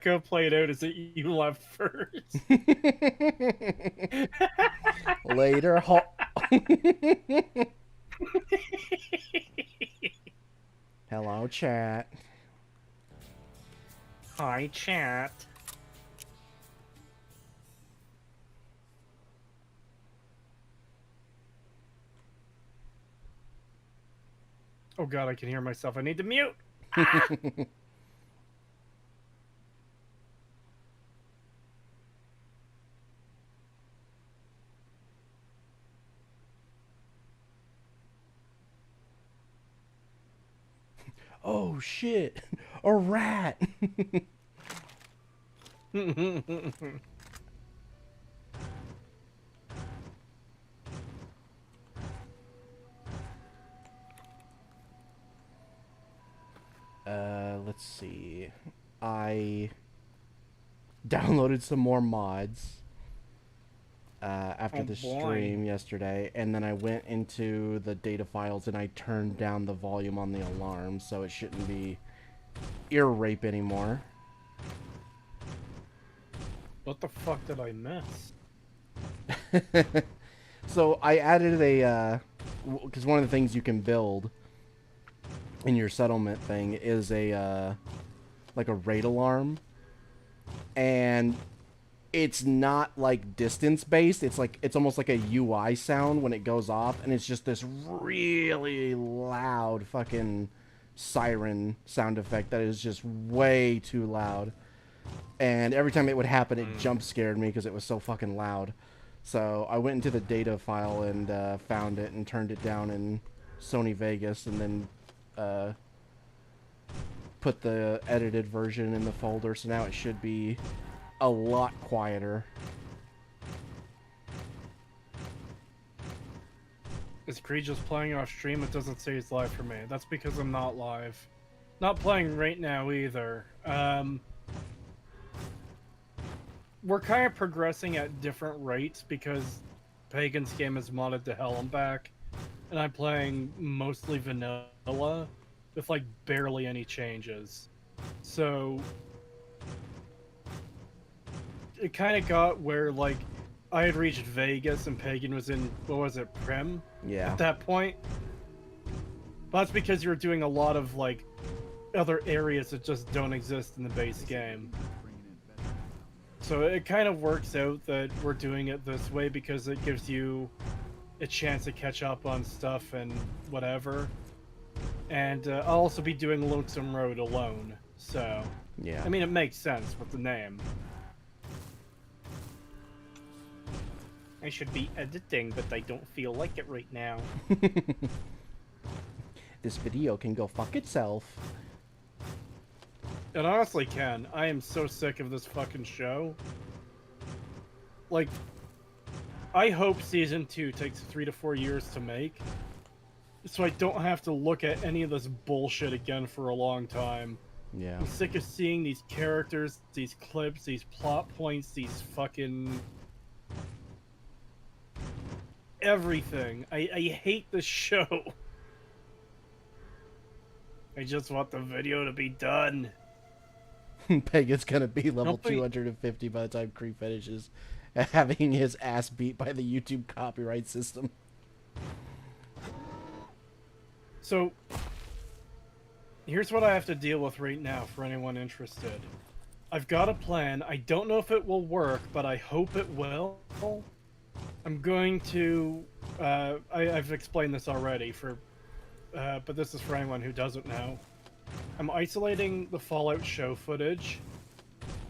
played out is that you left first. Later, hello, chat. Hi, chat. Oh god, I can hear myself. I need to mute. Ah! Oh shit, a rat. Let's see. I downloaded some more mods after Oh the boy. stream yesterday, and then I went into the data files and I turned down the volume on the alarm so it shouldn't be ear rape anymore. What the fuck did I miss? So I added a because one of the things you can build in your settlement thing is a like a raid alarm, and it's not like distance based. It's like it's almost like a UI sound when it goes off, and it's just this really loud fucking siren sound effect that is just way too loud. And every time it would happen, it jump scared me because it was so fucking loud. So I went into the data file and found it and turned it down in Sony Vegas, and then put the edited version in the folder. So now it should be a lot quieter. Is Cree just playing off stream? It doesn't say he's live for me. That's because I'm not live. Not playing right now either. We're kind of progressing at different rates because Pagan's game is modded to hell and back, and I'm playing mostly vanilla with like barely any changes. So it kind of got where like I had reached Vegas and Pagan was in, what was it, Prem Yeah. at that point. But that's because you're doing a lot of like other areas that just don't exist in the base game. So it kind of works out that we're doing it this way because it gives you a chance to catch up on stuff and whatever. And I'll also be doing Lonesome Road alone. So, Yeah. I mean, it makes sense with the name. I should be editing, but I don't feel like it right now. This video can go fuck itself. It honestly can. I am so sick of this fucking show. Like, I hope season 2 takes 3 to 4 years to make, so I don't have to look at any of this bullshit again for a long time. Yeah. I'm sick of seeing these characters, these clips, these plot points, these fucking... everything. I hate this show. I just want the video to be done. Pega's gonna be level Nobody... 250 by the time Cree finishes, having his ass beat by the YouTube copyright system. So, here's what I have to deal with right now for anyone interested. I've got a plan. I don't know if it will work, but I hope it will. I'm going to... I've explained this already, but this is for anyone who doesn't know. I'm isolating the Fallout show footage.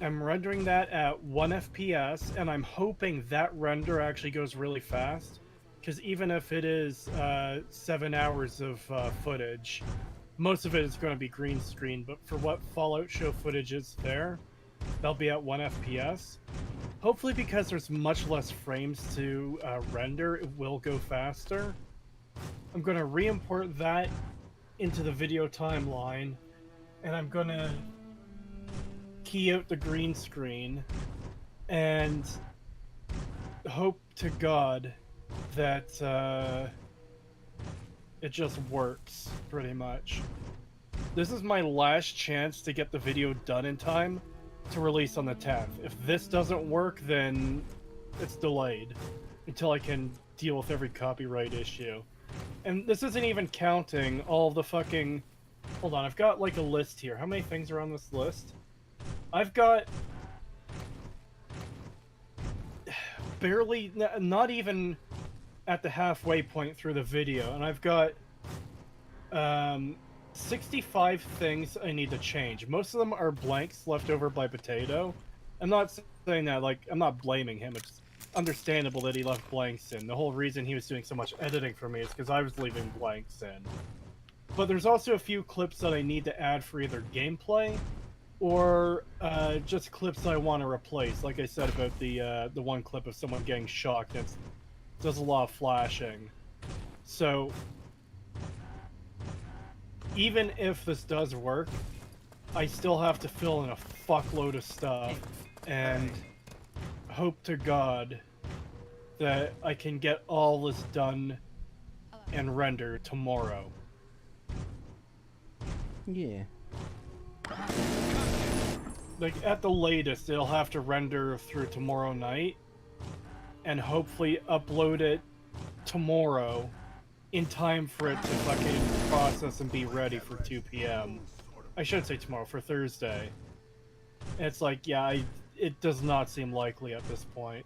I'm rendering that at 1 FPS, and I'm hoping that render actually goes really fast. Because even if it is 7 hours of footage, most of it is going to be green screen, but for what Fallout show footage is there, they'll be at 1 FPS. Hopefully because there's much less frames to render, it will go faster. I'm going to re-import that into the video timeline, and I'm going to key out the green screen, and hope to God that it just works, pretty much. This is my last chance to get the video done in time, to release on the 10th. If this doesn't work, then it's delayed until I can deal with every copyright issue. And this isn't even counting all the fucking... Hold on, I've got like a list here. How many things are on this list? I've got... barely... not even at the halfway point through the video. And I've got... 65 things I need to change. Most of them are blanks left over by Potato. I'm not saying that, like, I'm not blaming him. It's understandable that he left blanks in. The whole reason he was doing so much editing for me is because I was leaving blanks in. But there's also a few clips that I need to add for either gameplay or just clips I want to replace. Like I said about the one clip of someone getting shocked. It does a lot of flashing. So even if this does work, I still have to fill in a fuckload of stuff and hope to God that I can get all this done and rendered tomorrow. Yeah. Like, at the latest, it'll have to render through tomorrow night and hopefully upload it tomorrow in time for it to fucking process and be ready for 2 p.m. I should say tomorrow, for Thursday. And it's like, yeah, it does not seem likely at this point.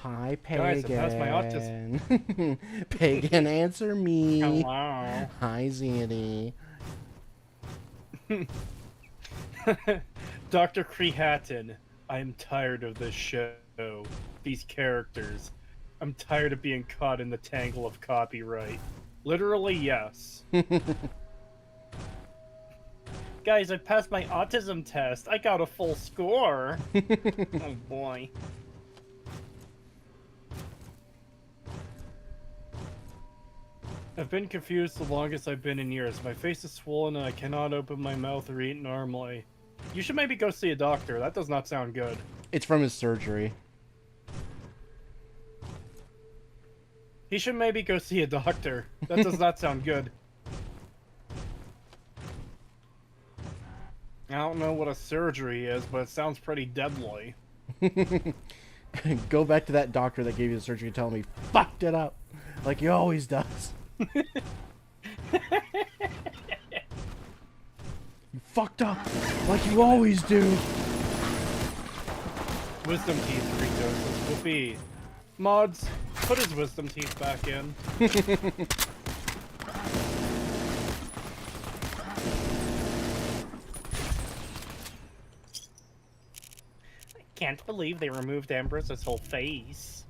Hi, Pagan. Guys, I passed my autism. Pagan, answer me. Hello. Hi, Zanny. Dr. Cree, I am tired of this show. These characters. I'm tired of being caught in the tangle of copyright. Literally, yes. Guys, I passed my autism test. I got a full score. Oh boy. I've been confused the longest I've been in years. My face is swollen and I cannot open my mouth or eat normally. You should maybe go see a doctor. That does not sound good. It's from his surgery. He should maybe go see a doctor. That does not sound good. I don't know what a surgery is, but it sounds pretty deadly. Go back to that doctor that gave you the surgery and tell him he fucked it up. Like he always does. You fucked up. Like you always do. Wisdom teeth Creetosis will be. Mods, put his wisdom teeth back in. I can't believe they removed Ambrose's whole face.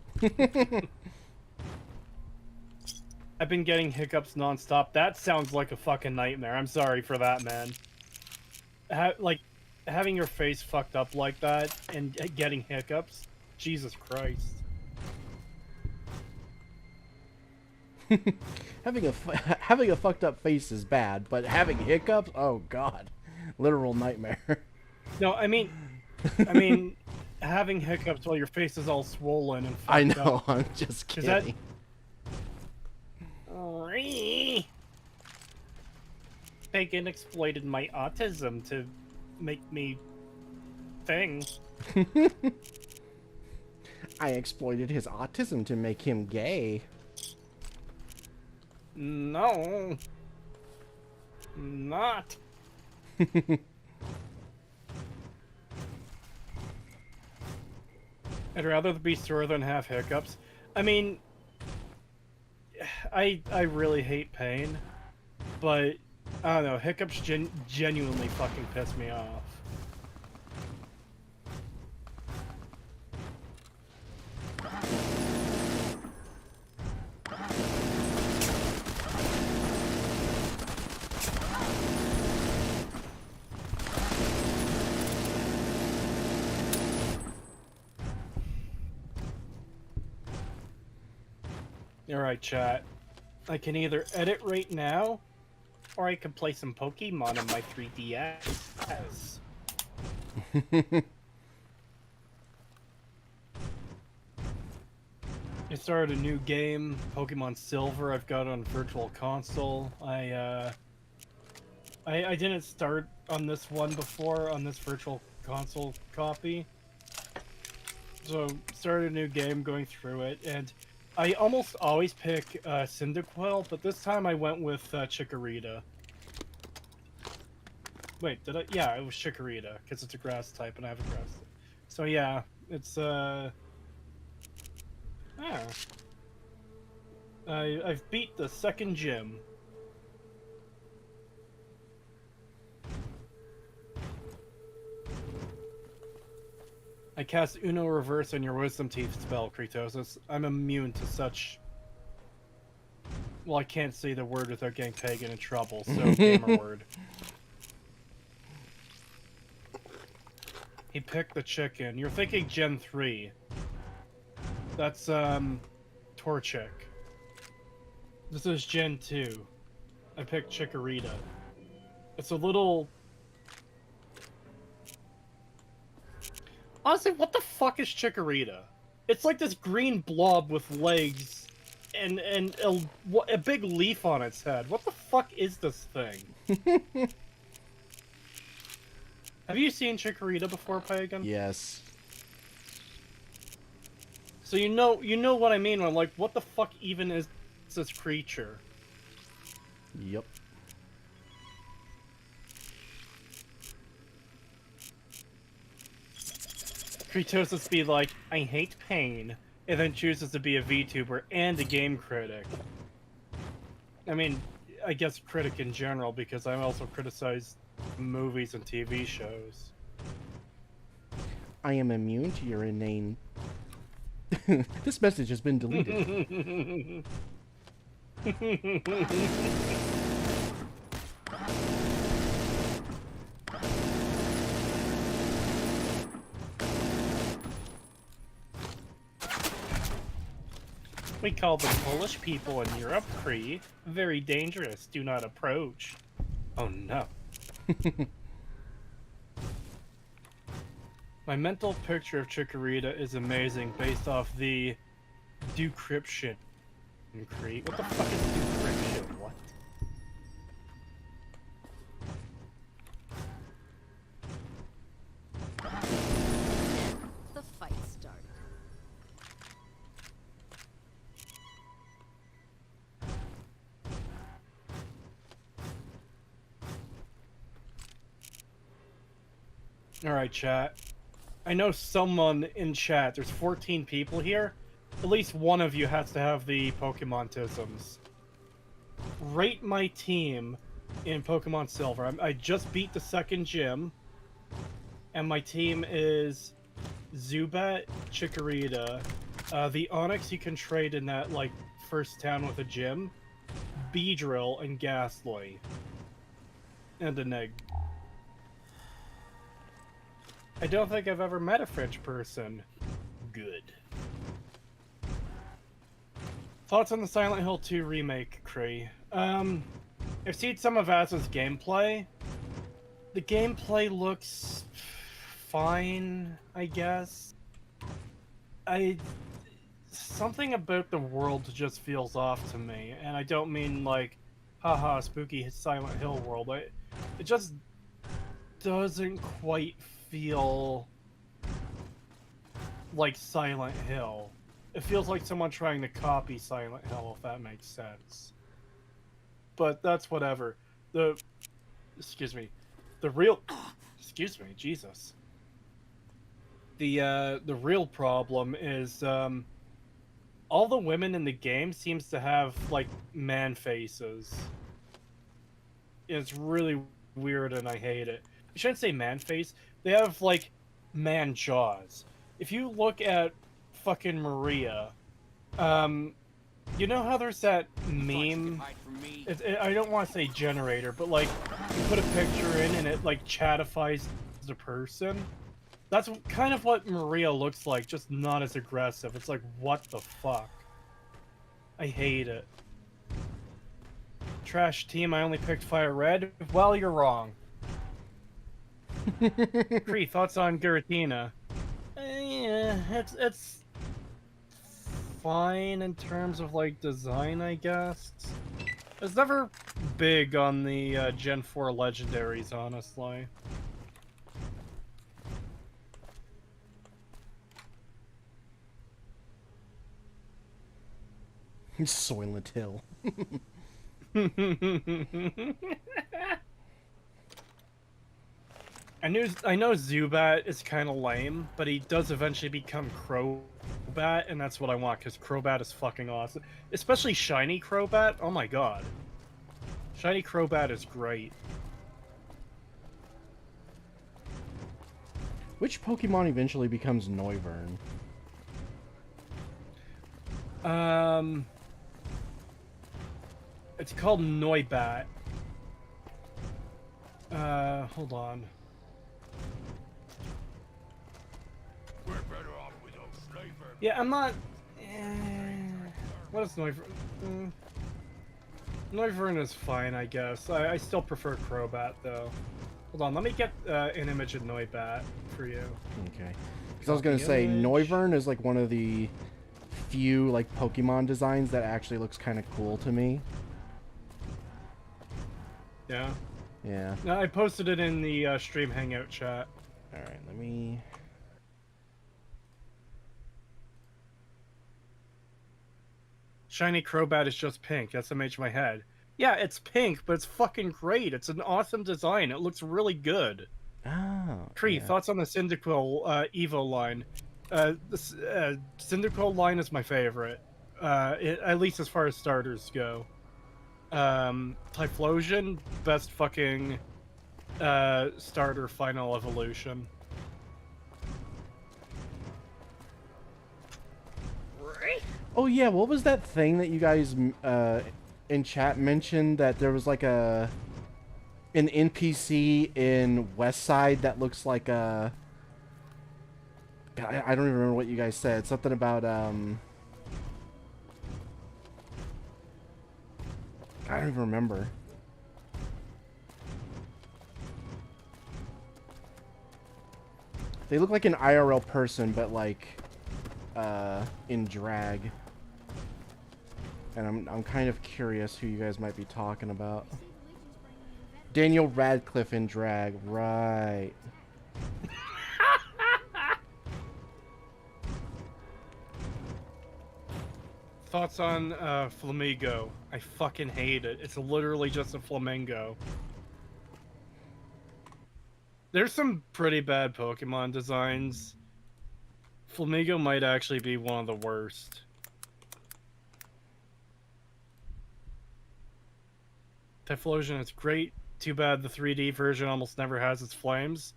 I've been getting hiccups nonstop. That sounds like a fucking nightmare. I'm sorry for that, man. Like, having your face fucked up like that and getting hiccups? Jesus Christ. having a fucked up face is bad, but having hiccups, oh god, literal nightmare. No, I mean, having hiccups while your face is all swollen and fucked I know, up. I'm just kidding. That... Pagan exploited my autism to make me thing. I exploited his autism to make him gay. No. Not. I'd rather be sore than have hiccups. I mean, I really hate pain, but I don't know, hiccups genuinely fucking piss me off. Alright, chat. I can either edit right now, or I can play some Pokemon on my 3DS. I started a new game, Pokemon Silver. I've got it on Virtual Console. I didn't start on this one before, on this virtual console copy. So, started a new game, going through it, and I almost always pick Cyndaquil, but this time I went with Chikorita. Wait, did I? Yeah, it was Chikorita, because it's a grass type, and I have a grass type. So yeah, it's, yeah. I've beat the second gym. I cast Uno Reverse on your Wisdom Teeth spell, Creetosis. I'm immune to such... Well, I can't say the word without getting Pagan in trouble, so gamer word. He picked the chicken. You're thinking Gen 3. That's, Torchic. This is Gen 2. I picked Chikorita. It's a little... Honestly, what the fuck is Chikorita? It's like this green blob with legs and a big leaf on its head. What the fuck is this thing? Have you seen Chikorita before, Pagan? Yes. So you know what I mean when I'm like, what the fuck even is this creature? Yep. Creetosis be like, I hate pain, and then chooses to be a VTuber and a game critic. I mean, I guess critic in general, because I also criticize movies and TV shows. I am immune to your inane... This message has been deleted. We call the Polish people in Europe Cree. Very dangerous. Do not approach. Oh no. My mental picture of Chikorita is amazing based off the decryption in Cree. What the fuck is decryption? What? The fight started. Alright, chat. I know someone in chat, there's 14 people here. At least one of you has to have the Pokemon-tisms. Rate my team in Pokemon Silver. I just beat the second gym. And my team is Zubat, Chikorita, the Onix you can trade in that, like, first town with a gym, Beedrill, and Ghastly. And an egg. I don't think I've ever met a French person. Good. Thoughts on the Silent Hill 2 remake, Cree? I've seen some of Az's gameplay. The gameplay looks fine, I guess. Something about the world just feels off to me, and I don't mean like, haha, spooky Silent Hill world. It just doesn't quite feel like Silent Hill. It feels like someone trying to copy Silent Hill, if that makes sense. But that's whatever. Excuse me, Jesus. The real problem is, all the women in the game seems to have, like, man faces. It's really weird and I hate it. I shouldn't say man face. They have, like, man jaws. If you look at fucking Maria, you know how there's that meme? I don't want to say generator, but, like, you put a picture in and it, like, chatifies the person? That's kind of what Maria looks like, just not as aggressive. It's like, what the fuck? I hate it. Trash team, I only picked Fire Red. Well, you're wrong. Cree, thoughts on Giratina? Yeah, it's fine in terms of, like, design, I guess. I was never big on the Gen 4 legendaries, honestly. Soylent Hill. I know Zubat is kind of lame, but he does eventually become Crobat, and that's what I want, because Crobat is fucking awesome. Especially Shiny Crobat, oh my god. Shiny Crobat is great. Which Pokemon eventually becomes Noivern? It's called Noibat. Hold on. We're better off without Sniper. Yeah, I'm not... What is Noivern? Noivern is fine, I guess. I still prefer Crobat, though. Hold on, let me get an image of Noibat for you. Okay. Because I was going to say, Noivern is like one of the few like Pokemon designs that actually looks kind of cool to me. Yeah? Yeah. No, I posted it in the stream hangout chat. Alright, let me... Shiny Crobat is just pink. SMH my head. Yeah, it's pink, but it's fucking great. It's an awesome design. It looks really good. Oh. Cree, yeah. thoughts on the Cyndaquil Evo line? The Cyndaquil line is my favorite, at least as far as starters go. Typhlosion, best fucking starter final evolution. Oh yeah, what was that thing that you guys in chat mentioned, that there was like an NPC in Westside that looks like a... I don't even remember what you guys said. Something about I don't even remember. They look like an IRL person, but like in drag. And I'm kind of curious who you guys might be talking about. Daniel Radcliffe in drag, right? Thoughts on Flamigo? I fucking hate it. It's literally just a flamingo. There's some pretty bad Pokemon designs. Flamigo might actually be one of the worst. Typhlosion is great. Too bad the 3D version almost never has its flames.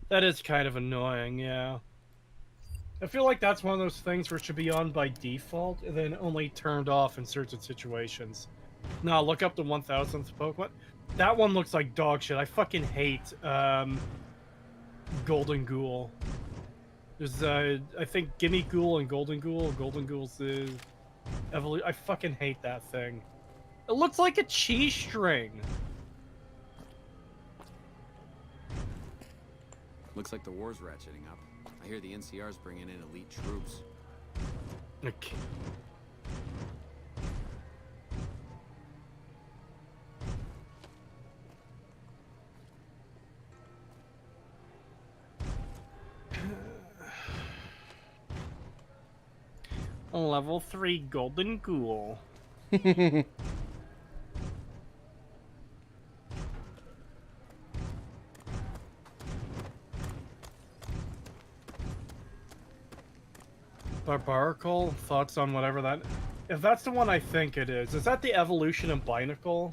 That is kind of annoying, yeah. I feel like that's one of those things where it should be on by default and then only turned off in certain situations. Nah, look up the 1000th Pokemon. That one looks like dog shit. I fucking hate Golden Ghoul. There's I think Gimme Ghoul and Golden Ghoul. Golden Ghoul's the evolution. I fucking hate that thing. It looks like a cheese string. Looks like the war's ratcheting up. I hear the NCR's bringing in elite troops. Okay. Level 3 Golden Ghoul. Barbaracle? Thoughts on whatever that... If that's the one I think it is that the evolution of Binacle?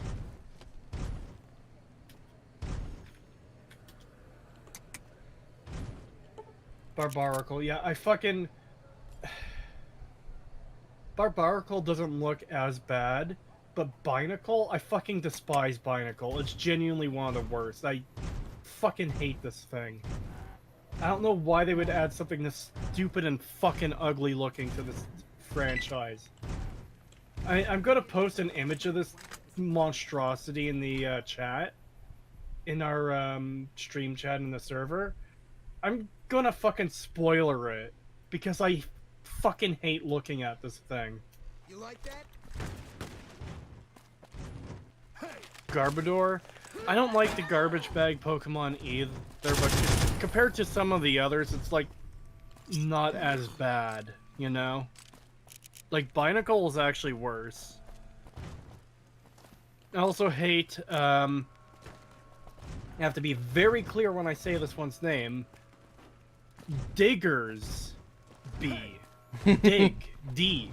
Barbaracle, yeah, I fucking... Barbaracle doesn't look as bad, but Binacle, I fucking despise Binacle. It's genuinely one of the worst. I fucking hate this thing. I don't know why they would add something this stupid and fucking ugly looking to this franchise. I'm gonna post an image of this monstrosity in the chat. In our stream chat in the server. I'm gonna fucking spoiler it. Because I fucking hate looking at this thing. You like that? Garbodor. I don't like the garbage bag Pokemon either, but compared to some of the others, it's like not as bad, you know? Like Binacle is actually worse. I also hate, I have to be very clear when I say this one's name. Diggers B. Dig. D.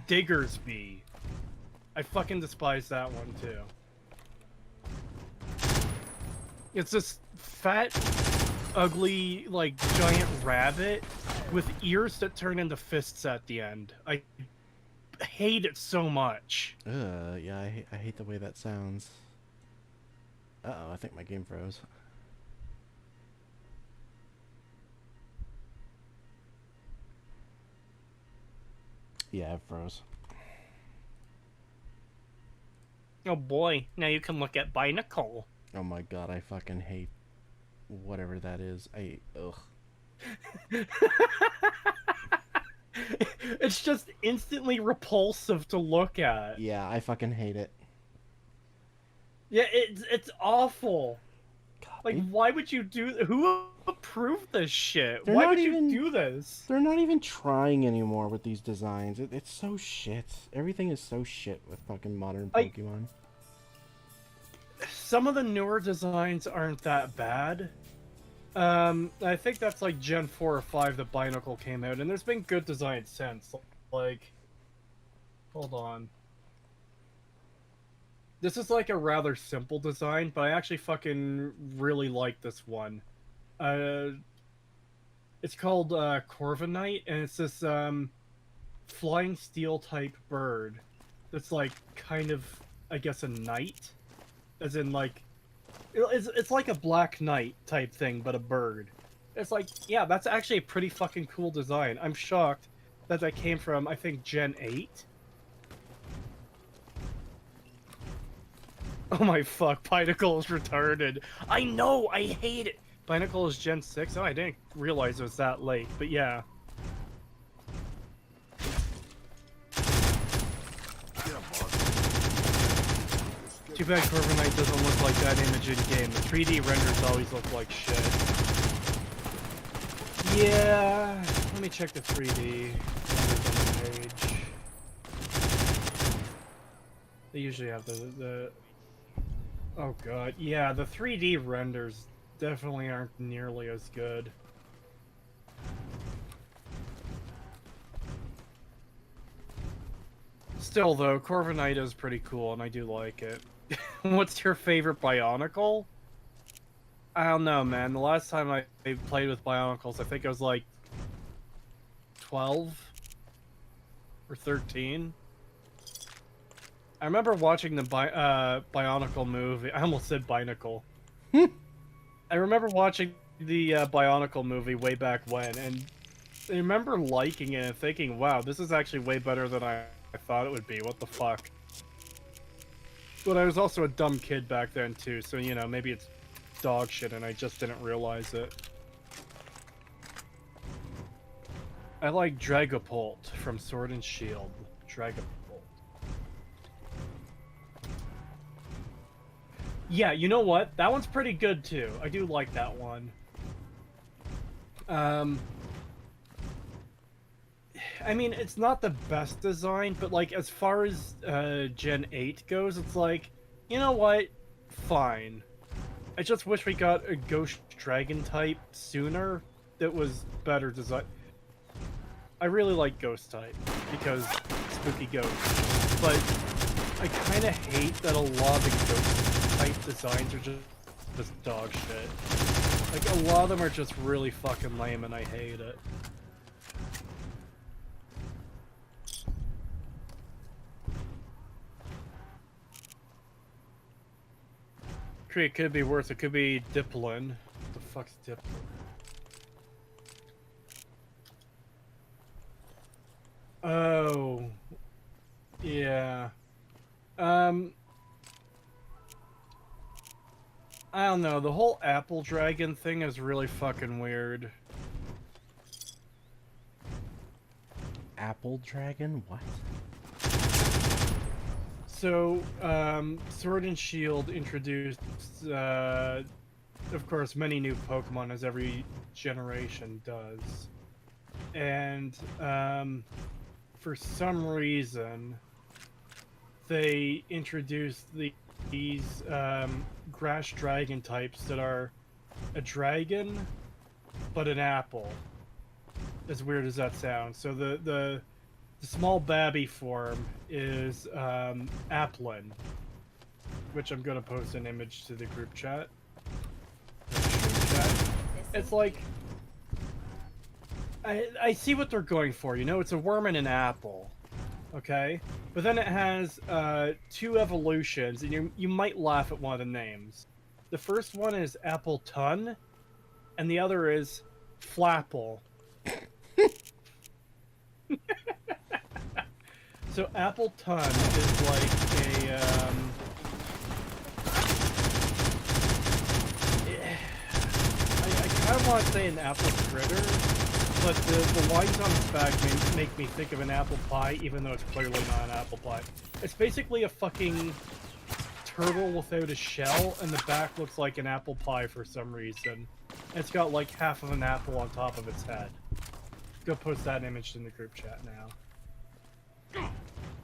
Diggers B. I fucking despise that one too. It's this fat, ugly, like, giant rabbit with ears that turn into fists at the end. I hate it so much. Yeah, I hate the way that sounds. Uh-oh, I think my game froze. Yeah, it froze. Oh boy, now you can look at Binacle. Oh my god, I fucking hate whatever that is. Ugh. It's just instantly repulsive to look at. Yeah, I fucking hate it. Yeah, it's awful. God, Like, why would you do? Who approved this shit? They're Why not would even- you do this? they're not even trying anymore with these designs. It's so shit. Everything is so shit with fucking modern Pokemon. Some of the newer designs aren't that bad. I think that's like Gen 4 or 5 that Binacle came out, and there's been good designs since. Like, hold on. This is like a rather simple design, but I actually fucking really like this one. It's called Corviknight, and it's this flying steel type bird that's like kind of, I guess, a knight, as in like it's like a Black Knight type thing, but a bird. It's like, yeah, that's actually a pretty fucking cool design. I'm shocked that that came from, I think, Gen 8. Oh my fuck, Binacle is retarded. I know, I hate it. Binacle is Gen 6? Oh, I didn't realize it was that late, but yeah. Too bad Corviknight doesn't look like that image in game. The 3D renders always look like shit. Yeah, let me check the 3D renders on the page. They usually have the oh god, yeah, the 3D renders definitely aren't nearly as good. Still though, Corviknight is pretty cool and I do like it. What's your favorite Bionicle? I don't know, man. The last time I played with Bionicles, I think I was like 12 or 13. I remember watching the Bionicle movie. I almost said Binacle. I remember watching the Bionicle movie way back when, and I remember liking it and thinking, wow, this is actually way better than I thought it would be. What the fuck? But I was also a dumb kid back then, too, so, you know, maybe it's dog shit and I just didn't realize it. I like Dragapult from Sword and Shield. Dragapult. Yeah, you know what? That one's pretty good, too. I do like that one. I mean, it's not the best design, but, like, as far as Gen 8 goes, it's like, you know what? Fine. I just wish we got a Ghost Dragon type sooner that was better design. I really like Ghost type, because spooky ghost. But I kind of hate that a lot of the Ghost type designs are just dog shit. Like, a lot of them are just really fucking lame, and I hate it. Cree, it could be worse. It could be Diplin. What the fuck's Diplin? Oh. Yeah. I don't know. The whole Apple Dragon thing is really fucking weird. Apple Dragon? What? So, Sword and Shield introduced, of course, many new Pokemon, as every generation does. And, for some reason, they introduced these grass dragon types that are a dragon, but an apple. As weird as that sounds. So the small babby form is Applin, which I'm gonna post an image to the group chat. It's like I see what they're going for, you know, it's a worm and an apple. Okay? But then it has two evolutions, and you might laugh at one of the names. The first one is Appleton, and the other is Flapple. So Appleton is like a I kind of want to say an apple critter, but the lines on its back make me think of an apple pie, even though it's clearly not an apple pie. It's basically a fucking turtle without a shell, and the back looks like an apple pie for some reason. And it's got like half of an apple on top of its head. Go post that image in the group chat now.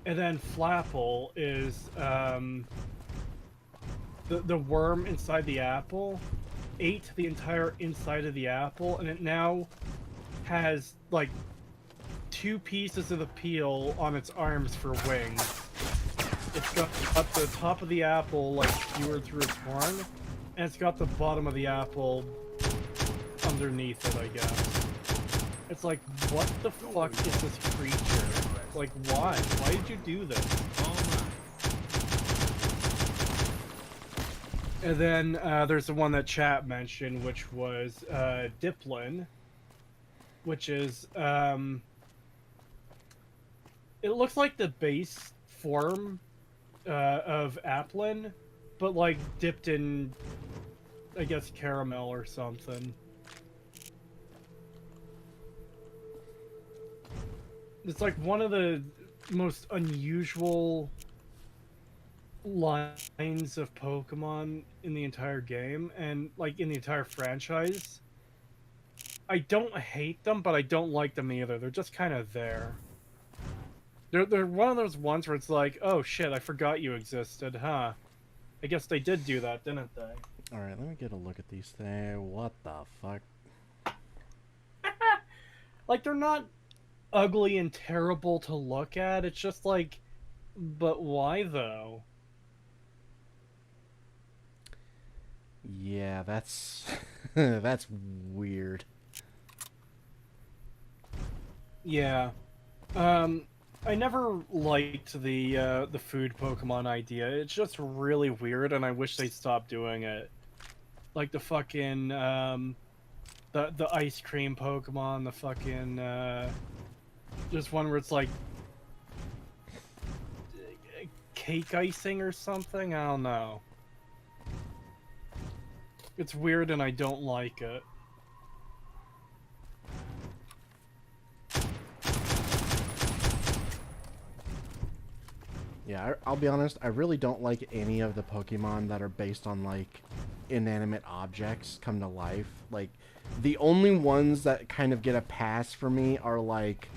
And then Flapple is the worm inside the apple ate the entire inside of the apple, and it now has like 2 pieces of the peel on its arms for wings. It's got up the top of the apple like skewered through its horn, and it's got the bottom of the apple underneath it, I guess. It's like, what the fuck is this creature? Like, why? Why did you do this? And then there's the one that chat mentioned, which was Diplin, which is it looks like the base form of Applin, but like dipped in, I guess, caramel or something. It's like one of the most unusual lines of Pokemon in the entire game, and like in the entire franchise. I don't hate them, but I don't like them either. They're just kind of there. They're one of those ones where it's like, oh shit, I forgot you existed, huh? I guess they did do that, didn't they? Alright, let me get a look at these things. What the fuck? Like, they're not ugly and terrible to look at. It's just like, but why though? Yeah, that's that's weird. Yeah. I never liked the food Pokemon idea. It's just really weird, and I wish they'd stop doing it. Like the fucking the ice cream Pokemon, the fucking there's one where it's like cake icing or something. I don't know. It's weird, and I don't like it. Yeah, I'll be honest, I really don't like any of the Pokemon that are based on, like, inanimate objects come to life. Like, the only ones that kind of get a pass for me are, like,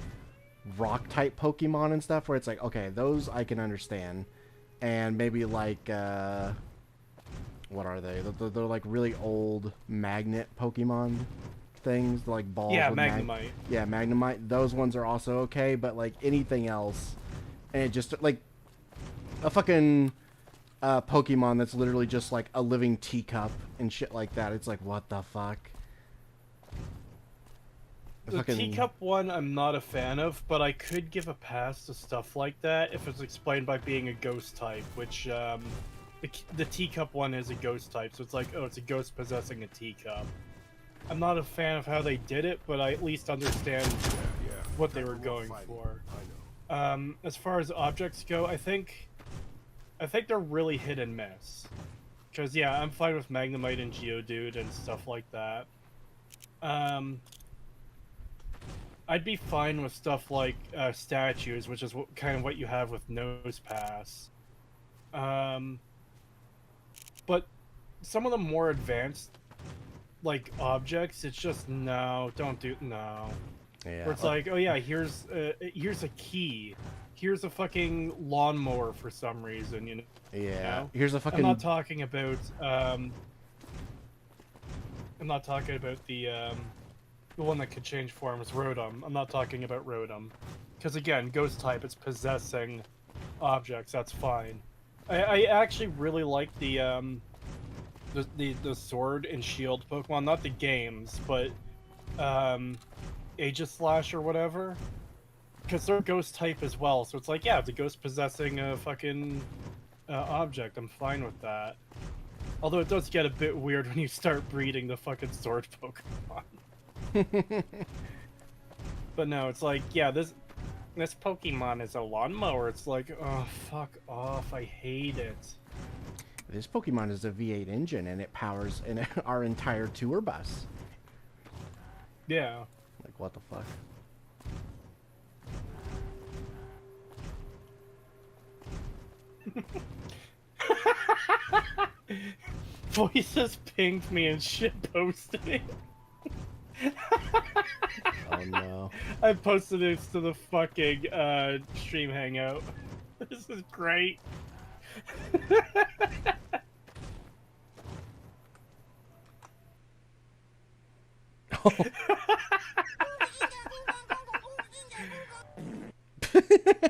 rock-type Pokemon and stuff, where it's like, okay, those I can understand. And maybe, like, what are they? They're like, really old magnet Pokemon things, like balls. Yeah, with Magnemite. Yeah, Magnemite. Those ones are also okay, but, like, anything else, and it just, like, a fucking Pokemon that's literally just like a living teacup and shit like that. It's like, what the fuck? The teacup one I'm not a fan of, but I could give a pass to stuff like that if it's explained by being a ghost type, which the teacup one is a ghost type, so it's like, oh, it's a ghost possessing a teacup. I'm not a fan of how they did it, but I at least understand what they were going for. As far as objects go, I think they're really hit and miss. Because, yeah, I'm fine with Magnemite and Geodude and stuff like that. I'd be fine with stuff like statues, which is kind of what you have with Nosepass. But some of the more advanced, like, objects, it's just, no, don't do, no. Yeah. Where it's like, oh yeah, here's a key. Here's a fucking lawnmower for some reason, you know? Yeah. know? Here's a fucking. I'm not talking about the one that could change forms, Rotom. I'm not talking about Rotom. Because again, ghost type, it's possessing objects, that's fine. I actually really like the sword and shield Pokemon, not the games, but Aegislash or whatever. Because they're ghost type as well, so it's like, yeah, the ghost possessing a fucking object, I'm fine with that. Although it does get a bit weird when you start breeding the fucking sword Pokemon. But no, it's like, yeah, this Pokemon is a lawnmower. It's like, oh, fuck off, I hate it. This Pokemon is a V8 engine, and it powers our entire tour bus. Yeah. Like, what the fuck? Voices pinged me and shit posted me. Oh no. I posted it to the fucking stream hangout. This is great.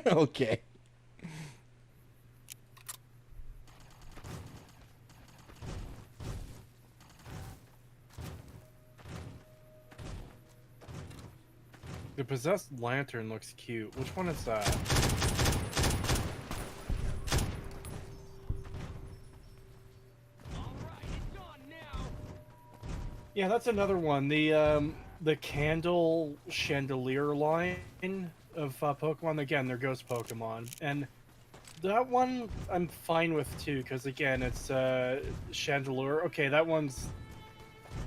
Okay. The possessed lantern looks cute. Which one is that? Yeah, that's another one. The candle chandelier line of Pokemon. Again, they're ghost Pokemon, and that one I'm fine with too. Because again, it's chandelier. Okay, that one's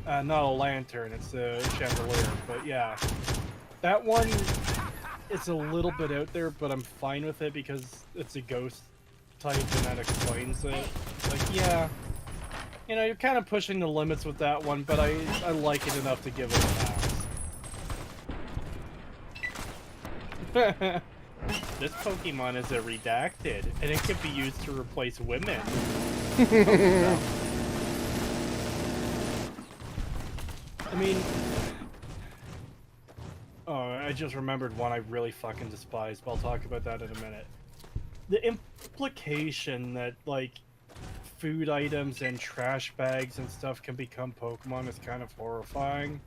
not a lantern. It's a chandelier. But yeah, that one is a little bit out there, but I'm fine with it because it's a ghost type, and that explains it. It's like, yeah. You know, you're kind of pushing the limits with that one, but I like it enough to give it a pass. This Pokemon is a redacted, and it can be used to replace women. I mean... Oh, I just remembered one I really fucking despise, but I'll talk about that in a minute. The implication that, like, food items and trash bags and stuff can become Pokemon is kind of horrifying,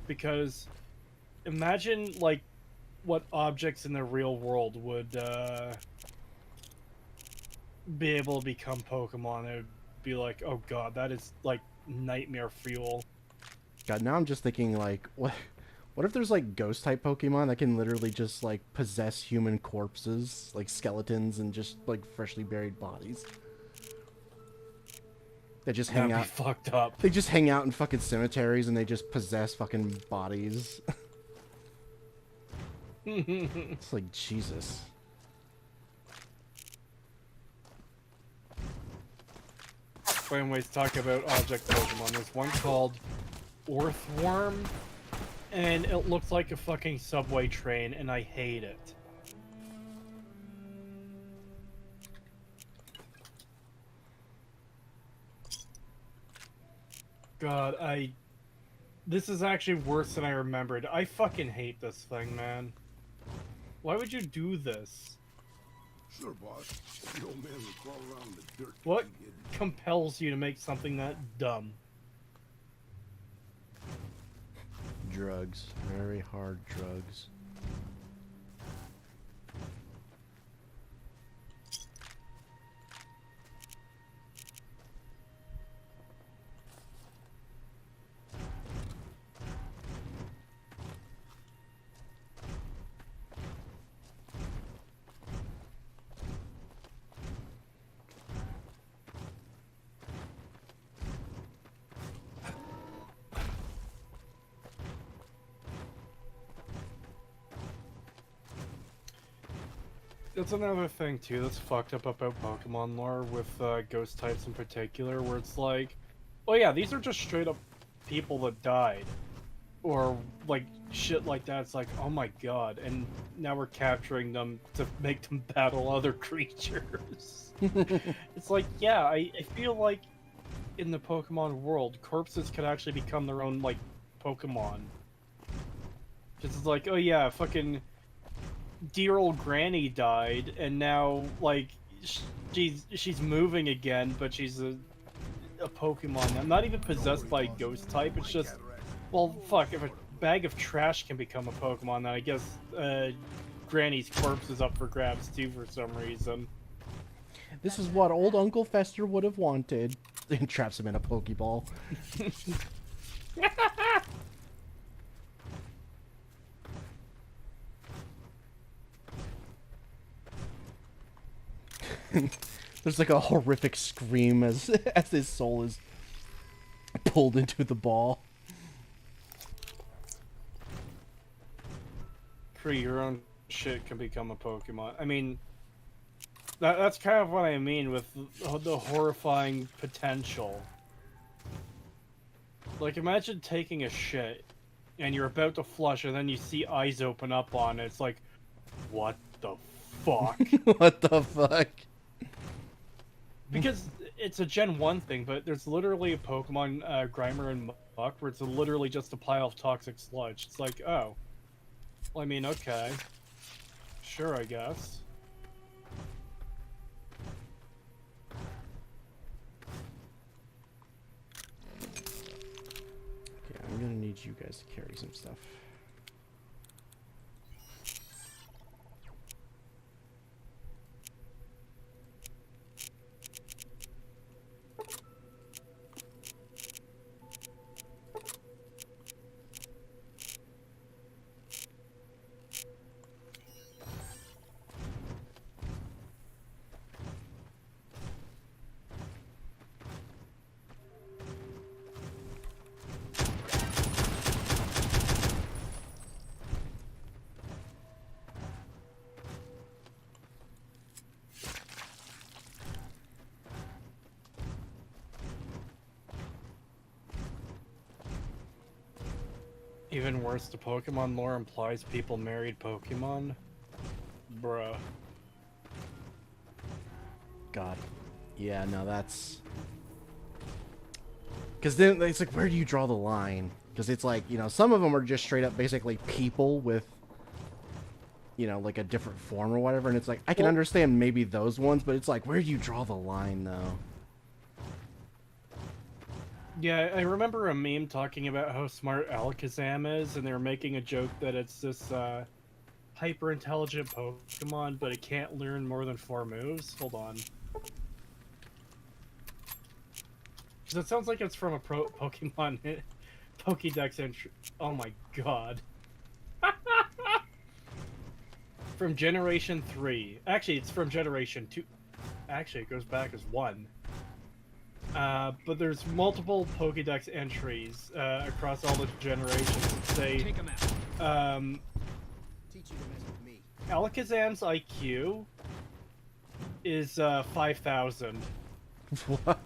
because imagine like what objects in the real world would be able to become Pokemon. It would be like, oh god, that is like nightmare fuel. God, now I'm just thinking like, what if there's like ghost type Pokemon that can literally just like possess human corpses, like skeletons and just like freshly buried bodies? They just hang That'd out. be fucked up. They just hang out in fucking cemeteries and they just possess fucking bodies. It's like, Jesus. Anyways, talk about object Pokemon. There's one called Orthworm, and it looks like a fucking subway train, and I hate it. God, this is actually worse than I remembered. I fucking hate this thing, man. Why would you do this? Sure, boss. The old man will crawl around the dirt. What compels you to make something that dumb? Drugs. Very hard drugs. That's another thing too that's fucked up about Pokemon lore with ghost types in particular, where it's like, oh yeah, these are just straight up people that died, or like shit like that. It's like, oh my god, and now we're capturing them to make them battle other creatures. It's like, yeah, I feel like in the Pokemon world, corpses could actually become their own like Pokemon. Just it's like, oh yeah, fucking dear old granny died, and now like she's moving again, but she's a Pokemon. I'm not even possessed by a ghost type. It's just, well, fuck. If a bag of trash can become a Pokemon, then I guess Granny's corpse is up for grabs too for some reason. This is what old Uncle Fester would have wanted. And traps him in a Pokeball. There's like a horrific scream as his soul is pulled into the ball. Cree, your own shit can become a Pokemon. I mean, that's kind of what I mean with the horrifying potential. Like, imagine taking a shit, and you're about to flush, and then you see eyes open up on it. It's like, what the fuck? What the fuck? Because it's a Gen 1 thing, but there's literally a Pokemon, Grimer and Muck, where it's literally just a pile of toxic sludge. It's like, oh. Well, I mean, okay. Sure, I guess. Okay, I'm gonna need you guys to carry some stuff. Even worse, the Pokemon lore implies people married Pokemon. Bruh. God. Yeah, no, that's... Because then it's like, where do you draw the line? Because it's like, you know, some of them are just straight up basically people with, you know, like a different form or whatever. And it's like, I can understand maybe those ones, but it's like, where do you draw the line, though? Yeah, I remember a meme talking about how smart Alakazam is, and they were making a joke that it's this hyper-intelligent Pokemon, but it can't learn more than 4 moves. Hold on. Because it sounds like it's from a Pokemon Pokédex entry. Oh my god. From Generation 3. Actually, it's from Generation 2. Actually, it goes back as 1. But there's multiple Pokédex entries across all the generations that say Take him out. Teach you to mess with me. Alakazam's IQ is 5,000. What?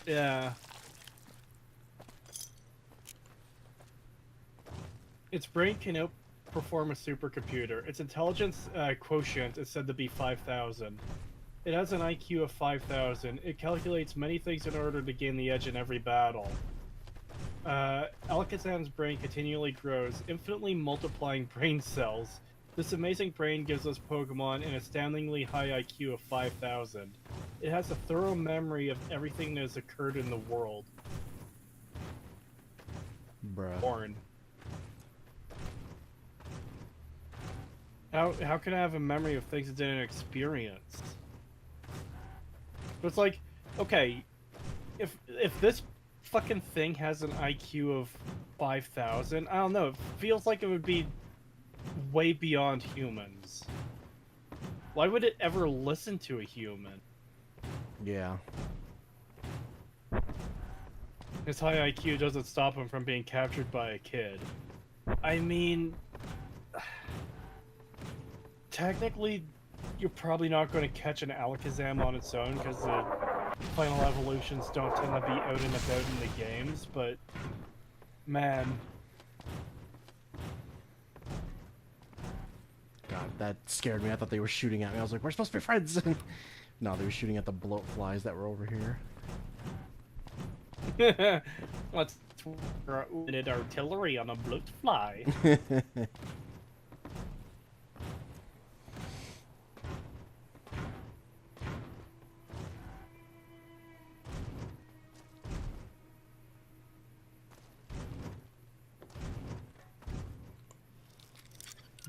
Yeah. Its brain can outperform a supercomputer. Its intelligence quotient is said to be 5,000. It has an IQ of 5,000. It calculates many things in order to gain the edge in every battle. Alakazam's brain continually grows, infinitely multiplying brain cells. This amazing brain gives us Pokemon an astoundingly high IQ of 5,000. It has a thorough memory of everything that has occurred in the world. Bruh. Born. How can I have a memory of things it didn't experience? But it's like, okay, if this fucking thing has an IQ of 5,000, I don't know, it feels like it would be way beyond humans. Why would it ever listen to a human? Yeah. His high IQ doesn't stop him from being captured by a kid. I mean... technically, you're probably not going to catch an Alakazam on its own because the final evolutions don't tend to be out and about in the games, but man, God, that scared me. I thought they were shooting at me. I was like, we're supposed to be friends. No, they were shooting at the bloat flies that were over here. let's throw unit artillery on a bloat fly.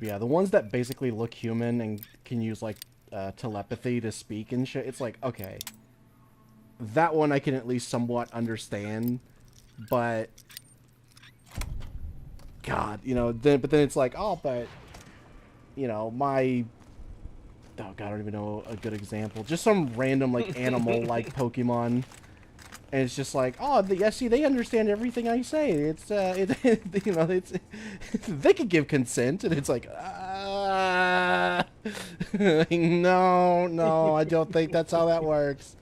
Yeah, the ones that basically look human and can use, like, telepathy to speak and shit, it's like, okay. That one I can at least somewhat understand, but... God, you know, but then it's like, oh, but... You know, my... Oh, God, I don't even know a good example. Just some random, like, animal-like Pokemon. And it's just like, oh, yeah, see, they understand everything I say. It's, you know, it's, they could give consent, and it's like, no, I don't think that's how that works.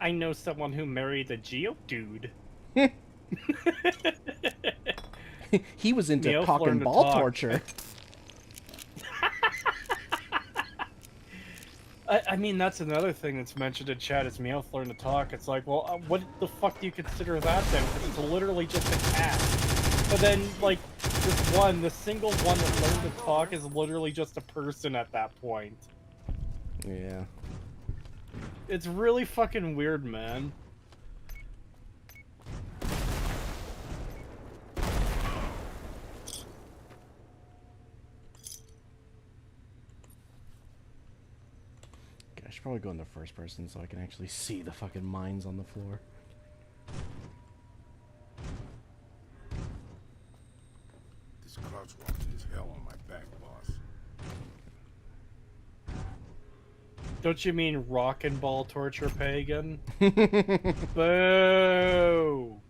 I know someone who married a Geodude. He was into Meowth cock and learned to ball talk. torture. I mean, that's another thing that's mentioned in chat is Meowth learned to talk. It's like, well, what the fuck do you consider that then? Because it's literally just a cat. But then, like, the single one that learned to talk is literally just a person at that point. Yeah. It's really fucking weird, man. I should probably go in the first person so I can actually see the fucking mines on the floor. This crouch walking is hell on my back, boss. Don't you mean rock and ball torture, pagan? Boo!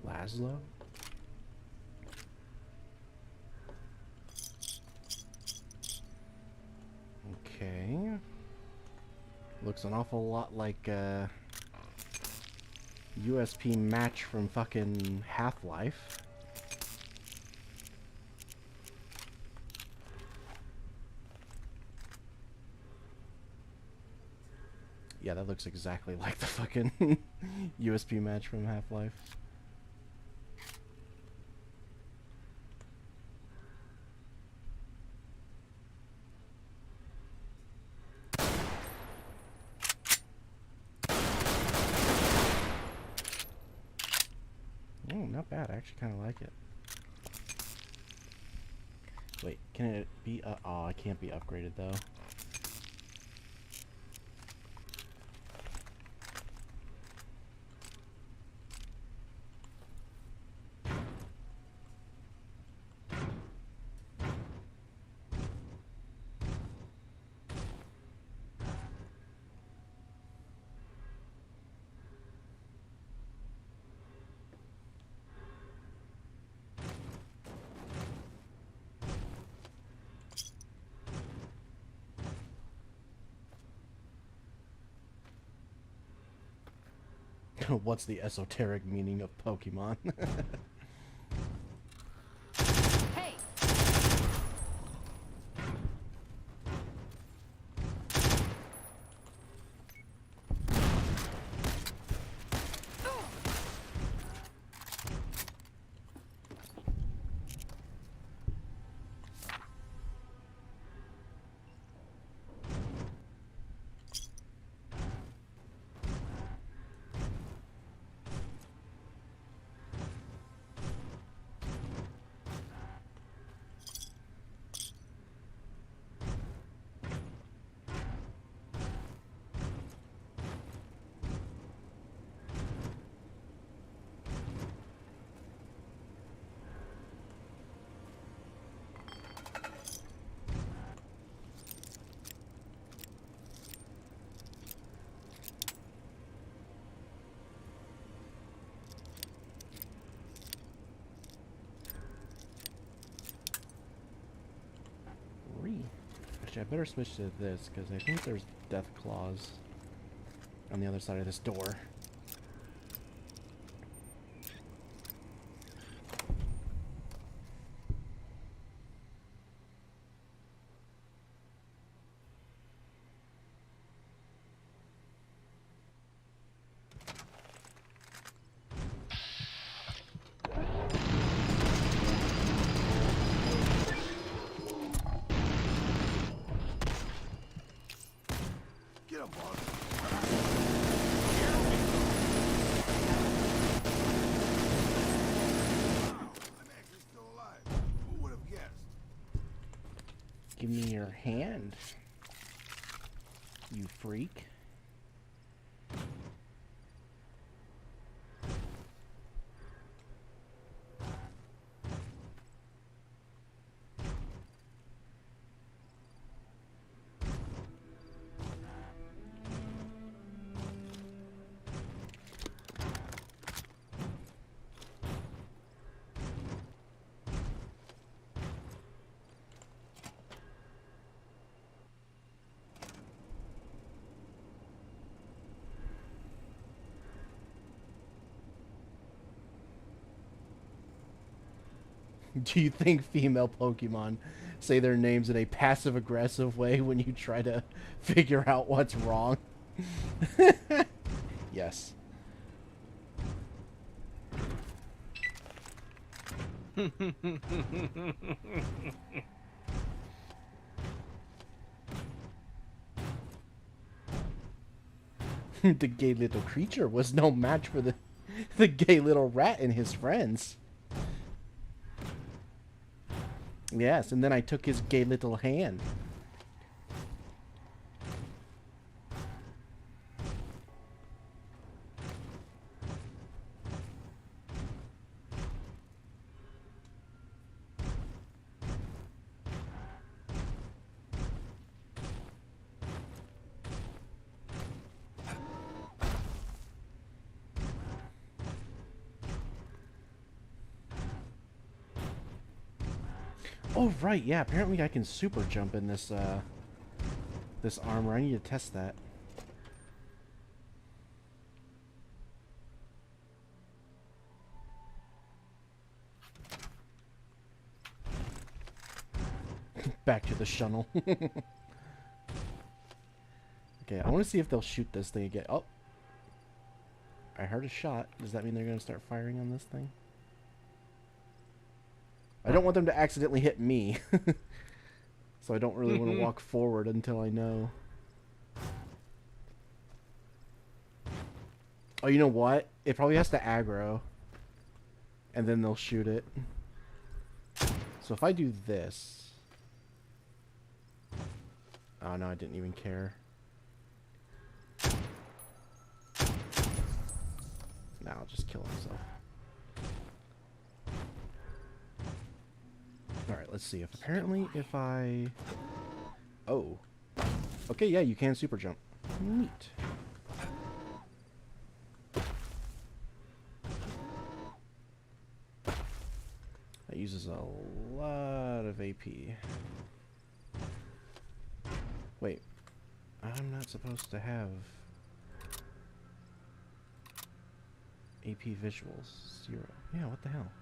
Laszlo? Okay. Looks an awful lot like USP match from fucking Half-Life. Yeah, that looks exactly like the fucking USP match from Half-Life. Oh, not bad. I actually kind of like it. Wait, can it be? Oh, it can't be upgraded though. What's the esoteric meaning of Pokemon? Hey! Actually, I better switch to this, because I think there's death claws on the other side of this door. Get him, boss. Wow, I'm actually still alive. Who would have guessed? Give me your hand, you freak. Do you think female Pokemon say their names in a passive-aggressive way when you try to figure out what's wrong? Yes. The gay little creature was no match for the gay little rat and his friends. Yes, and then I took his gay little hand. Oh, right, yeah, apparently I can super jump in this, this armor. I need to test that. Back to the shuttle. Okay, I want to see if they'll shoot this thing again. Oh! I heard a shot. Does that mean they're going to start firing on this thing? I don't want them to accidentally hit me. So I don't really want to walk forward until I know. Oh, you know what? It probably has to aggro. And then they'll shoot it. So if I do this... Oh no, I didn't even care. Now I'll just kill himself. Alright, let's see. If apparently if I... Oh. Okay, yeah, you can super jump. Neat. That uses a lot of AP. Wait. I'm not supposed to have AP visuals. 0. Yeah, what the hell?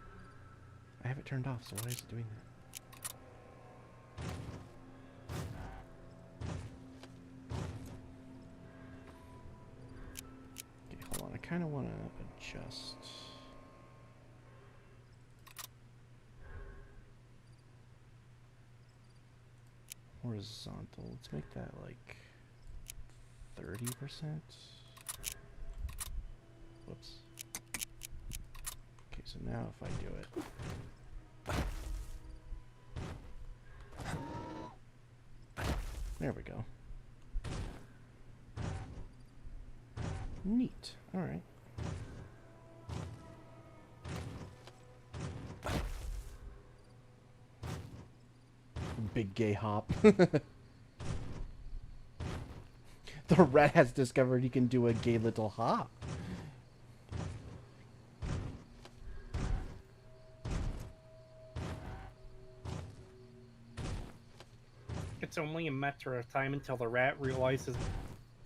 I have it turned off, so why is it doing that? Okay, hold on. I kind of want to adjust. Horizontal. Let's make that like 30%. Whoops. Okay, so now if I do it. There we go. Neat. Alright. Big gay hop. The rat has discovered he can do a gay little hop. It's only only a matter of time until the rat realizes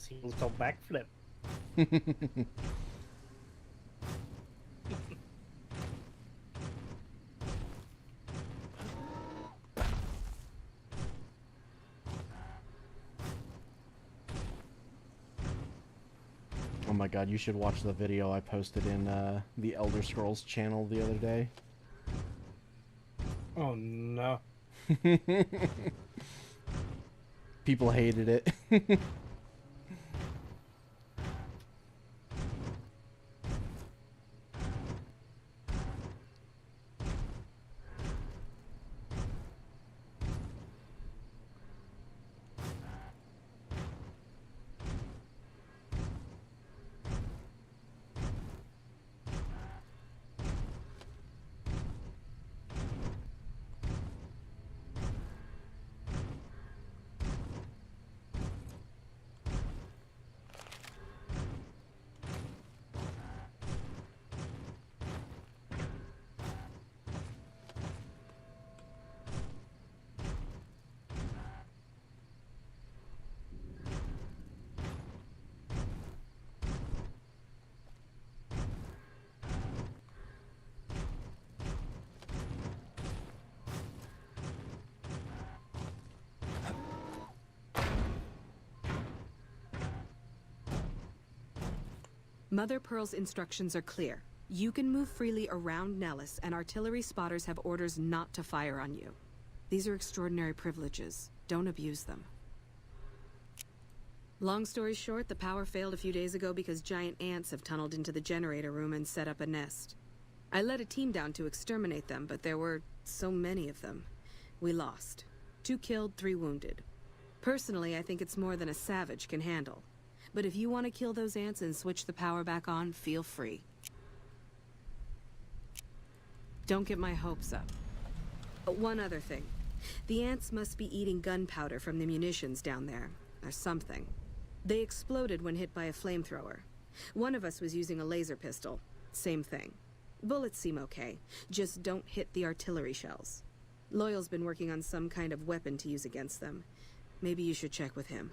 he'll still backflip. Oh my god, you should watch the video I posted in the Elder Scrolls channel the other day. Oh no. People hated it. Mother Pearl's instructions are clear. You can move freely around Nellis, and artillery spotters have orders not to fire on you. These are extraordinary privileges. Don't abuse them. Long story short, the power failed a few days ago because giant ants have tunneled into the generator room and set up a nest. I led a team down to exterminate them, but there were so many of them. We lost. 2 killed, 3 wounded. Personally, I think it's more than a savage can handle. But if you want to kill those ants and switch the power back on, feel free. Don't get my hopes up. One other thing. The ants must be eating gunpowder from the munitions down there, or something. They exploded when hit by a flamethrower. One of us was using a laser pistol. Same thing. Bullets seem okay, just don't hit the artillery shells. Loyal's been working on some kind of weapon to use against them. Maybe you should check with him.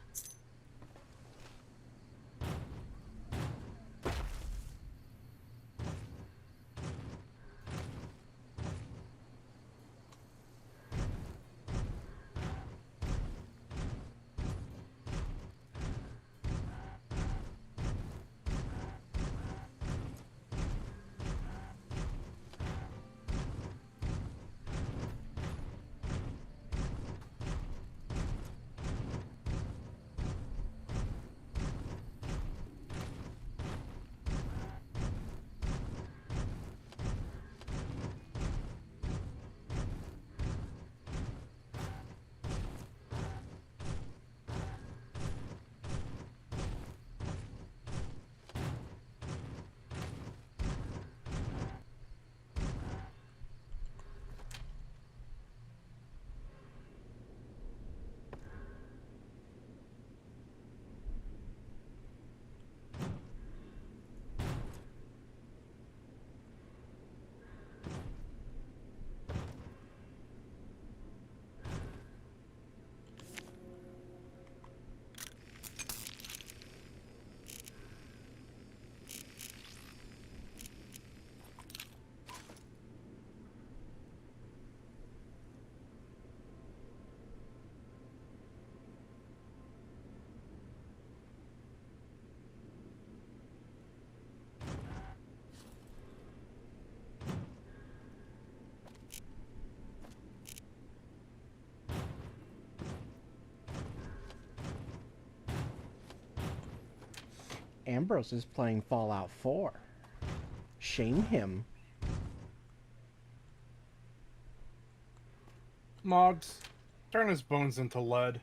Ambrose is playing Fallout 4. Shame him. Mogs, turn his bones into lead.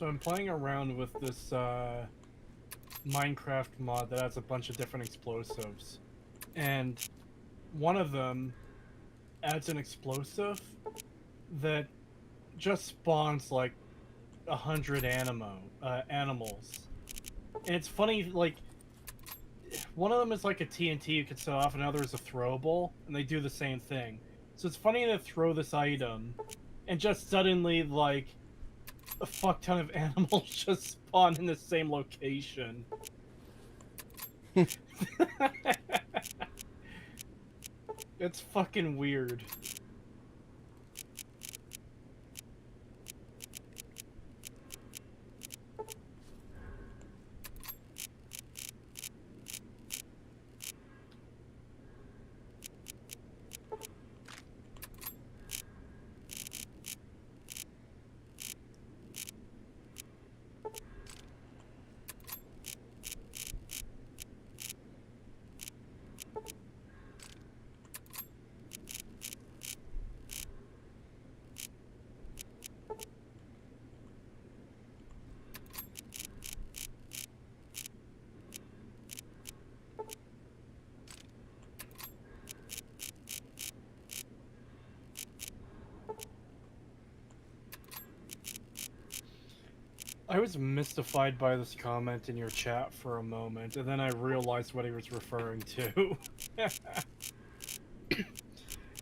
So I'm playing around with this Minecraft mod that has a bunch of different explosives. And one of them adds an explosive that just spawns like 100 animals. And it's funny, like, one of them is like a TNT you can set off, and another is a throwable, and they do the same thing. So it's funny to throw this item, and just suddenly, like, a fuck ton of animals just spawn in the same location. It's fucking weird. I was mystified by this comment in your chat for a moment, and then I realized what he was referring to.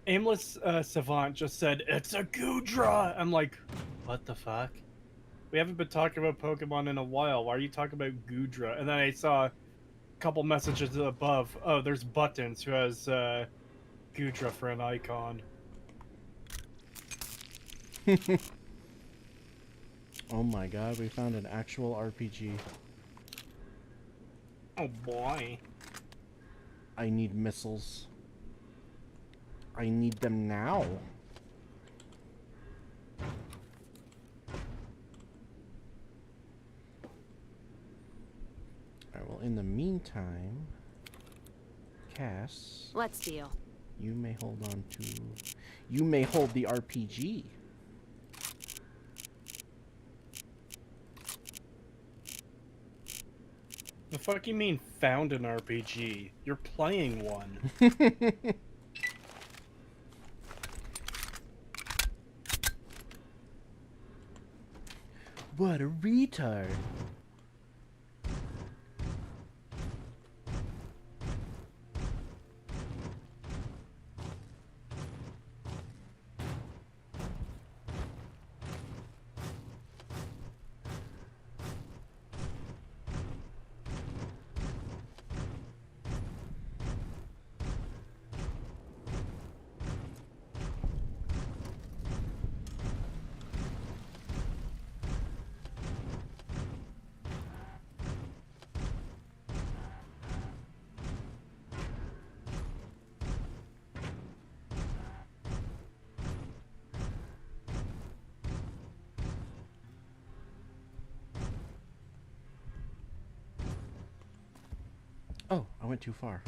Aimless Savant just said, "It's a Goodra!" I'm like, what the fuck? We haven't been talking about Pokemon in a while. Why are you talking about Goodra? And then I saw a couple messages above. Oh, there's Buttons, who has Goodra for an icon. Oh my god, we found an actual RPG. Oh boy. I need missiles. I need them now. Alright, well, in the meantime, Cass, Let's deal. you may hold on to... You may hold the RPG. The fuck you mean found an RPG? You're playing one. What a retard. Oh, I went too far.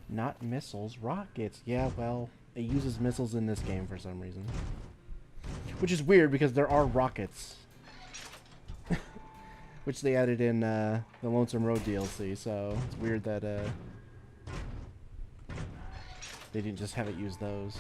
Not missiles, rockets. Yeah, well, it uses missiles in this game for some reason. Which is weird because there are rockets. Which they added in the Lonesome Road DLC, so it's weird that they didn't just have it use those.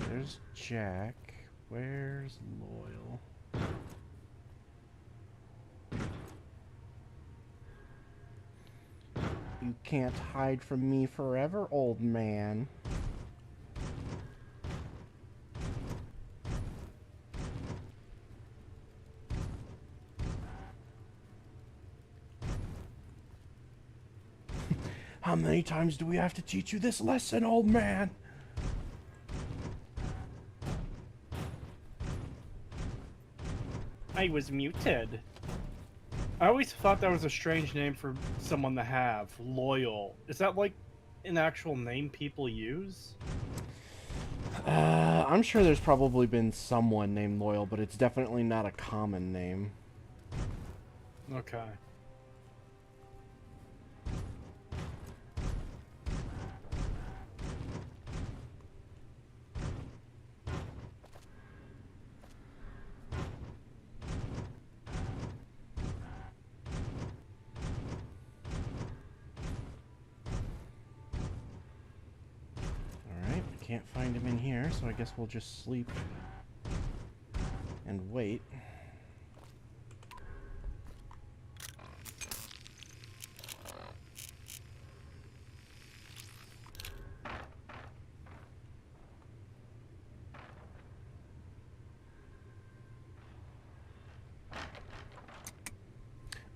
There's Jack. Where's Loyal? You can't hide from me forever, old man. How many times do we have to teach you this lesson, old man? I was muted. I always thought that was a strange name for someone to have. Loyal. Is that like an actual name people use? I'm sure there's probably been someone named Loyal, but it's definitely not a common name. Okay. Alright, can't find him in here, so I guess we'll just sleep and wait.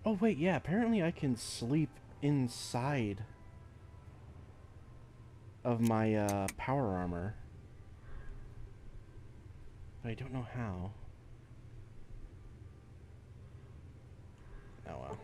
Oh wait, yeah, apparently I can sleep inside of my power armor. But I don't know how. Oh well.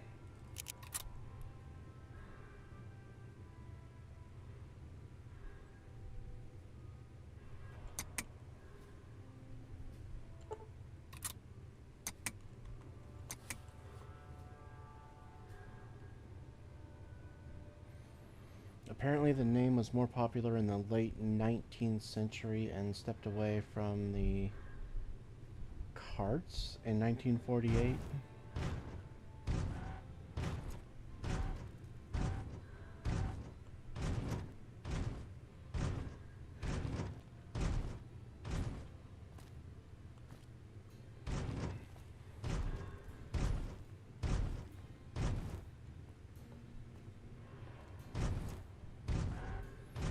Apparently the name was more popular in the late 19th century and stepped away from the carts in 1948.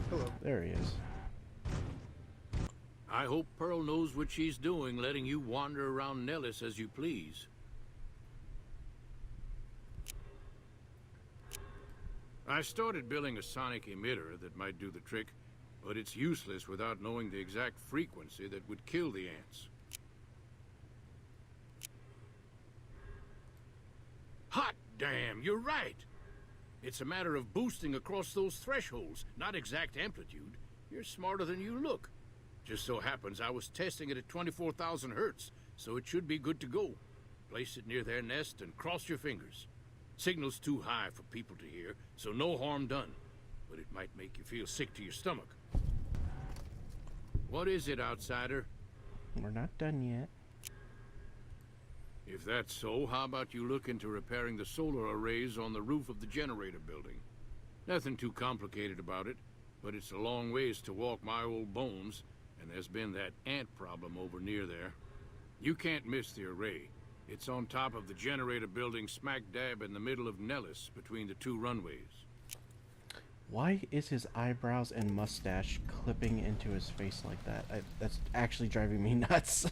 Hello. There he is. I hope Pearl knows what she's doing, letting you wander around Nellis as you please. I started building a sonic emitter that might do the trick, but it's useless without knowing the exact frequency that would kill the ants. Hot damn, you're right! It's a matter of boosting across those thresholds, not exact amplitude. You're smarter than you look. Just so happens I was testing it at 24,000 hertz, so it should be good to go. Place it near their nest and cross your fingers. Signal's too high for people to hear, so no harm done. But it might make you feel sick to your stomach. What is it, outsider? We're not done yet. If that's so, how about you look into repairing the solar arrays on the roof of the generator building? Nothing too complicated about it, but it's a long ways to walk my old bones, and there's been that ant problem over near there. You can't miss the array. It's on top of the generator building smack dab in the middle of Nellis, between the two runways. Why is his eyebrows and mustache clipping into his face like that? That's actually driving me nuts.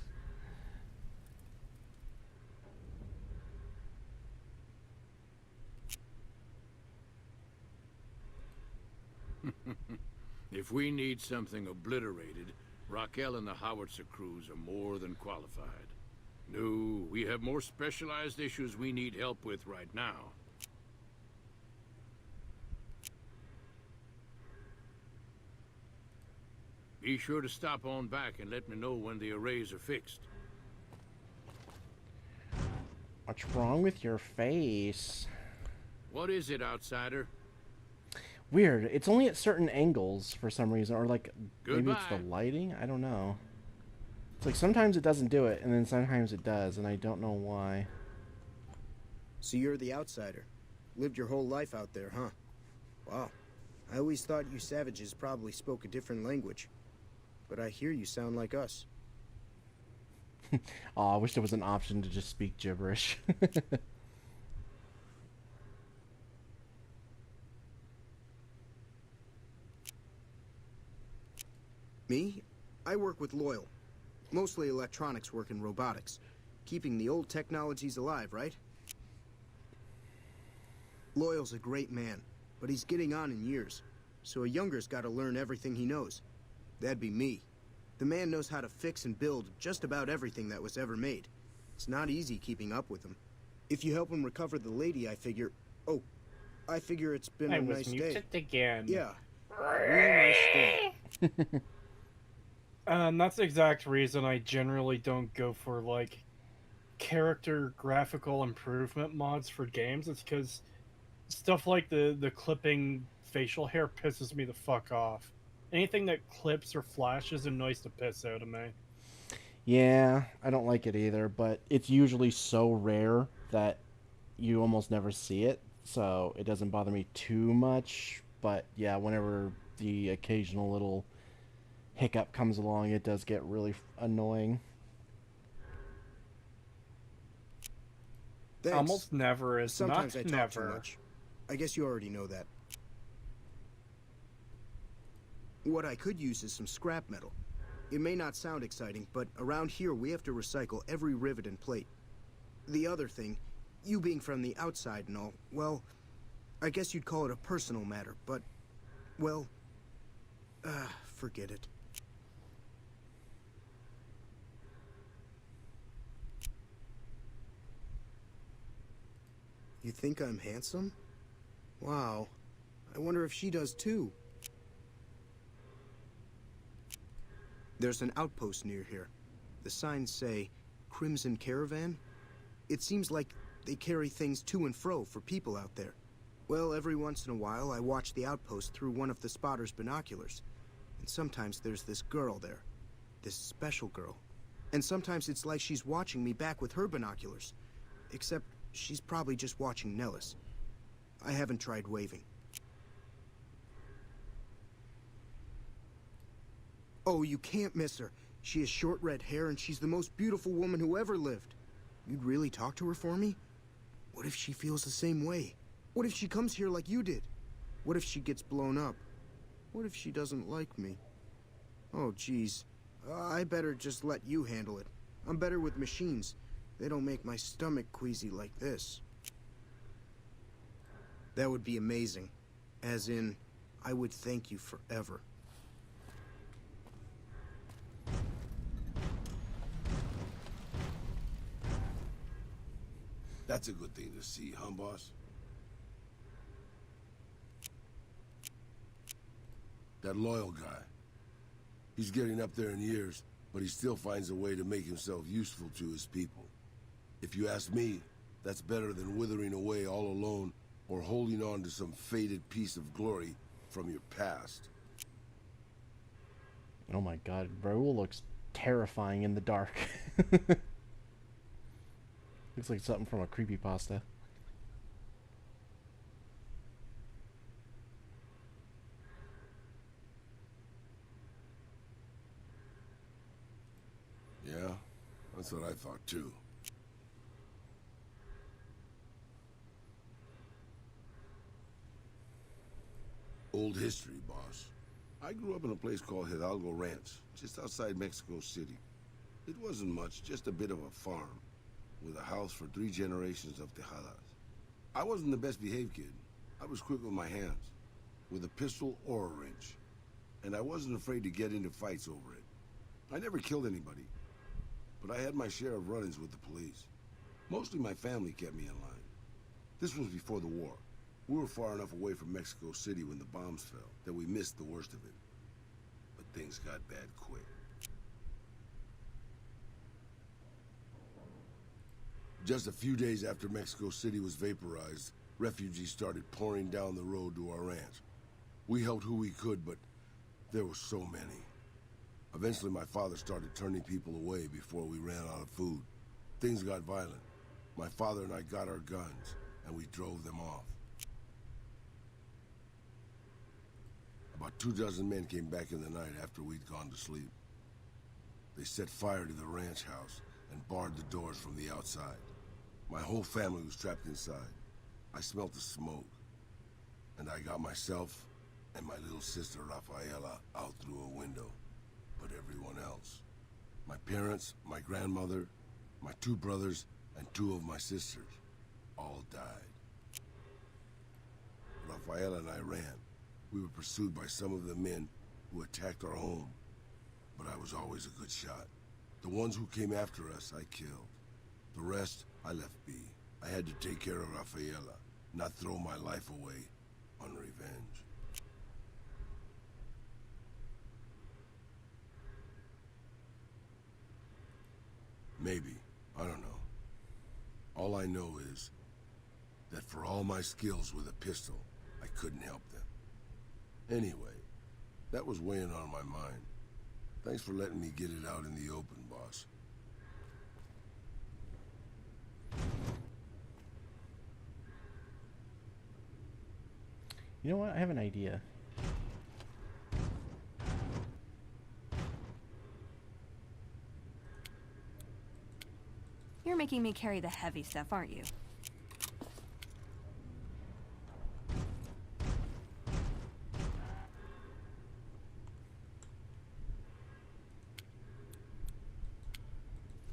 If we need something obliterated, Raquel and the howitzer crews are more than qualified. No, we have more specialized issues we need help with right now. Be sure to stop on back and let me know when the arrays are fixed. What's wrong with your face? What is it, outsider? Weird. It's only at certain angles for some reason, or like maybe it's the Goodbye. lighting. I don't know. It's like sometimes it doesn't do it, and then sometimes it does, and I don't know why. So you're the outsider. Lived your whole life out there, huh? Wow. I always thought you savages probably spoke a different language. But I hear you sound like us. Aw, I wish there was an option to just speak gibberish. Me? I work with Loyal. Mostly electronics work and robotics. Keeping the old technologies alive, right? Loyal's a great man. but he's getting on in years, so a younger's got to learn everything he knows. That'd be me. The man knows how to fix and build just about everything that was ever made. It's not easy keeping up with him. If you help him recover the lady, I figure... Oh, I figure it's been a nice day. I was muted again. Yeah, a real nice day. That's the exact reason I generally don't go for, like, character graphical improvement mods for games. It's because stuff like the clipping facial hair pisses me the fuck off. Anything that clips or flashes annoys the piss out of me. Yeah, I don't like it either, but it's usually so rare that you almost never see it, so it doesn't bother me too much. But yeah, whenever the occasional little hiccup comes along, it does get really annoying. Thanks. Almost never is Sometimes not I talk never. too much. I guess you already know that. What I could use is some scrap metal. It may not sound exciting, but around here we have to recycle every rivet and plate. The other thing, you being from the outside and all, well, I guess you'd call it a personal matter, but, well, forget it. You think I'm handsome? Wow. I wonder if she does too. There's an outpost near here. The signs say, Crimson Caravan. It seems like they carry things to and fro for people out there. Well, every once in a while, I watch the outpost through one of the spotter's binoculars. And sometimes there's this girl there. This special girl. And sometimes it's like she's watching me back with her binoculars. Except she's probably just watching Nellis. I haven't tried waving. Oh, you can't miss her. She has short red hair and she's the most beautiful woman who ever lived. You'd really talk to her for me? What if she feels the same way? What if she comes here like you did? What if she gets blown up? What if she doesn't like me? Oh, geez. I better just let you handle it. I'm better with machines. They don't make my stomach queasy like this. That would be amazing. As in, I would thank you forever. That's a good thing to see, huh, boss? That loyal guy. He's getting up there in years, but he still finds a way to make himself useful to his people. If you ask me, that's better than withering away all alone or holding on to some faded piece of glory from your past. Oh my god, Raoul looks terrifying in the dark. Looks like something from a creepypasta. Yeah, that's what I thought too. Old history, boss. I grew up in a place called Hidalgo Ranch, just outside Mexico City. It wasn't much, just a bit of a farm, with a house for 3 generations of Tejadas. I wasn't the best behaved kid. I was quick with my hands, with a pistol or a wrench. And I wasn't afraid to get into fights over it. I never killed anybody, but I had my share of run-ins with the police. Mostly my family kept me in line. This was before the war. We were far enough away from Mexico City when the bombs fell that we missed the worst of it. But things got bad quick. Just a few days after Mexico City was vaporized, refugees started pouring down the road to our ranch. We helped who we could, but there were so many. Eventually, my father started turning people away before we ran out of food. Things got violent. My father and I got our guns, and we drove them off. About 24 men came back in the night after we'd gone to sleep. They set fire to the ranch house and barred the doors from the outside. My whole family was trapped inside. I smelt the smoke, and I got myself and my little sister Rafaela out through a window. But everyone else, my parents, my grandmother, my 2 brothers, and 2 of my sisters, all died. Rafaela and I ran. We were pursued by some of the men who attacked our home. But I was always a good shot. The ones who came after us, I killed. The rest, I left be. I had to take care of Rafaela, not throw my life away on revenge. Maybe. I don't know. All I know is that for all my skills with a pistol, I couldn't help them. Anyway, that was weighing on my mind. Thanks for letting me get it out in the open, boss. You know what? I have an idea. You're making me carry the heavy stuff, aren't you?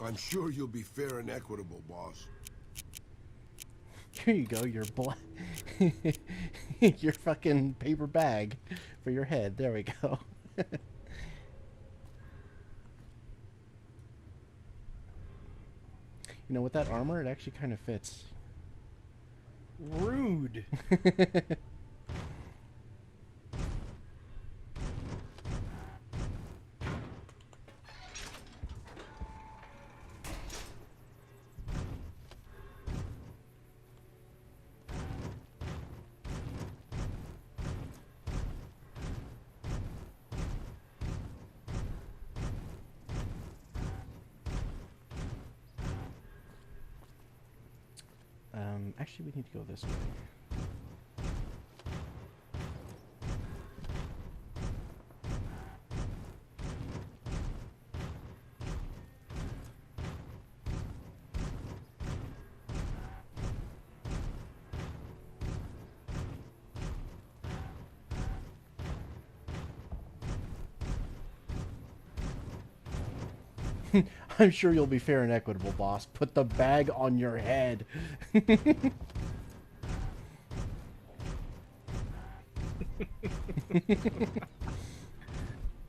I'm sure you'll be fair and equitable, boss. Here you go, your your fucking paper bag for your head. There we go. You know, with that armor, it actually kind of fits. Rude. Actually, we need to go this way. I'm sure you'll be fair and equitable, boss. Put the bag on your head.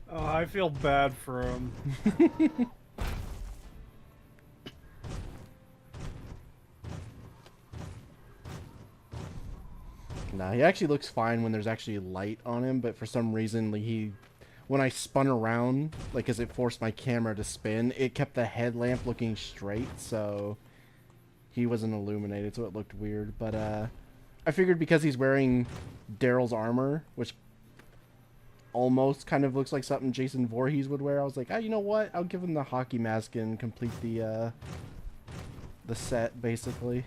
Oh, I feel bad for him. Nah, he actually looks fine when there's actually light on him, but for some reason, like, when I spun around, like, as it forced my camera to spin, it kept the headlamp looking straight, so he wasn't illuminated, so it looked weird. But I figured because he's wearing Daryl's armor, which almost kind of looks like something Jason Voorhees would wear, I was like, oh, you know what? I'll give him the hockey mask and complete the set, basically.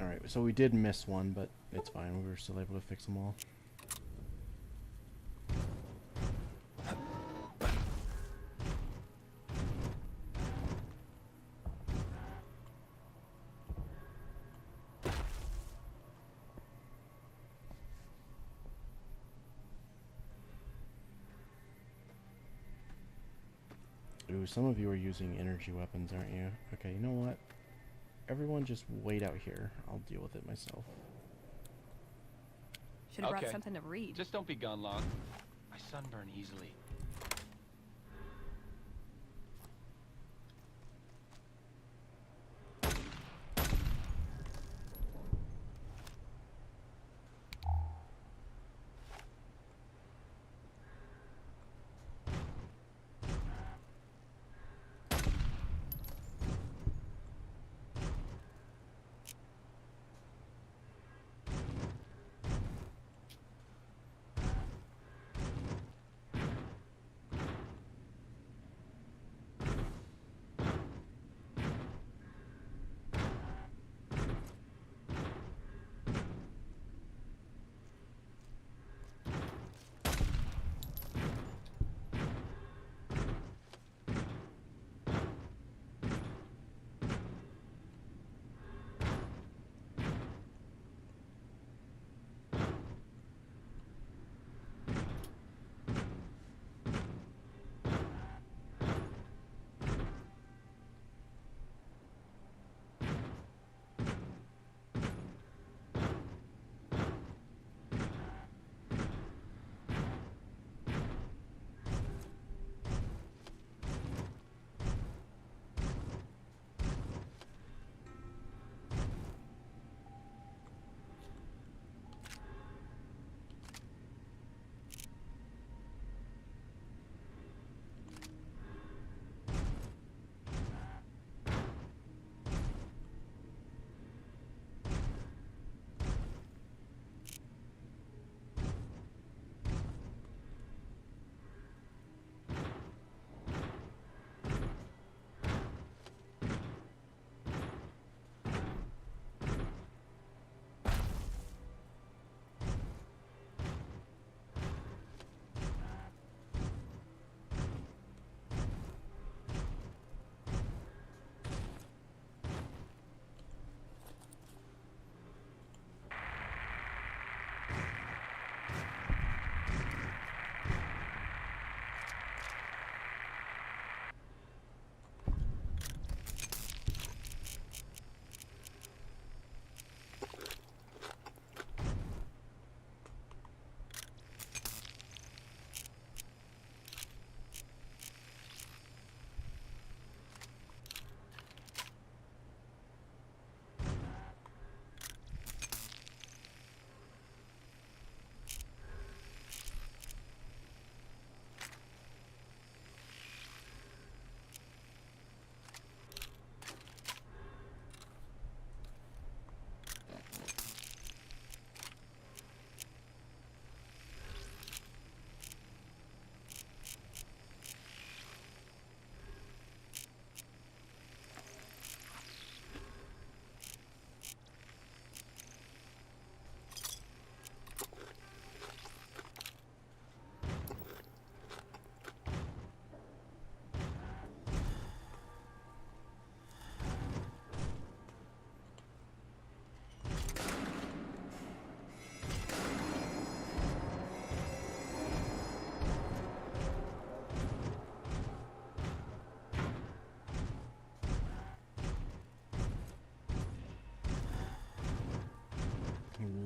Alright, so we did miss one, but it's fine. We were still able to fix them all. Ooh, some of you are using energy weapons, aren't you? Okay, you know what? Everyone just wait out here. I'll deal with it myself. Should have brought something to read. Just don't be gone long. I sunburn easily.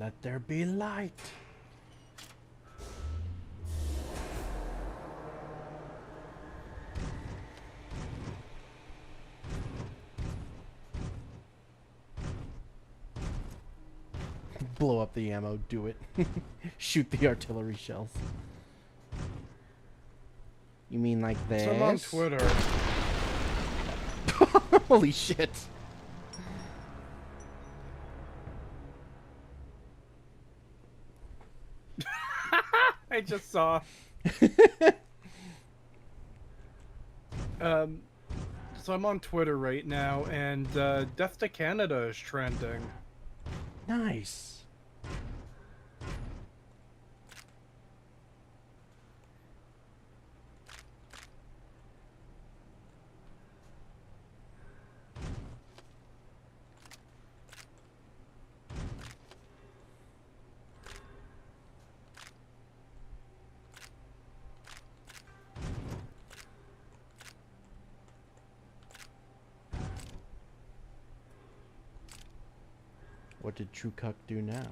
Let there be light. Blow up the ammo, do it. Shoot the artillery shells. You mean like this? So I'm on Twitter. Holy shit. I just saw. So I'm on Twitter right now, and Death to Canada is trending. Nice. What did True Cuck do now?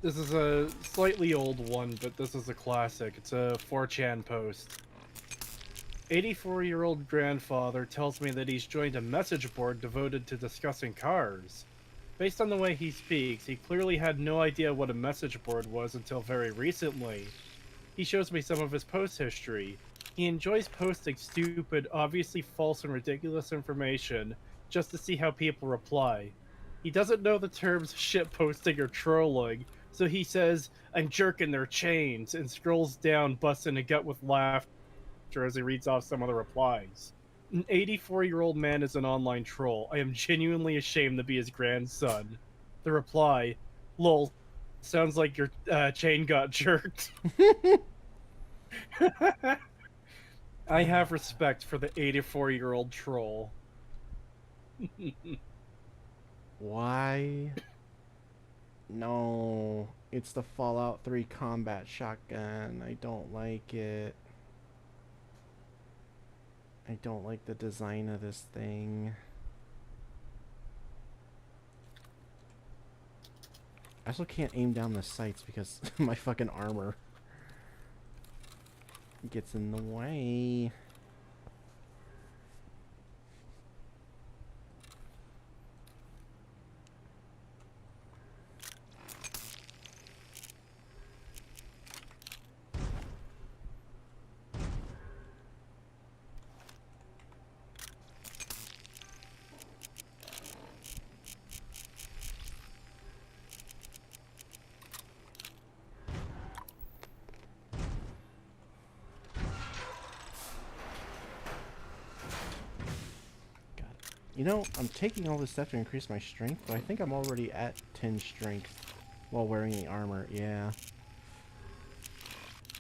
This is a slightly old one, but this is a classic. It's a 4chan post. 84-year-old grandfather tells me that he's joined a message board devoted to discussing cars. Based on the way he speaks, he clearly had no idea what a message board was until very recently. He shows me some of his post history. He enjoys posting stupid, obviously false and ridiculous information just to see how people reply. He doesn't know the terms shitposting or trolling, so he says, "I'm jerking their chains," and scrolls down, busting a gut with laughter as he reads off some of the replies. An 84-year-old man is an online troll. I am genuinely ashamed to be his grandson. The reply, "Lol, sounds like your chain got jerked." I have respect for the 84-year-old troll. Why? No, it's the Fallout 3 combat shotgun. I don't like it. I don't like the design of this thing. I also can't aim down the sights because my fucking armor gets in the way. You know, I'm taking all this stuff to increase my strength, but I think I'm already at 10 strength while wearing the armor. Yeah.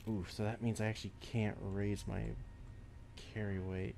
Ooh, so that means I actually can't raise my carry weight.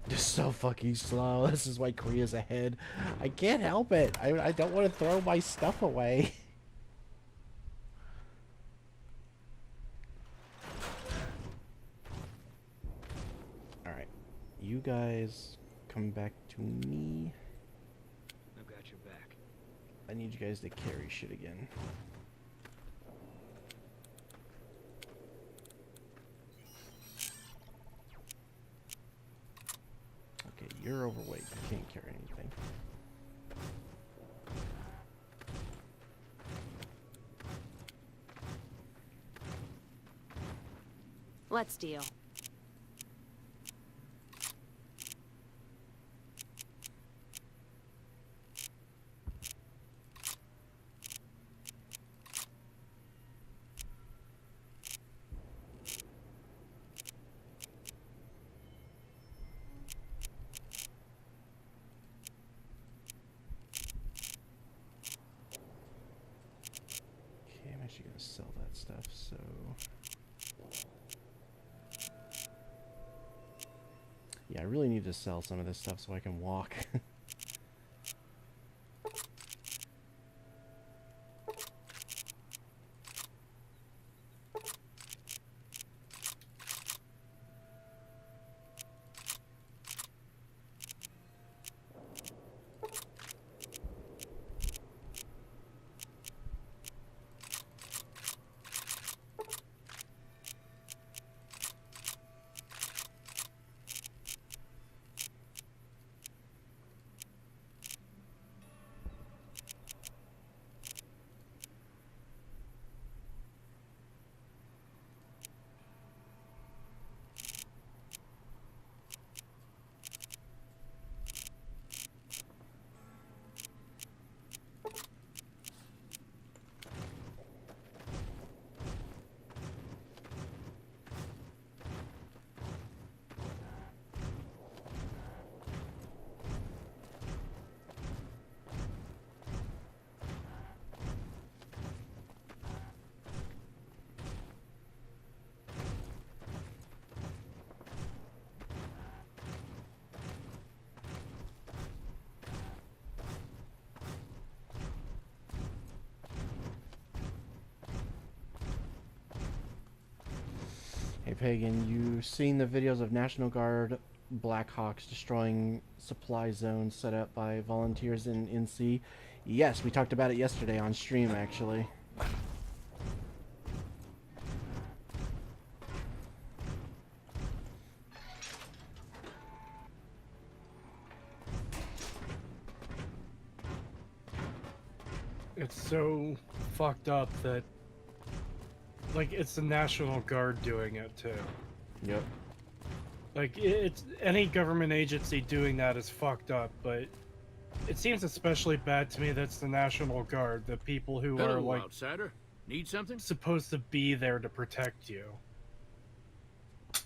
Just so fucking slow. This is why Cree is ahead. I can't help it. I don't want to throw my stuff away. Alright. You guys come back to me. I've got your back. I need you guys to carry shit again. Okay, you're overweight. You can't carry anything. Let's deal. Okay, I'm actually gonna sell that stuff, so... Yeah, I really need to sell some of this stuff so I can walk. Hey Pagan, you seen the videos of National Guard Blackhawks destroying supply zones set up by volunteers in NC? Yes, we talked about it yesterday on stream actually. It's so fucked up that, like, it's the National Guard doing it too. Yep. Like, it's any government agency doing that is fucked up, but it seems especially bad to me that's the National Guard, the people who are, Hello, like, outsider. Need something? supposed to be there to protect you. At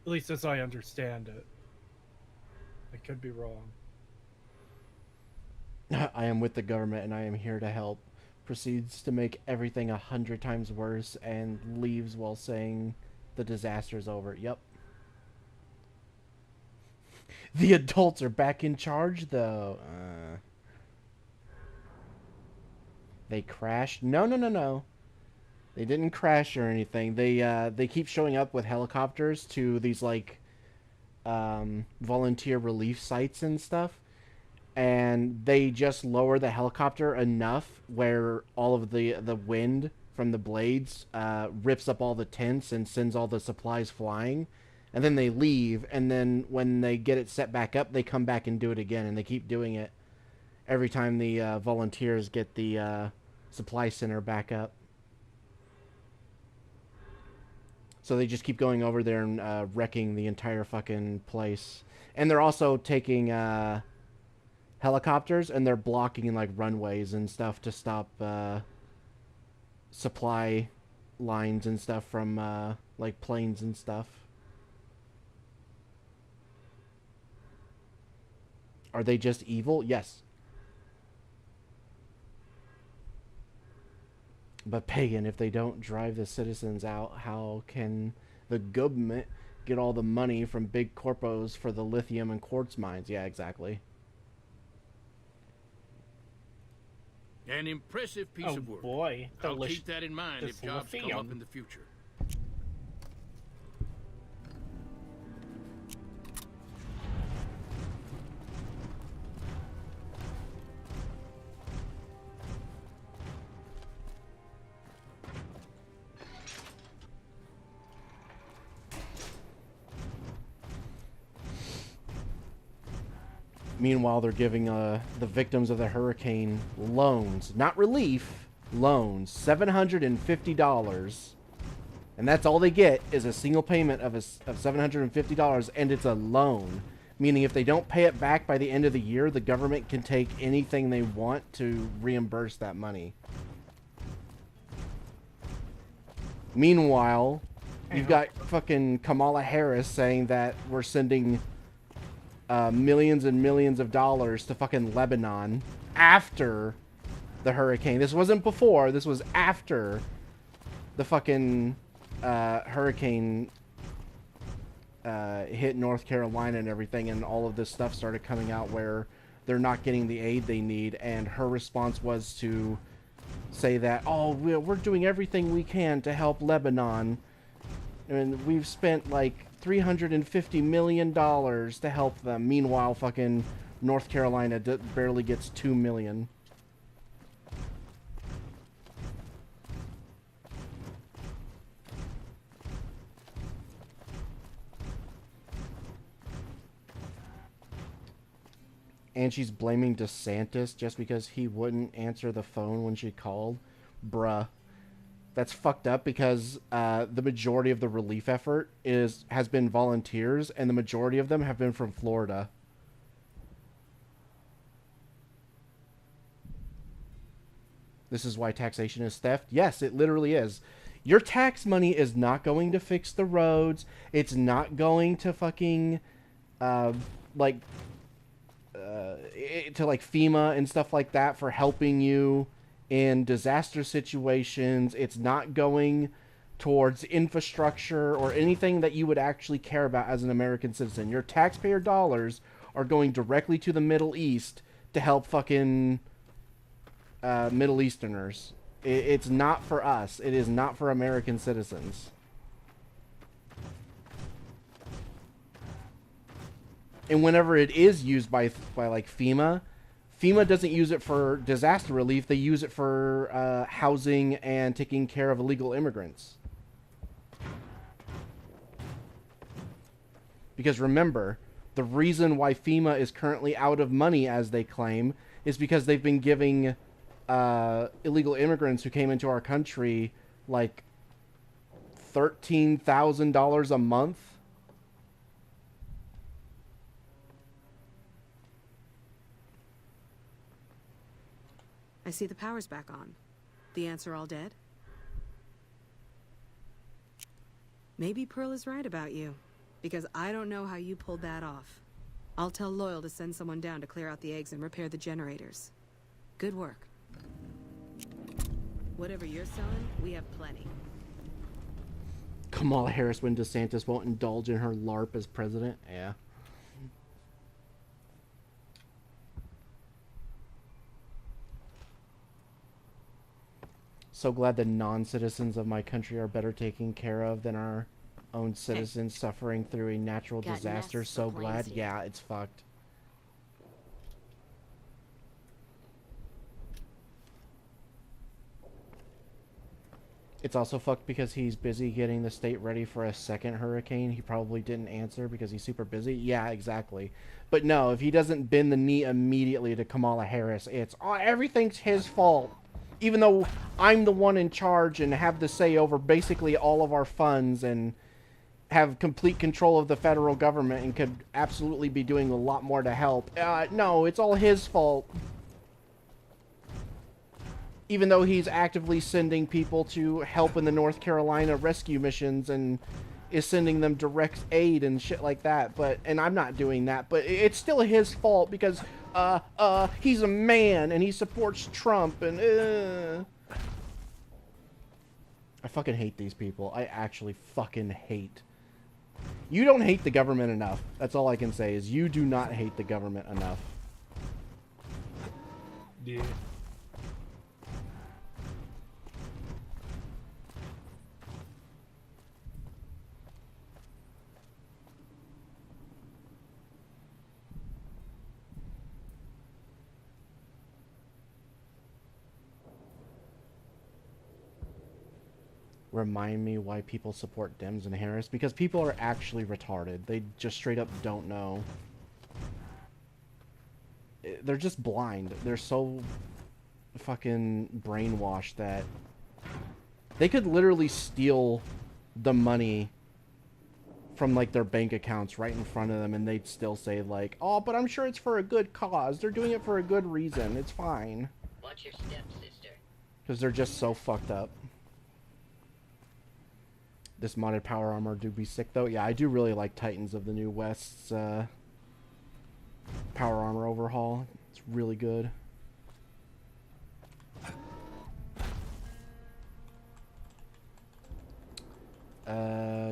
least as I understand it. I could be wrong. I am with the government and I am here to help. Proceeds to make everything 100 times worse and leaves while saying the disaster is over. Yep. The adults are back in charge though. They crashed? No. They didn't crash or anything. They keep showing up with helicopters to these like volunteer relief sites and stuff. And they just lower the helicopter enough where all of the wind from the blades rips up all the tents and sends all the supplies flying. And then they leave, and then when they get it set back up, they come back and do it again, and they keep doing it every time the volunteers get the supply center back up. So they just keep going over there and wrecking the entire fucking place. And they're also taking... helicopters, and they're blocking like runways and stuff to stop supply lines and stuff from like planes and stuff. Are they just evil? Yes. But Pagan, if they don't drive the citizens out, how can the government get all the money from big corpos for the lithium and quartz mines? Yeah, exactly. An impressive piece of work. Boy, I'll keep that in mind if jobs come up in the future. Meanwhile, they're giving the victims of the hurricane loans, not relief, loans, $750. And that's all they get is a single payment of $750, and it's a loan. Meaning if they don't pay it back by the end of the year, the government can take anything they want to reimburse that money. Meanwhile, you've got fucking Kamala Harris saying that we're sending millions and millions of dollars to fucking Lebanon after the hurricane. This wasn't before, this was after the fucking hurricane hit North Carolina and everything, and all of this stuff started coming out where they're not getting the aid they need, and her response was to say that, oh, we're doing everything we can to help Lebanon, and we've spent like $350 million to help them. Meanwhile, fucking North Carolina barely gets $2 million. And she's blaming DeSantis just because he wouldn't answer the phone when she called. Bruh. That's fucked up because the majority of the relief effort has been volunteers, and the majority of them have been from Florida. This is why taxation is theft? Yes, it literally is. Your tax money is not going to fix the roads. It's not going to fucking, to like FEMA and stuff like that for helping you in disaster situations. It's not going towards infrastructure or anything that you would actually care about as an American citizen. Your taxpayer dollars are going directly to the Middle East to help fucking Middle Easterners. It's not for us. It is not for American citizens. And whenever it is used by like FEMA doesn't use it for disaster relief. They use it for housing and taking care of illegal immigrants. Because remember, the reason why FEMA is currently out of money, as they claim, is because they've been giving illegal immigrants who came into our country like $13,000 a month. I see the power's back on. The ants are all dead? Maybe Pearl is right about you, because I don't know how you pulled that off. I'll tell Loyal to send someone down to clear out the eggs and repair the generators. Good work. Whatever you're selling, we have plenty. Kamala Harris when DeSantis won't indulge in her LARP as president? Yeah. So glad the non-citizens of my country are better taken care of than our own citizens suffering through a natural disaster. So glad. Yeah, it's fucked. It's also fucked because he's busy getting the state ready for a second hurricane. He probably didn't answer because he's super busy. Yeah, exactly. But no, if he doesn't bend the knee immediately to Kamala Harris, it's, oh, everything's his fault. Even though I'm the one in charge and have the say over basically all of our funds and have complete control of the federal government and could absolutely be doing a lot more to help. No, it's all his fault. Even though he's actively sending people to help in the North Carolina rescue missions and is sending them direct aid and shit like that. And I'm not doing that, but it's still his fault because he's a man and he supports Trump and I fucking hate these people. I actually fucking hate. You don't hate the government enough. That's all I can say is you do not hate the government enough. Yeah. Remind me why people support Dems and Harris. Because people are actually retarded. They just straight up don't know. they're just blind. They're so fucking brainwashed that they could literally steal the money from like their bank accounts right in front of them, and they'd still say like, "Oh, but I'm sure it's for a good cause. They're doing it for a good reason. It's fine." Watch your step, sister. Because they're just so fucked up. This modded power armor do be sick though. Yeah, I do really like Titans of the New West's power armor overhaul. It's really good.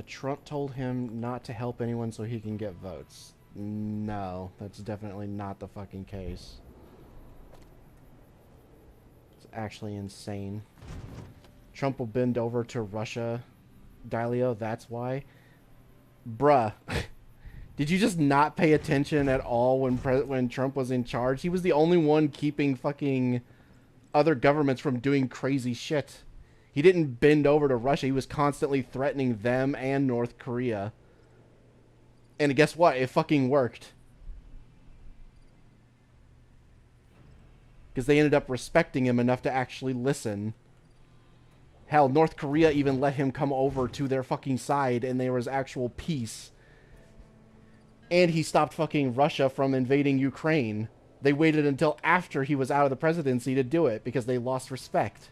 Trump told him not to help anyone so he can get votes. No, that's definitely not the fucking case. It's actually insane. Trump will bend over to Russia, Dilio, that's why. Bruh. Did you just not pay attention at all when Trump was in charge? He was the only one keeping fucking other governments from doing crazy shit. He didn't bend over to Russia. He was constantly threatening them and North Korea. And guess what? It fucking worked. Because they ended up respecting him enough to actually listen. Hell, North Korea even let him come over to their fucking side and there was actual peace. And he stopped fucking Russia from invading Ukraine. They waited until after he was out of the presidency to do it because they lost respect.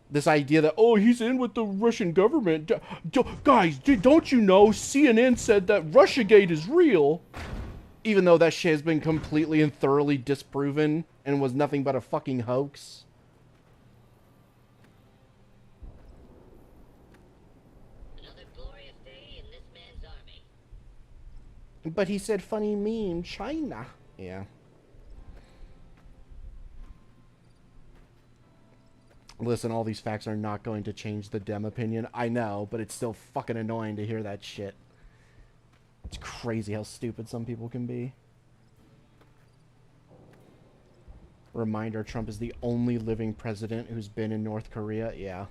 This idea that, oh, he's in with the Russian government. Guys, don't you know CNN said that Russiagate is real? Even though that shit has been completely and thoroughly disproven and was nothing but a fucking hoax. Another glorious day in this man's army. But he said funny meme, China. Yeah. Listen, all these facts are not going to change the Dem opinion. I know, but it's still fucking annoying to hear that shit. It's crazy how stupid some people can be. Reminder, Trump is the only living president who's been in North Korea. Yeah.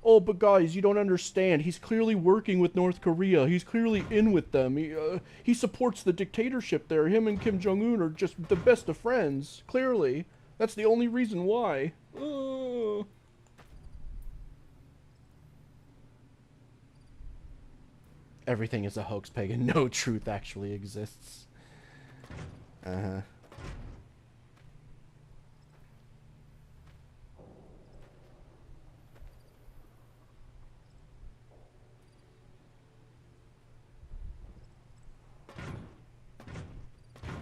Oh, but guys, you don't understand. He's clearly working with North Korea. He's clearly in with them. He supports the dictatorship there. Him and Kim Jong-un are just the best of friends. Clearly. That's the only reason why. Everything is a hoax, Pagan. No truth actually exists. Uh-huh.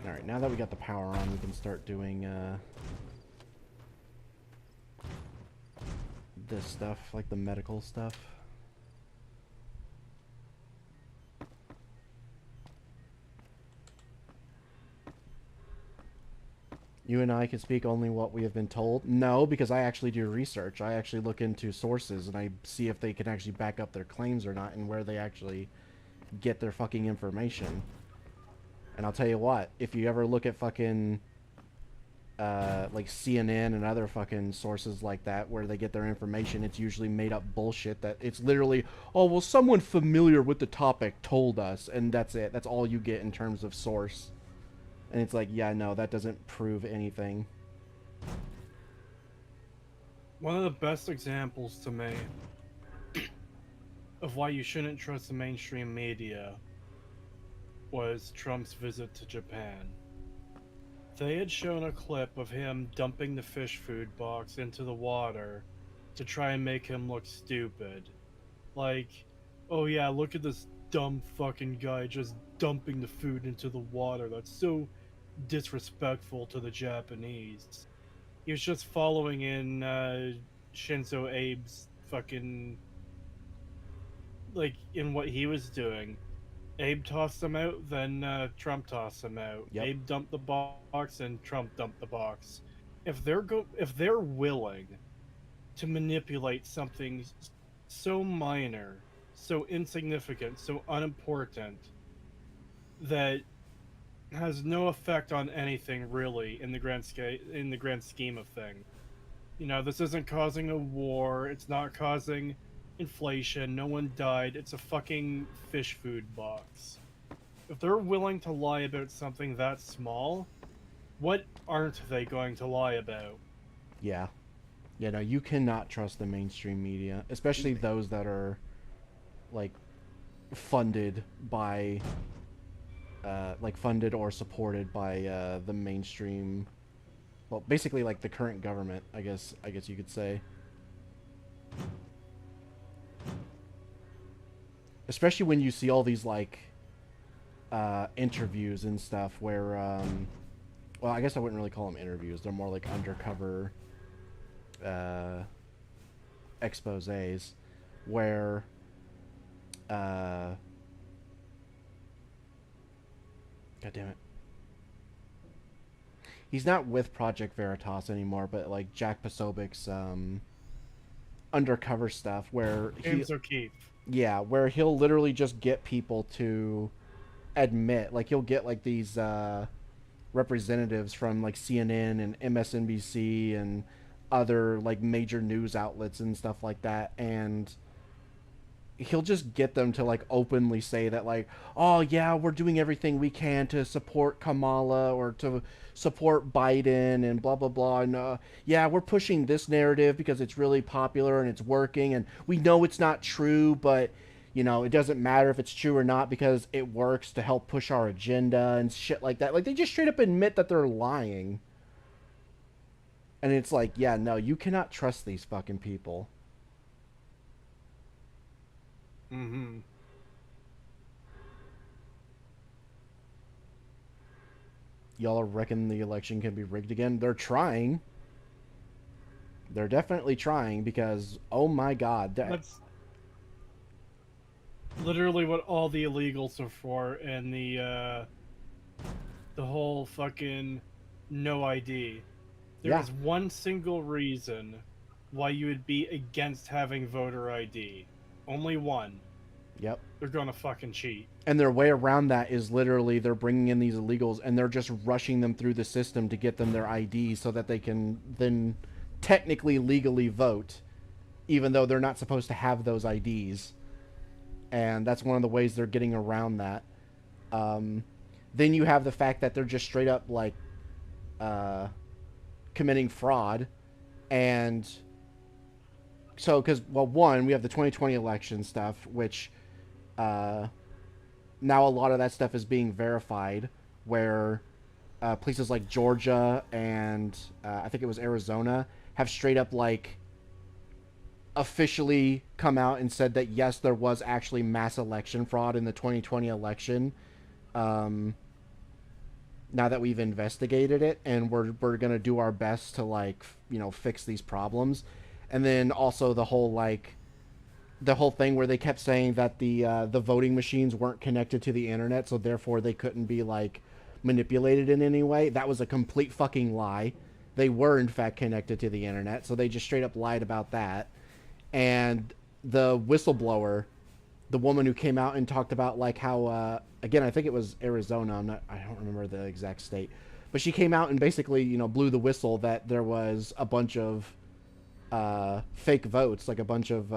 Alright, now that we got the power on, we can start doing, this stuff, like the medical stuff. You and I can speak only what we have been told. No, because I actually do research. I actually look into sources, and I see if they can actually back up their claims or not, and where they actually get their fucking information. And I'll tell you what, if you ever look at fucking, like CNN and other fucking sources like that where they get their information, it's usually made up bullshit that it's literally, oh, well, someone familiar with the topic told us, and that's it. That's all you get in terms of source. And it's like, yeah, no, that doesn't prove anything. One of the best examples to me of why you shouldn't trust the mainstream media was Trump's visit to Japan. They had shown a clip of him dumping the fish food box into the water to try and make him look stupid. Like, oh yeah, look at this dumb fucking guy just dumping the food into the water. That's so disrespectful to the Japanese. He was just following in Shinzo Abe's fucking, like, in what he was doing. Abe tossed him out, then Trump tossed him out. Yep. Abe dumped the box, and Trump dumped the box. If they're willing to manipulate something so minor, so insignificant, so unimportant, that has no effect on anything really in the grand scheme of things. You know, this isn't causing a war. It's not causing inflation. No one died. It's a fucking fish food box. If they're willing to lie about something that small, what aren't they going to lie about? Yeah. Yeah, no, you cannot trust the mainstream media, especially those that are, like, funded by, funded or supported by the mainstream. Well, basically, like the current government, I guess you could say. Especially when you see all these like interviews and stuff where, well, I guess I wouldn't really call them interviews. They're more like undercover exposés where God damn it. He's not with Project Veritas anymore, but like Jack Posobiec's undercover stuff where James O'Keefe. Yeah, where he'll literally just get people to admit, like he'll get like these representatives from like CNN and MSNBC and other like major news outlets and stuff like that, and he'll just get them to like openly say that like, oh yeah, we're doing everything we can to support Kamala or to support Biden and blah blah blah, and yeah, we're pushing this narrative because it's really popular and it's working, and we know it's not true, but you know, it doesn't matter if it's true or not because it works to help push our agenda and shit like that. Like they just straight up admit that they're lying. And it's like, yeah, no, you cannot trust these fucking people. Mm-hmm. Y'all reckon the election can be rigged again? They're trying. They're definitely trying because, oh my god. That's literally what all the illegals are for, and the whole fucking no ID. There is one single reason why you would be against having voter ID. Only one. Yep. They're gonna fucking cheat. And their way around that is literally they're bringing in these illegals and they're just rushing them through the system to get them their ID so that they can then technically legally vote, even though they're not supposed to have those IDs. And that's one of the ways they're getting around that. Then you have the fact that they're just straight up like committing fraud. And so, because, well, one, we have the 2020 election stuff, which now a lot of that stuff is being verified, where places like Georgia and I think it was Arizona have straight up like officially come out and said that yes, there was actually mass election fraud in the 2020 election. Now that we've investigated it, and we're going to do our best to like, you know, fix these problems. And then also the whole thing where they kept saying that the voting machines weren't connected to the internet, so therefore they couldn't be like manipulated in any way. That was a complete fucking lie. They were in fact connected to the internet, so they just straight up lied about that. And the whistleblower, the woman who came out and talked about like how again, I think it was Arizona, I don't remember the exact state, but she came out and basically, you know, blew the whistle that there was a bunch of fake votes, like a bunch of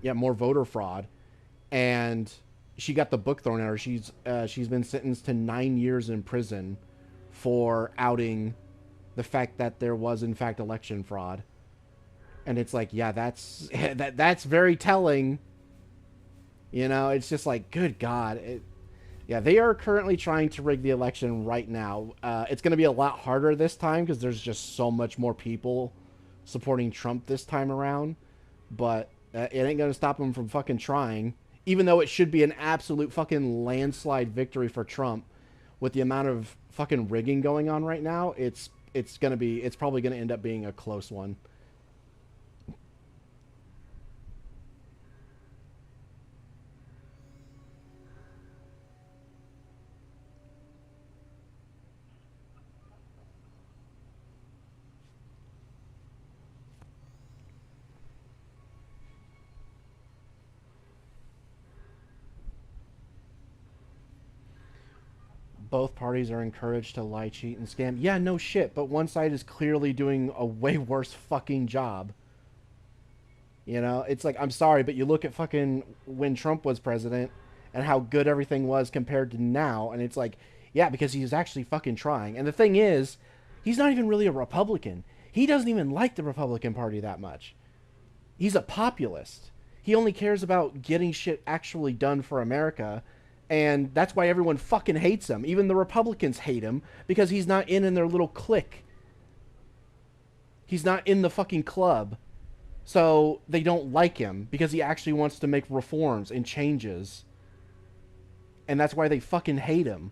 more voter fraud, and she got the book thrown at her. She's been sentenced to 9 years in prison for outing the fact that there was in fact election fraud. And it's like, yeah, that's that's very telling. You know, it's just like, good God. Yeah, they are currently trying to rig the election right now. It's going to be a lot harder this time because there's just so much more people supporting Trump this time around. But it ain't going to stop them from fucking trying. Even though it should be an absolute fucking landslide victory for Trump, with the amount of fucking rigging going on right now, it's probably going to end up being a close one. Both parties are encouraged to lie, cheat, and scam. Yeah, no shit, but one side is clearly doing a way worse fucking job. You know, it's like, I'm sorry, but you look at fucking when Trump was president, and how good everything was compared to now. And it's like, yeah, because he's actually fucking trying. And the thing is, he's not even really a Republican. He doesn't even like the Republican Party that much. He's a populist. He only cares about getting shit actually done for America. And that's why everyone fucking hates him. Even the Republicans hate him because he's not in their little clique. He's not in the fucking club. So they don't like him because he actually wants to make reforms and changes. And that's why they fucking hate him.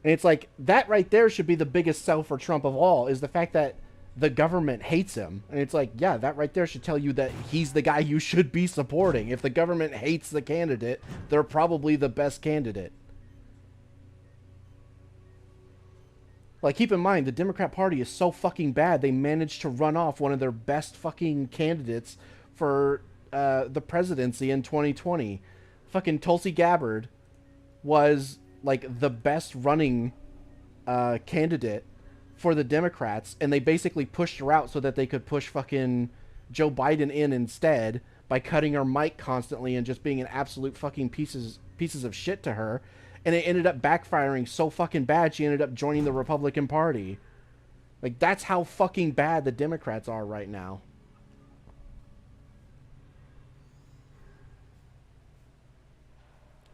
And it's like, that right there should be the biggest sell for Trump of all, is the fact that the government hates him. And it's like, yeah, that right there should tell you that he's the guy you should be supporting. If the government hates the candidate, they're probably the best candidate. Like, keep in mind, the Democrat Party is so fucking bad, they managed to run off one of their best fucking candidates for the presidency in 2020. Fucking Tulsi Gabbard was, like, the best running candidate for the Democrats, and they basically pushed her out so that they could push fucking Joe Biden in instead by cutting her mic constantly and just being an absolute fucking pieces of shit to her. And it ended up backfiring so fucking bad, she ended up joining the Republican Party. Like, that's how fucking bad the Democrats are right now.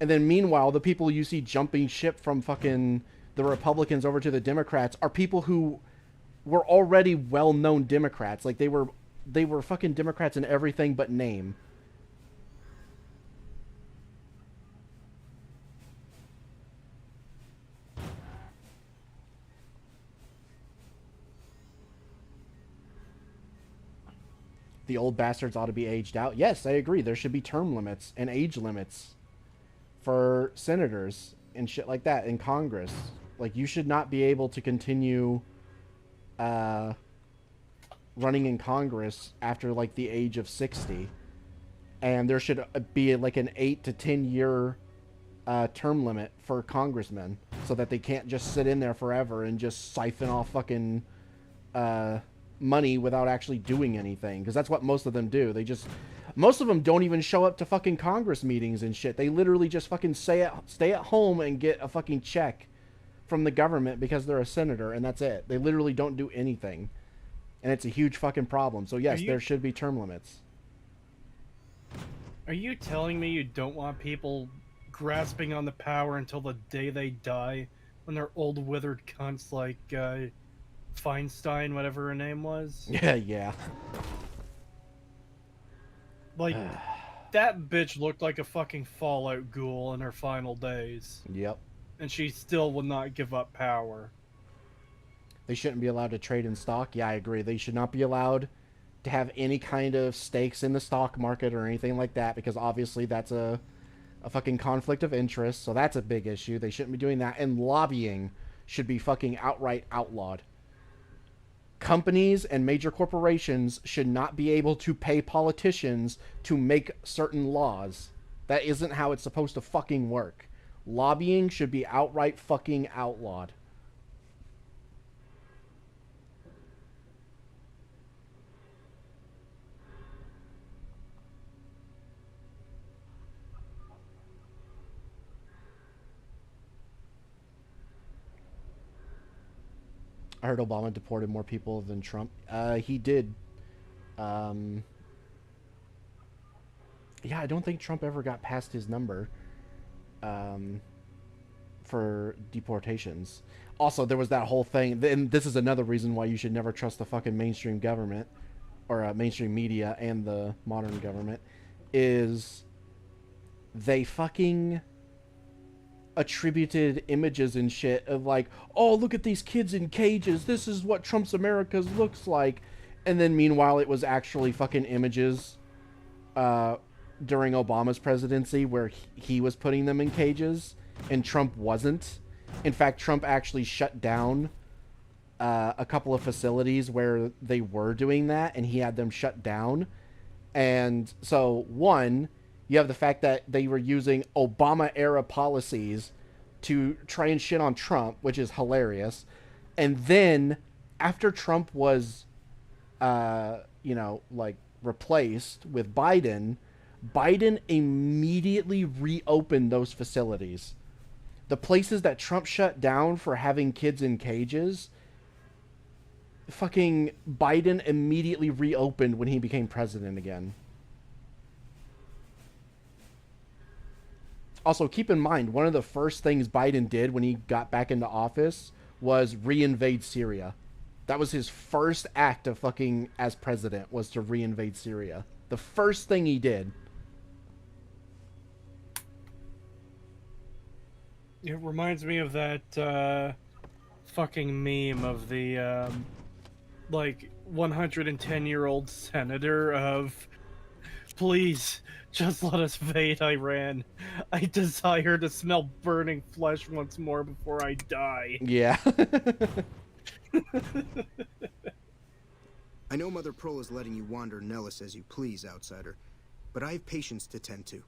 And then meanwhile, the people you see jumping ship from fucking the Republicans over to the Democrats are people who were already well-known Democrats. Like, they were fucking Democrats in everything but name. The old bastards ought to be aged out. Yes, I agree. There should be term limits and age limits for senators and shit like that in Congress. Like, you should not be able to continue running in Congress after, like, the age of 60. And there should be, like, an 8 to 10 year term limit for congressmen so that they can't just sit in there forever and just siphon off fucking money without actually doing anything. Because that's what most of them do. Most of them don't even show up to fucking Congress meetings and shit. They literally just fucking stay at home and get a fucking check from the government because they're a senator, and that's it. They literally don't do anything. And it's a huge fucking problem. So yes, there should be term limits. Are you telling me you don't want people grasping on the power until the day they die when they're old withered cunts like Feinstein, whatever her name was? Yeah. Like, that bitch looked like a fucking Fallout ghoul in her final days. Yep. And she still will not give up power. They shouldn't be allowed to trade in stock. Yeah, I agree. They should not be allowed to have any kind of stakes in the stock market or anything like that, because obviously that's a fucking conflict of interest. So that's a big issue. They shouldn't be doing that. And lobbying should be fucking outright outlawed. Companies and major corporations should not be able to pay politicians to make certain laws. That isn't how it's supposed to fucking work. Lobbying should be outright fucking outlawed. I heard Obama deported more people than Trump. He did. Yeah, I don't think Trump ever got past his number for deportations. Also, there was that whole thing, and this is another reason why you should never trust the fucking mainstream government, or mainstream media and the modern government, is they fucking attributed images and shit of like, oh, look at these kids in cages, this is what Trump's America looks like, and then meanwhile it was actually fucking images during Obama's presidency where he was putting them in cages and Trump wasn't. In fact, Trump actually shut down a couple of facilities where they were doing that, and he had them shut down. And so, one, you have the fact that they were using Obama-era policies to try and shit on Trump, which is hilarious. And then, after Trump was, replaced with Biden, Biden immediately reopened those facilities. The places that Trump shut down for having kids in cages, fucking Biden immediately reopened when he became president again. Also, keep in mind, one of the first things Biden did when he got back into office was reinvade Syria. That was his first act of fucking as president, was to reinvade Syria. The first thing he did. It reminds me of that fucking meme of the like 110-year-old senator of, please just let us invade Iran. I desire to smell burning flesh once more before I die. Yeah. I know Mother Prole is letting you wander Nellis as you please, outsider, but I have patients to tend to.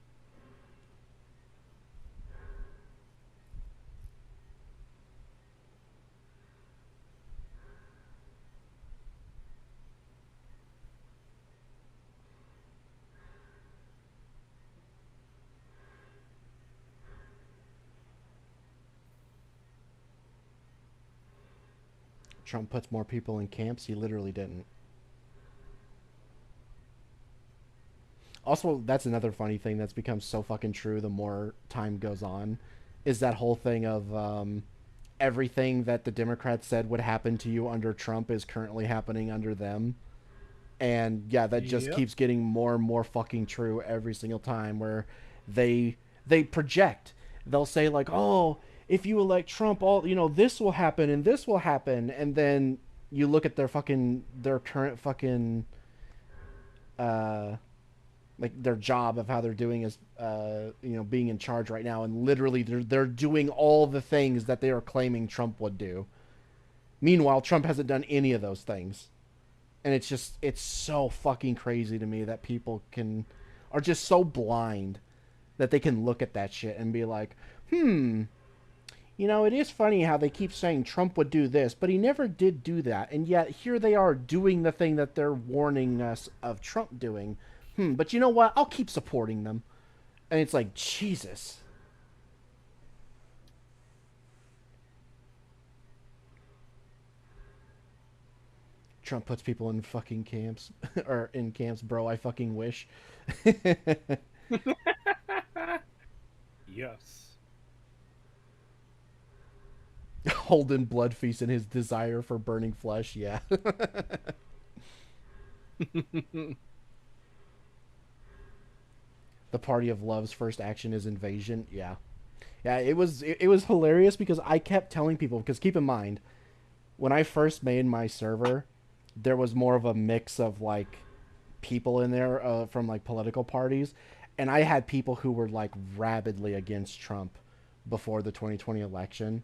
Trump puts more people in camps. He literally didn't. Also, that's another funny thing that's become so fucking true the more time goes on, is that whole thing of everything that the Democrats said would happen to you under Trump is currently happening under them. And yeah, that just keeps getting more and more fucking true every single time, where they project. They'll say like, "Oh, if you elect Trump, all, you know, this will happen and this will happen," and then you look at their current fucking like their job of how they're doing as being in charge right now, and literally they're doing all the things that they are claiming Trump would do. Meanwhile, Trump hasn't done any of those things. And it's so fucking crazy to me that people are just so blind that they can look at that shit and be like, you know, it is funny how they keep saying Trump would do this, but he never did do that. And yet here they are doing the thing that they're warning us of Trump doing. But you know what? I'll keep supporting them. And it's like, Jesus. Trump puts people in fucking camps. Or in camps, bro. I fucking wish. Yes. Holden Bloodfeast and his desire for burning flesh. Yeah. The Party of Love's first action is invasion. Yeah. Yeah, it was hilarious because I kept telling people, because keep in mind, when I first made my server, there was more of a mix of like people in there from like political parties, and I had people who were like rabidly against Trump before the 2020 election,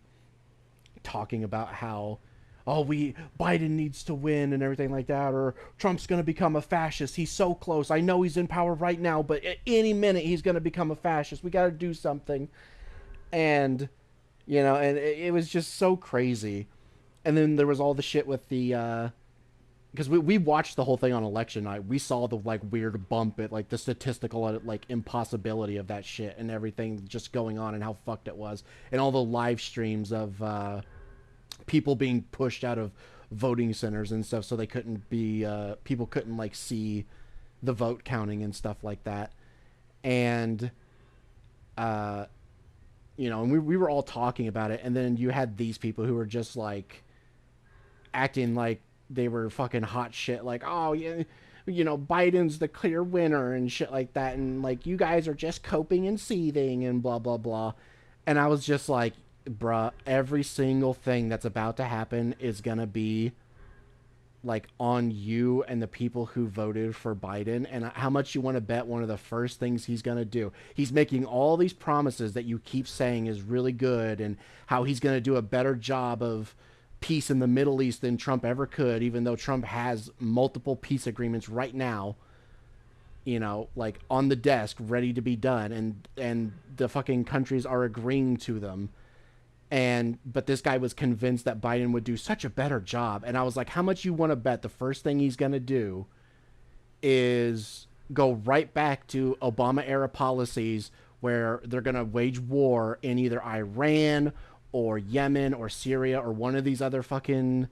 talking about how, oh, Biden needs to win and everything like that, or Trump's going to become a fascist. He's so close. I know he's in power right now, but at any minute he's going to become a fascist. We got to do something. And, you know, and it was just so crazy. And then there was all the shit with the, because we watched the whole thing on election night. We saw the like weird bump at like the statistical like impossibility of that shit and everything just going on and how fucked it was, and all the live streams of people being pushed out of voting centers and stuff, so they couldn't be people couldn't like see the vote counting and stuff like that. And you know, and we were all talking about it, and then you had these people who were just like acting like they were fucking hot shit, like, oh yeah, you know, Biden's the clear winner and shit like that, and like, you guys are just coping and seething and blah blah blah. And I was just like, bruh, every single thing that's about to happen is gonna be like on you and the people who voted for Biden. And how much you want to bet one of the first things he's gonna do, he's making all these promises that you keep saying is really good, and how he's gonna do a better job of peace in the Middle East than Trump ever could, even though Trump has multiple peace agreements right now, you know, like on the desk ready to be done, and the fucking countries are agreeing to them. But this guy was convinced that Biden would do such a better job. And I was like, how much you want to bet the first thing he's going to do is go right back to Obama era policies where they're going to wage war in either Iran or Yemen or Syria or one of these other fucking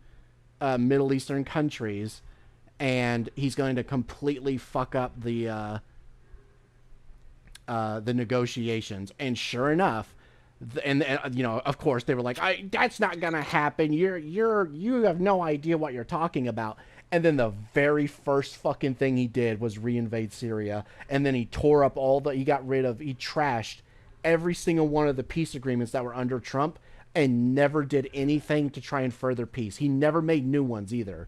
Middle Eastern countries, and he's going to completely fuck up the negotiations. And sure enough, and you know, of course, they were like, "That's not gonna happen. You have no idea what you're talking about." And then the very first fucking thing he did was reinvade Syria, and then he tore up he trashed every single one of the peace agreements that were under Trump, and never did anything to try and further peace. He never made new ones either.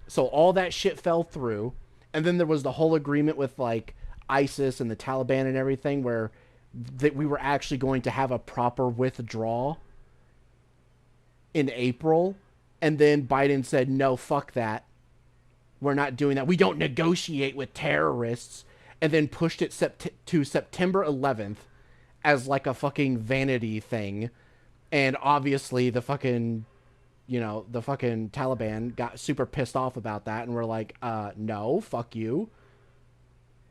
So all that shit fell through, and then there was the whole agreement with like ISIS and the Taliban and everything, where that we were actually going to have a proper withdrawal in April, and then Biden said, no, fuck that. We're not doing that. We don't negotiate with terrorists, and then pushed it to September 11th as like a fucking vanity thing. And obviously the fucking, you know, the fucking Taliban got super pissed off about that, and we're like, no, fuck you.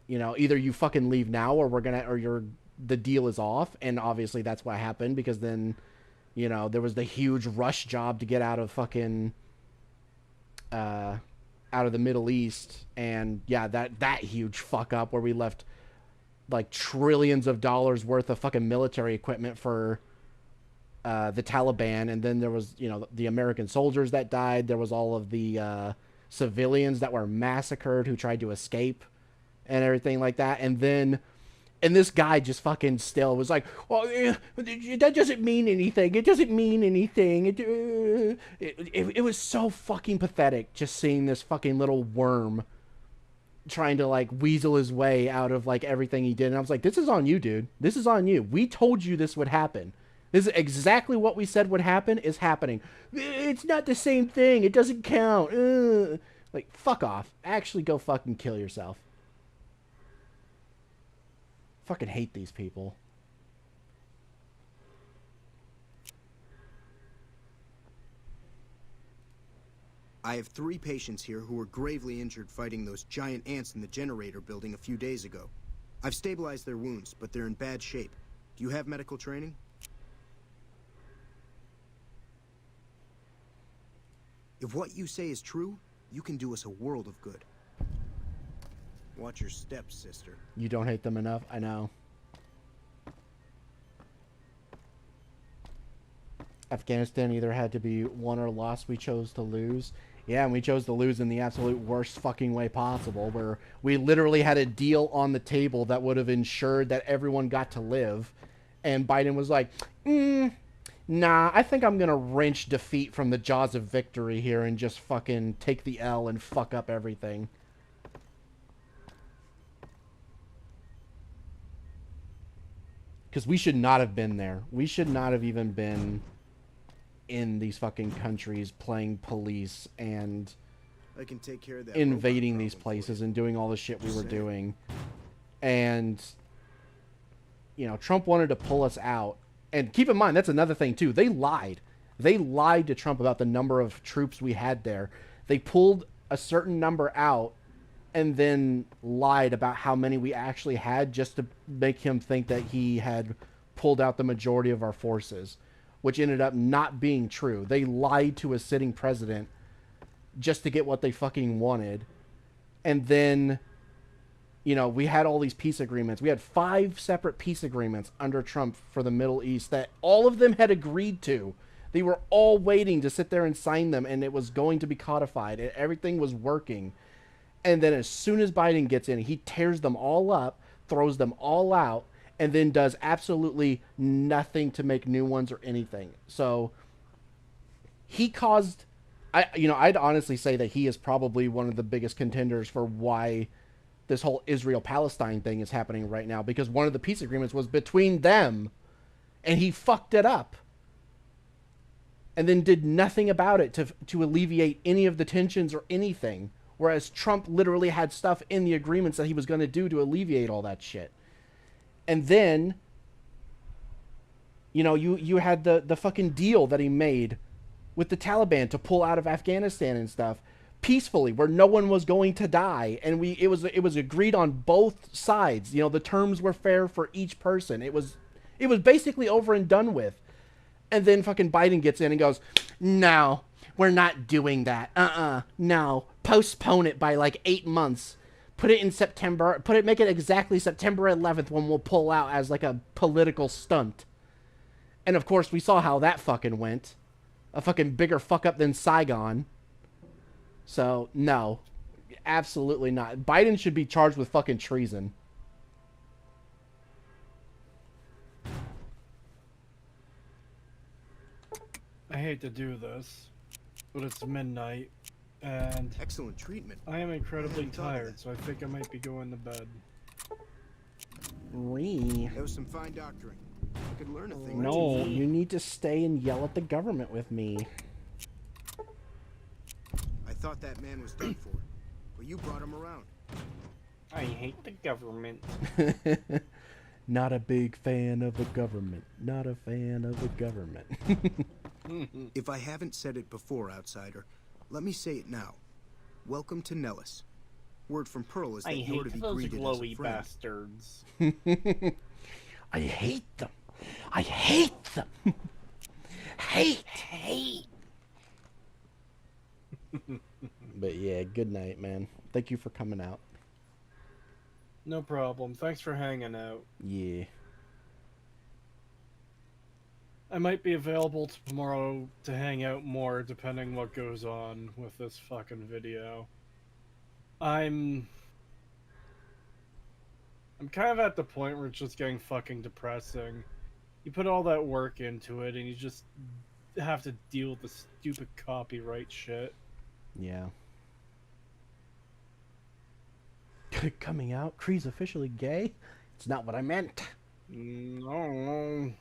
You know, either you fucking leave now, or the deal is off. And obviously that's what happened, because then, you know, there was the huge rush job to get out of fucking out of the Middle East. And yeah, that huge fuck up where we left like trillions of dollars worth of fucking military equipment for the Taliban. And then there was, you know, the American soldiers that died. There was all of the civilians that were massacred who tried to escape and everything like that. And this guy just fucking still was like, well, that doesn't mean anything. It doesn't mean anything. It was so fucking pathetic just seeing this fucking little worm trying to like weasel his way out of like everything he did. And I was like, this is on you, dude. This is on you. We told you this would happen. This is exactly what we said would happen is happening. It's not the same thing. It doesn't count. Like, fuck off. Actually go fucking kill yourself. Fucking hate these people. I have 3 patients here who were gravely injured fighting those giant ants in the generator building a few days ago. I've stabilized their wounds, but they're in bad shape. Do you have medical training? If what you say is true, you can do us a world of good. Watch your steps, sister. You don't hate them enough? I know. Afghanistan either had to be won or lost. We chose to lose. Yeah, and we chose to lose in the absolute worst fucking way possible, where we literally had a deal on the table that would have ensured that everyone got to live. And Biden was like, nah, I think I'm going to wrench defeat from the jaws of victory here and just fucking take the L and fuck up everything. Because we should not have been there. We should not have even been in these fucking countries playing police and I can take care of that invading these places and doing all the shit we were doing. And, you know, Trump wanted to pull us out. And keep in mind, that's another thing, too. They lied. They lied to Trump about the number of troops we had there. They pulled a certain number out and then lied about how many we actually had just to make him think that he had pulled out the majority of our forces, which ended up not being true. They lied to a sitting president just to get what they fucking wanted. And then, you know, we had all these peace agreements. We had 5 separate peace agreements under Trump for the Middle East that all of them had agreed to. They were all waiting to sit there and sign them, and it was going to be codified. Everything was working. And then as soon as Biden gets in, he tears them all up, throws them all out, and then does absolutely nothing to make new ones or anything. So he caused, I'd honestly say that he is probably one of the biggest contenders for why this whole Israel-Palestine thing is happening right now, because one of the peace agreements was between them, and he fucked it up. And then did nothing about it to alleviate any of the tensions or anything. Whereas Trump literally had stuff in the agreements that he was going to do to alleviate all that shit. And then, you know, you had the fucking deal that he made with the Taliban to pull out of Afghanistan and stuff. peacefully, where no one was going to die, and it was agreed on both sides. You know, the terms were fair for each person. It was basically over and done with. And then fucking Biden gets in and goes, "No, we're not doing that. No. Postpone it by like 8 months. Put it in September. Make it exactly September 11th when we'll pull out as like a political stunt." And of course, we saw how that fucking went. A fucking bigger fuck up than Saigon. So, no. Absolutely not. Biden should be charged with fucking treason. I hate to do this, but it's midnight, and excellent treatment. I am incredibly tired, so I think I might be going to bed. Cree. That was some fine doctoring. I could learn a thing. No, you need to stay and yell at the government with me. I thought that man was done for, but you brought him around. I hate the government. Not a big fan of the government. Not a fan of the government. If I haven't said it before, outsider, let me say it now. Welcome to Nellis. Word from Pearl is that you're to be greeted as a friend. Bastards. I hate them. I hate them. Hate. But yeah, good night, man. Thank you for coming out. No problem. Thanks for hanging out. Yeah. I might be available tomorrow to hang out more, depending what goes on with this fucking video. I'm kind of at the point where it's just getting fucking depressing. You put all that work into it, and you just have to deal with the stupid copyright shit. Yeah. Coming out, Cree's officially gay? It's not what I meant. No.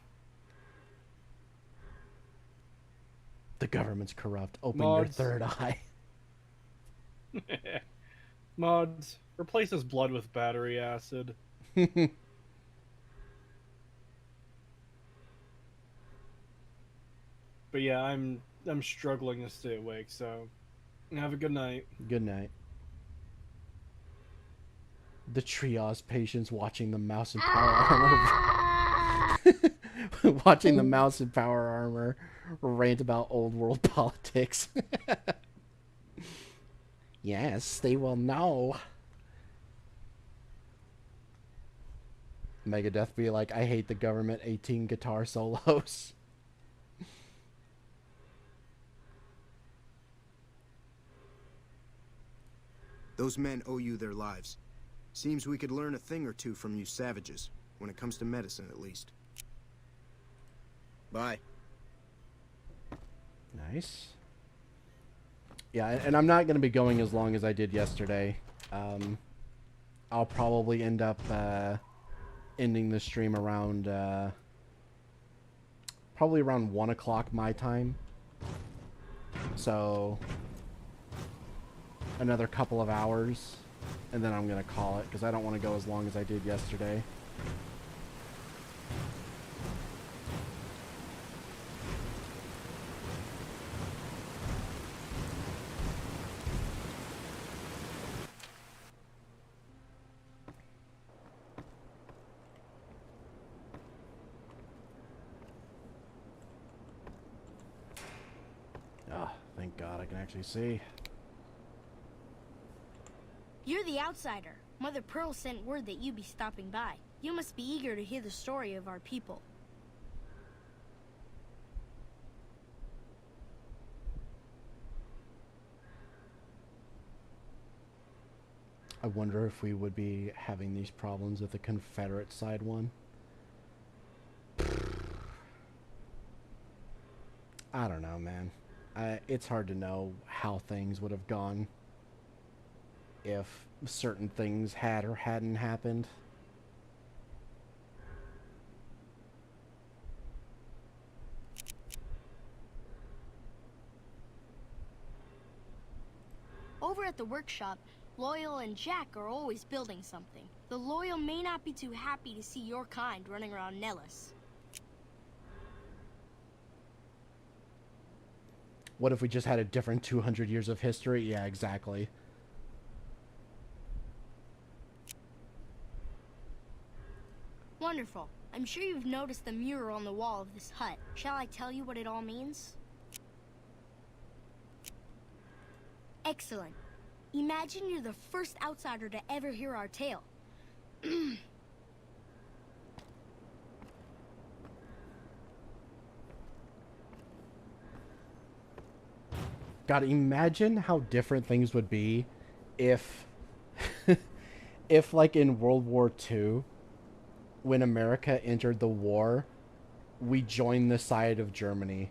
The government's corrupt. Open Mods. your third eye. Mods, replace his blood with battery acid. But yeah, I'm struggling to stay awake, so have a good night. Good night. The triage patients watching the mouse and power armor. Watching the mouse and power armor rant about old world politics. Yes, they will know. Megadeth be like, I hate the government, 18 guitar solos. Those men owe you their lives. Seems we could learn a thing or two from you savages, when it comes to medicine at least. Bye. Nice. Yeah, and I'm not going to be going as long as I did yesterday. I'll probably end up ending the stream around probably around 1 o'clock my time. So another couple of hours, and then I'm going to call it, because I don't want to go as long as I did yesterday. Thank God I can actually see. You're the outsider. Mother Pearl sent word that you'd be stopping by. You must be eager to hear the story of our people. I wonder if we would be having these problems if the Confederate side won. I don't know, man. It's hard to know how things would have gone if certain things had or hadn't happened. Over at the workshop, Loyal and Jack are always building something. The Loyal may not be too happy to see your kind running around Nellis. What if we just had a different 200 years of history? Yeah, exactly. Wonderful. I'm sure you've noticed the mural on the wall of this hut. Shall I tell you what it all means? Excellent. Imagine you're the first outsider to ever hear our tale. God, imagine how different things would be if, if like in World War II, when America entered the war, we joined the side of Germany.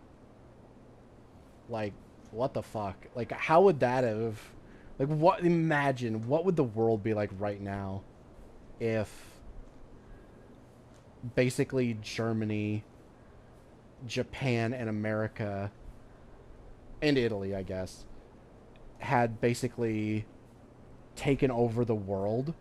Like, what the fuck? Like, how would that have... Like, what... Imagine, what would the world be like right now if basically Germany, Japan, and America, and Italy, I guess, had basically taken over the world?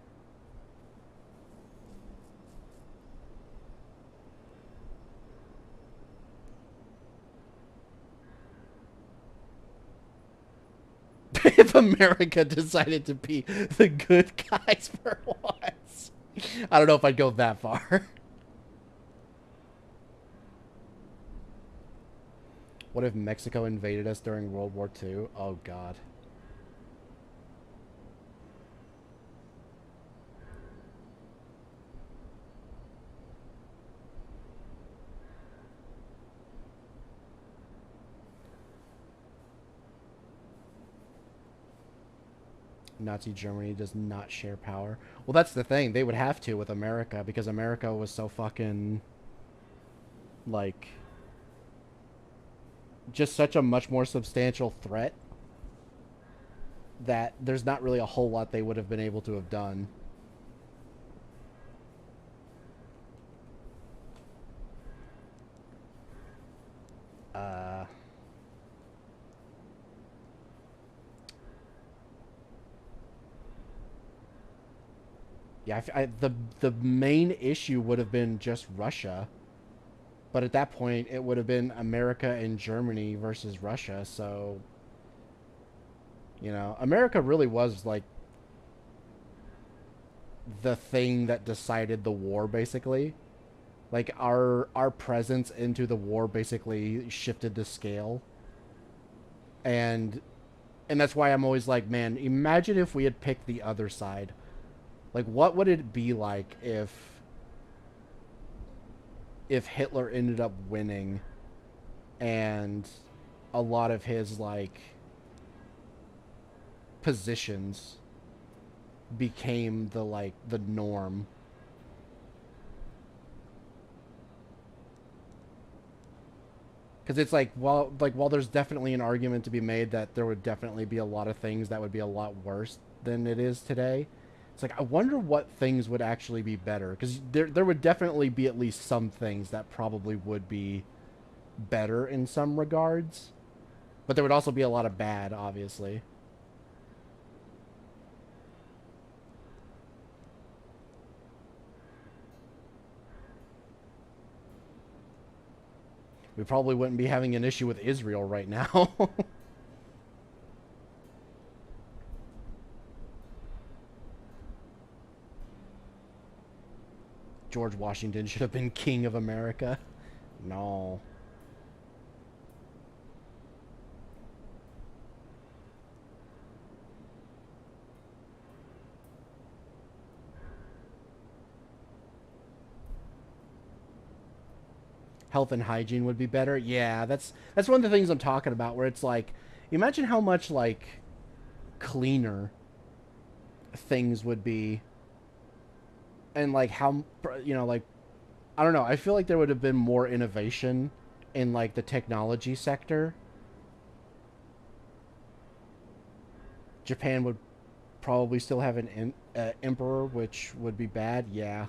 If America decided to be the good guys for once. I don't know if I'd go that far. What if Mexico invaded us during World War II? Oh, God. Nazi Germany does not share power. Well, that's the thing. They would have to with America because America was so fucking, like, just such a much more substantial threat that there's not really a whole lot they would have been able to have done. Yeah, the main issue would have been just Russia. But at that point, it would have been America and Germany versus Russia, so... You know, America really was, like, the thing that decided the war, basically. Like, our presence into the war basically shifted the scale. And that's why I'm always like, man, imagine if we had picked the other side. Like, what would it be like if Hitler ended up winning and a lot of his, like, positions became the norm? Because it's like, while there's definitely an argument to be made that there would definitely be a lot of things that would be a lot worse than it is today, it's like, I wonder what things would actually be better. Because there would definitely be at least some things that probably would be better in some regards. But there would also be a lot of bad, obviously. We probably wouldn't be having an issue with Israel right now. George Washington should have been king of America. No. Health and hygiene would be better. Yeah, that's one of the things I'm talking about, where it's like, imagine how much, like, cleaner things would be. And, like, how, you know, like, I don't know, I feel like there would have been more innovation in, like, the technology sector. Japan would probably still have an emperor, which would be bad. Yeah.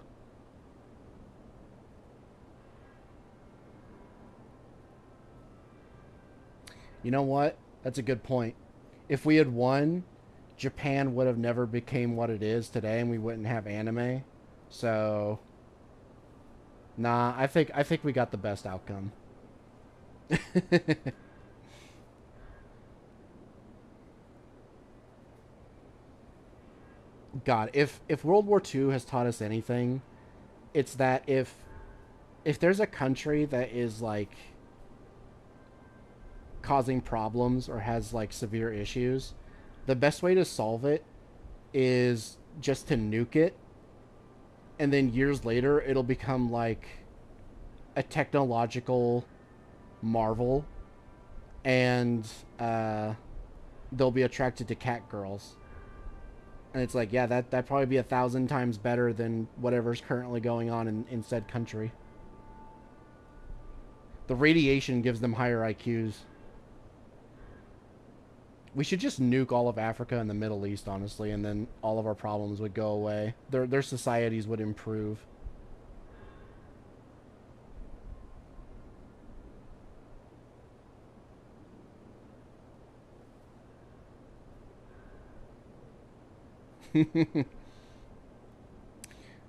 You know what? That's a good point. If we had won, Japan would have never became what it is today, and we wouldn't have anime. So, nah, I think we got the best outcome. God, if World War II has taught us anything, it's that if there's a country that is like causing problems or has like severe issues, the best way to solve it is just to nuke it, and then years later it'll become like a technological marvel, and they'll be attracted to cat girls. And it's like, yeah, that'd probably be 1,000 times better than whatever's currently going on in said country. The radiation gives them higher IQs. We should just nuke all of Africa and the Middle East, honestly, and then all of our problems would go away. Their societies would improve.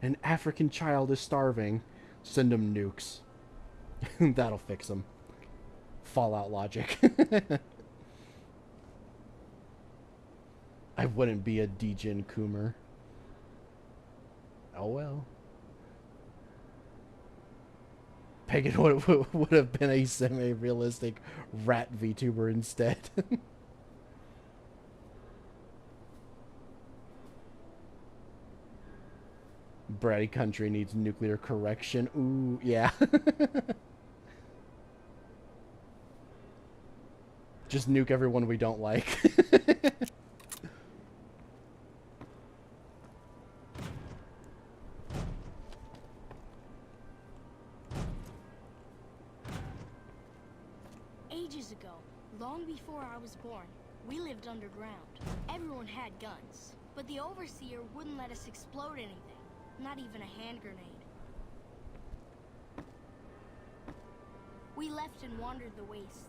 An African child is starving. Send him nukes. That'll fix him. Fallout logic. I wouldn't be a degen Coomer. Oh well. Pagan would have been a semi-realistic rat VTuber instead. Bratty country needs nuclear correction. Ooh, yeah. Just nuke everyone we don't like. Ages ago, long before I was born, we lived underground. Everyone had guns, but the Overseer wouldn't let us explode anything. Not even a hand grenade. We left and wandered the wastes.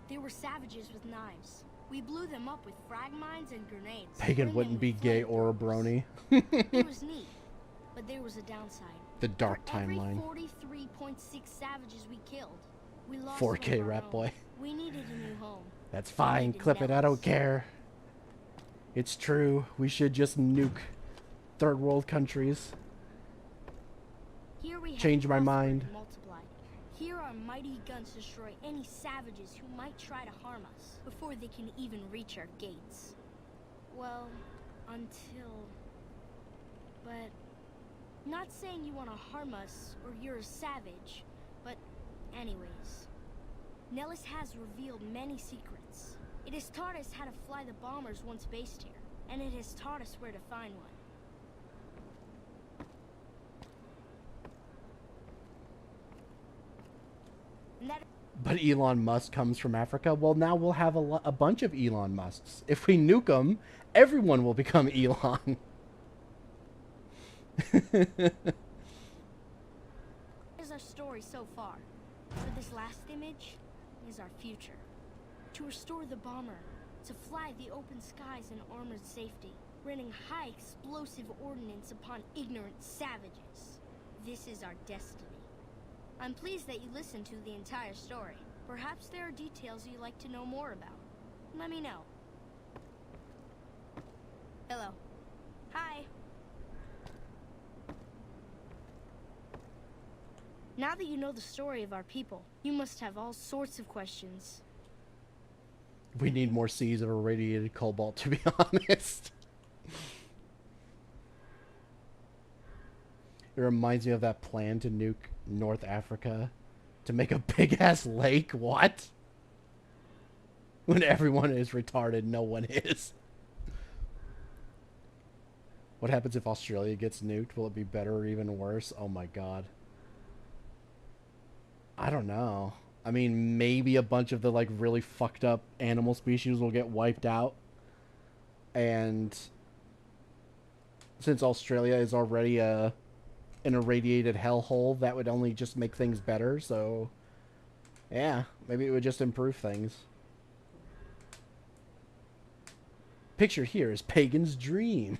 There were savages with knives. We blew them up with frag mines and grenades. Pagan wouldn't be gay or a brony. It was neat, but there was a downside. The dark For every timeline. 43.6 savages we killed, we lost 4K one of our rat own. boy. We needed a new home. That's fine. needed Clip it. I don't balance. care. It's true. We should just nuke third world countries. Here we have Change my prospered mind. and multiplied. Here our mighty guns destroy any savages who might try to harm us before they can even reach our gates. Well, until... But... Not saying you want to harm us or you're a savage, but anyways. Nellis has revealed many secrets. It has taught us how to fly the bombers once based here, and it has taught us where to find one. And that But Elon Musk comes from Africa. Well, now we'll have a bunch of Elon Musks. If we nuke them, everyone will become Elon. is our story so far. For this last image is our future. To restore the bomber, to fly the open skies in armored safety, raining high explosive ordnance upon ignorant savages. This is our destiny. I'm pleased that you listened to the entire story. Perhaps there are details you'd like to know more about. Let me know. Hello. Hi. Now that you know the story of our people, you must have all sorts of questions. We need more seas of irradiated cobalt, to be honest. It reminds me of that plan to nuke North Africa to make a big-ass lake. What? When everyone is retarded, no one is. What happens if Australia gets nuked? Will it be better or even worse? Oh my god. I don't know. I mean, maybe a bunch of the, like, really fucked up animal species will get wiped out. And since Australia is already an irradiated hellhole, that would only just make things better. So, yeah, maybe it would just improve things. Picture here is Pagan's dream.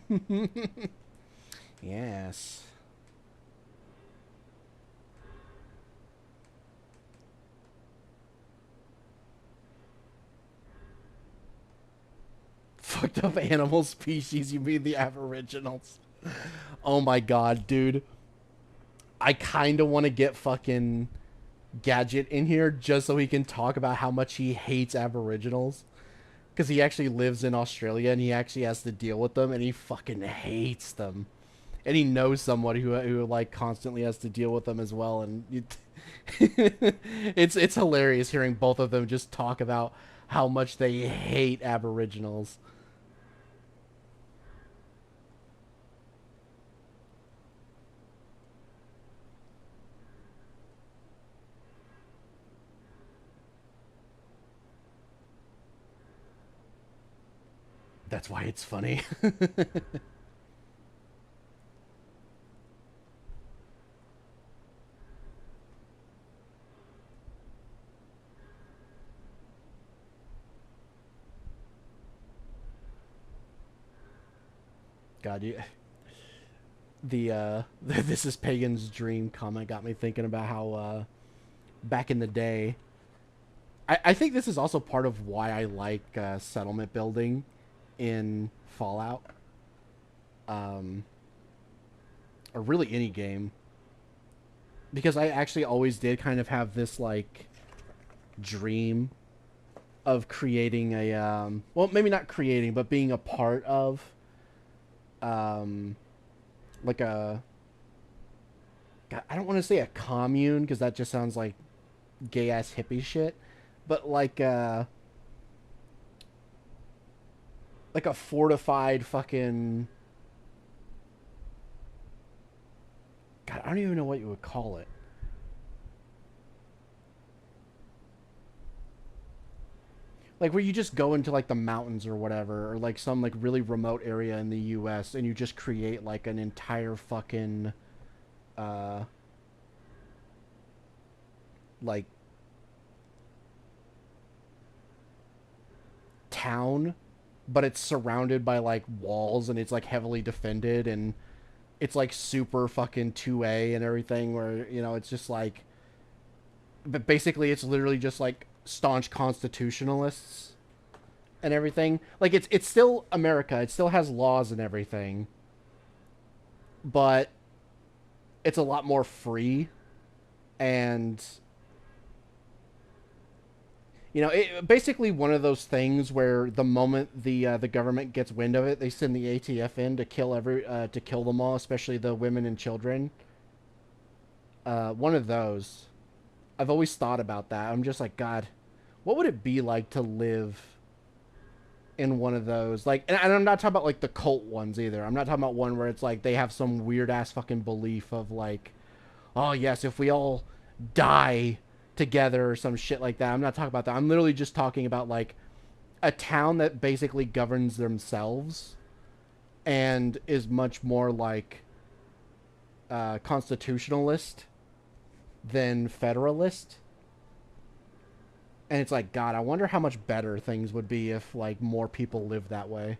Yes. fucked up animal species, you mean the Aboriginals. Oh my god, dude. I kind of want to get fucking Gadget in here just so he can talk about how much he hates Aboriginals. Because he actually lives in Australia and he actually has to deal with them and he fucking hates them. And he knows somebody who like constantly has to deal with them as well. And it's hilarious hearing both of them just talk about how much they hate Aboriginals. That's why it's funny. God, the this is Pagan's dream comment got me thinking about how back in the day, I think this is also part of why I like settlement building in Fallout, or really any game, because I actually always did kind of have this like dream of creating a well, maybe not creating, but being a part of like a, God, I don't want to say a commune because that just sounds like gay ass hippie shit, but like a fortified fucking, God, I don't even know what you would call it. Like where you just go into like the mountains or whatever, or like some like really remote area in the US and you just create like an entire fucking like town, but it's surrounded by like walls and it's like heavily defended and it's like super fucking 2A and everything, where, you know, it's just like, but basically it's literally just like staunch constitutionalists and everything. Like it's still America, it still has laws and everything, but it's a lot more free. And you know, it basically one of those things where the moment the government gets wind of it, they send the ATF in to kill to kill them all, especially the women and children. One of those. I've always thought about that. I'm just like, God, what would it be like to live in one of those? Like, and I'm not talking about like the cult ones either. I'm not talking about one where it's like they have some weird ass fucking belief of like, oh yes, if we all die together or some shit like that. I'm not talking about that. I'm literally just talking about like a town that basically governs themselves and is much more like constitutionalist than federalist. And it's like, God, I wonder how much better things would be if like more people lived that way.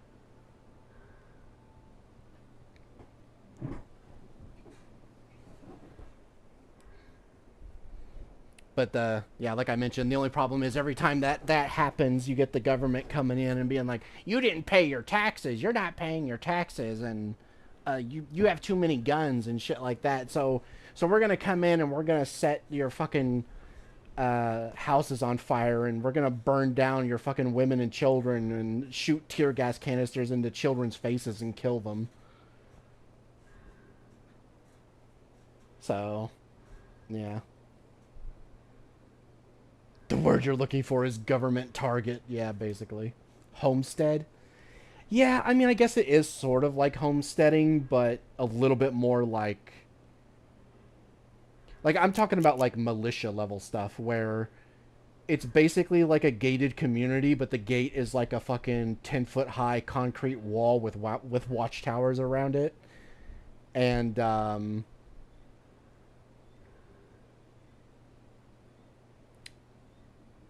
But yeah, like I mentioned, the only problem is every time that happens, you get the government coming in and being like, you didn't pay your taxes, you're not paying your taxes, and you have too many guns and shit like that. So we're gonna come in and we're gonna set your fucking houses on fire, and we're gonna burn down your fucking women and children and shoot tear gas canisters into children's faces and kill them. So, yeah. The word you're looking for is government target. Yeah, basically. Homestead? Yeah, I mean, I guess it is sort of like homesteading, but a little bit more like... Like, I'm talking about, like, militia level stuff, where it's basically like a gated community, but the gate is like a fucking 10-foot high concrete wall with watchtowers around it. And,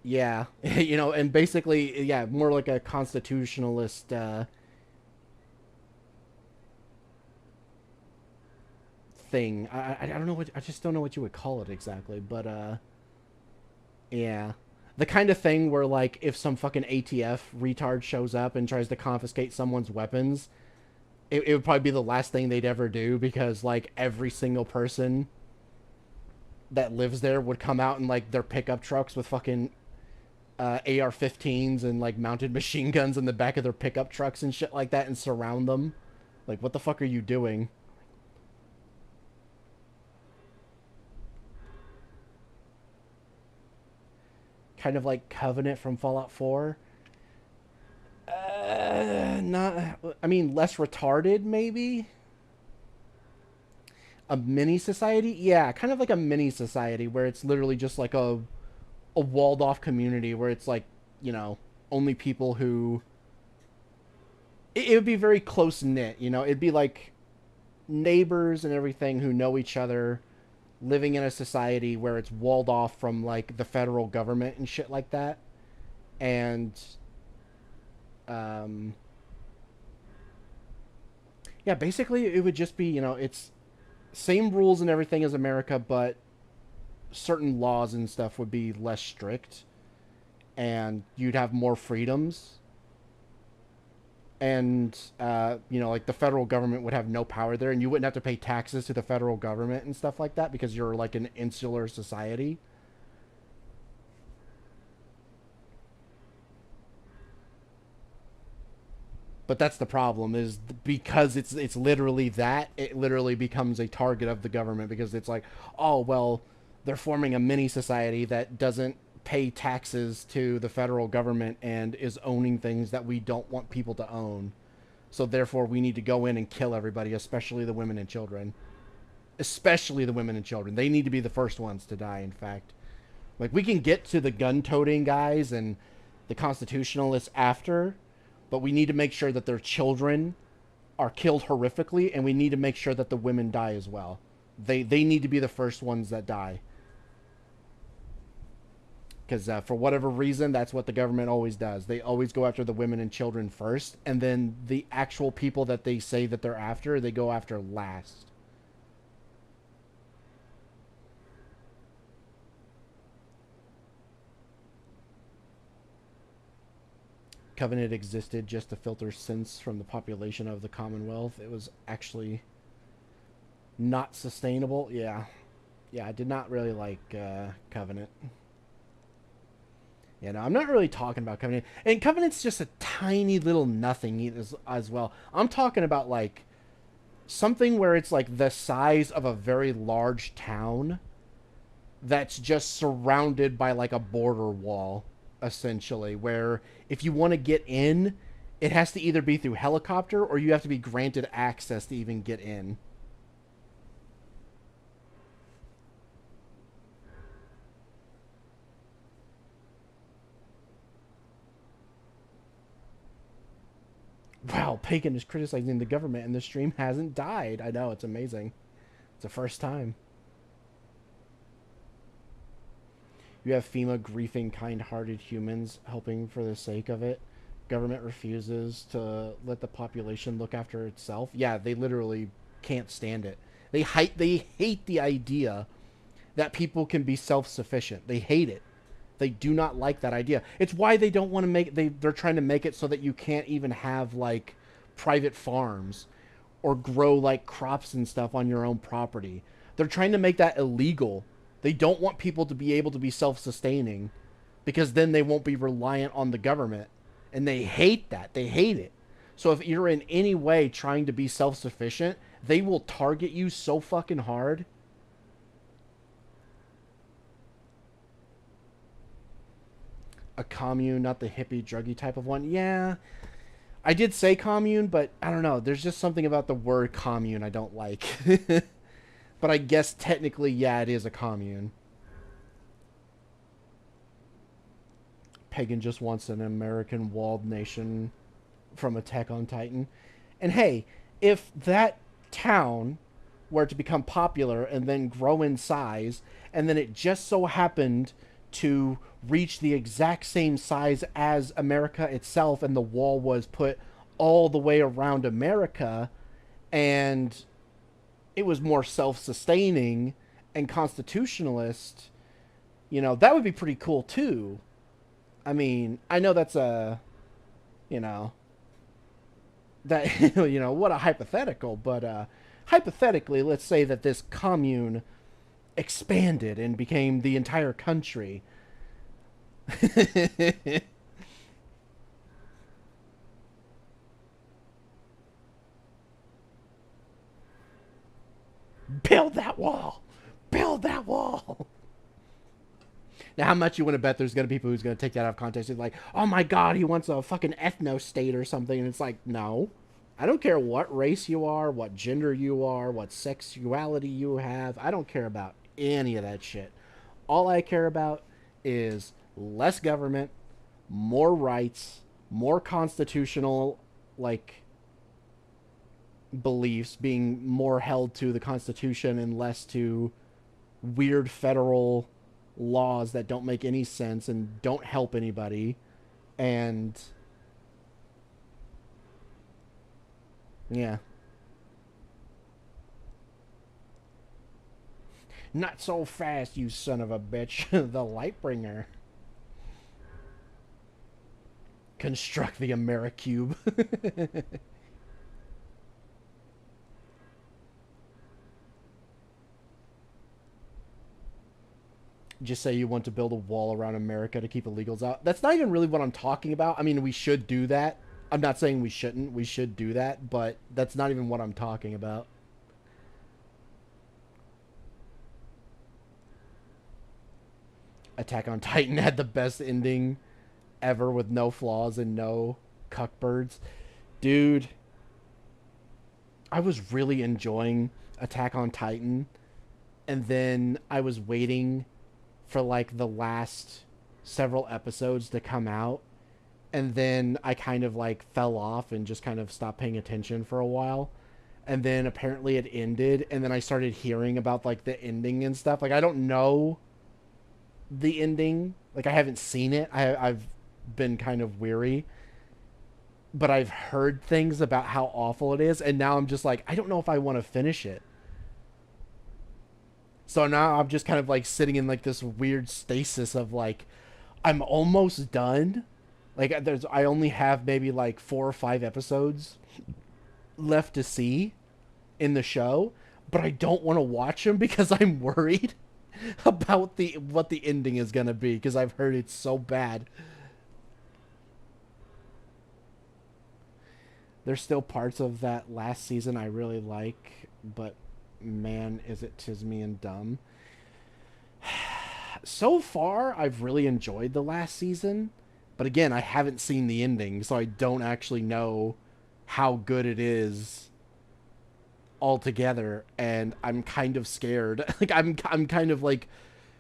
yeah, you know, and basically, yeah, more like a constitutionalist thing. I don't know what, I just don't know what you would call it exactly, but yeah. The kind of thing where, like, if some fucking ATF retard shows up and tries to confiscate someone's weapons, it would probably be the last thing they'd ever do, because, like, every single person that lives there would come out in, like, their pickup trucks with fucking AR-15s and, like, mounted machine guns in the back of their pickup trucks and shit like that and surround them. Like, what the fuck are you doing? Kind of like Covenant from Fallout 4. Not... I mean, less retarded, maybe? A mini society? Yeah, kind of like a mini society where it's literally just like a walled off community where it's like, you know, only people who... It would be very close knit, you know? It'd be like neighbors and everything who know each other, living in a society where it's walled off from, like, the federal government and shit like that. And, yeah, basically it would just be, you know, it's same rules and everything as America, but certain laws and stuff would be less strict. And you'd have more freedoms. And, you know, like, the federal government would have no power there, and you wouldn't have to pay taxes to the federal government and stuff like that because you're, like, an insular society. But that's the problem, is because it's literally that, it literally becomes a target of the government, because it's like, oh, well, they're forming a mini society that doesn't pay taxes to the federal government and is owning things that we don't want people to own. So therefore we need to go in and kill everybody, especially the women and children. Especially the women and children. They need to be the first ones to die, in fact. Like, we can get to the gun-toting guys and the constitutionalists after, but we need to make sure that their children are killed horrifically, and we need to make sure that the women die as well. They need to be the first ones that die. Because for whatever reason, that's what the government always does. They always go after the women and children first, and then the actual people that they say that they're after, they go after last. Covenant existed just to filter sins from the population of the Commonwealth. It was actually not sustainable. Yeah, I did not really like Covenant. You know, I'm not really talking about Covenant. And Covenant's just a tiny little nothing as well. I'm talking about, like, something where it's, like, the size of a very large town that's just surrounded by, like, a border wall, essentially, where if you want to get in, it has to either be through helicopter or you have to be granted access to even get in. Wow, Pagan is criticizing the government and the stream hasn't died. I know, it's amazing. It's the first time. You have FEMA griefing kind-hearted humans helping for the sake of it. Government refuses to let the population look after itself. Yeah, they literally can't stand it. They hate the idea that people can be self-sufficient. They hate it. They do not like that idea. It's why they don't want to make... They're trying to make it so that you can't even have, like, private farms or grow, like, crops and stuff on your own property. They're trying to make that illegal. They don't want people to be able to be self-sustaining because then they won't be reliant on the government. And they hate that. They hate it. So if you're in any way trying to be self-sufficient, they will target you so fucking hard. A commune, not the hippie, druggy type of one. Yeah, I did say commune, but I don't know. There's just something about the word commune I don't like. But I guess technically, yeah, it is a commune. Pagan just wants an American walled nation from Attack on Titan. And hey, if that town were to become popular and then grow in size, and then it just so happened to reach the exact same size as America itself, and the wall was put all the way around America, and it was more self-sustaining and constitutionalist, you know, that would be pretty cool too. I mean, I know that's you know, that, you know, what a hypothetical, but hypothetically, let's say that this commune expanded and became the entire country. Build that wall! Build that wall! Now, how much you want to bet there's going to be people who's going to take that out of context? It's like, oh my god, he wants a fucking ethno-state or something. And it's like, no. I don't care what race you are, what gender you are, what sexuality you have. I don't care about any of that shit. All I care about is less government, more rights, more constitutional, like, beliefs being more held to the Constitution and less to weird federal laws that don't make any sense and don't help anybody. And yeah. Not so fast, you son of a bitch. The Lightbringer. Construct the Americube. Just say you want to build a wall around America to keep illegals out. That's not even really what I'm talking about. I mean, we should do that. I'm not saying we shouldn't. We should do that, but that's not even what I'm talking about. Attack on Titan had the best ending ever with no flaws and no cuckbirds. Dude, I was really enjoying Attack on Titan, and then I was waiting for like the last several episodes to come out, and then I kind of like fell off and just kind of stopped paying attention for a while, and then apparently it ended, and then I started hearing about like the ending and stuff. Like, I don't know the ending, like I haven't seen it. I've been kind of weary, but I've heard things about how awful it is, and now I'm just like, I don't know if I want to finish it. So now I'm just kind of like sitting in like this weird stasis of like, I'm almost done. Like, I only have maybe like 4 or 5 episodes left to see in the show, but I don't want to watch them because I'm worried about what the ending is gonna be, because I've heard it's so bad. There's still parts of that last season I really like, but man, is it tismy and dumb. So far, I've really enjoyed the last season, but again, I haven't seen the ending, so I don't actually know how good it is altogether, and I'm kind of scared. Like, I'm kind of like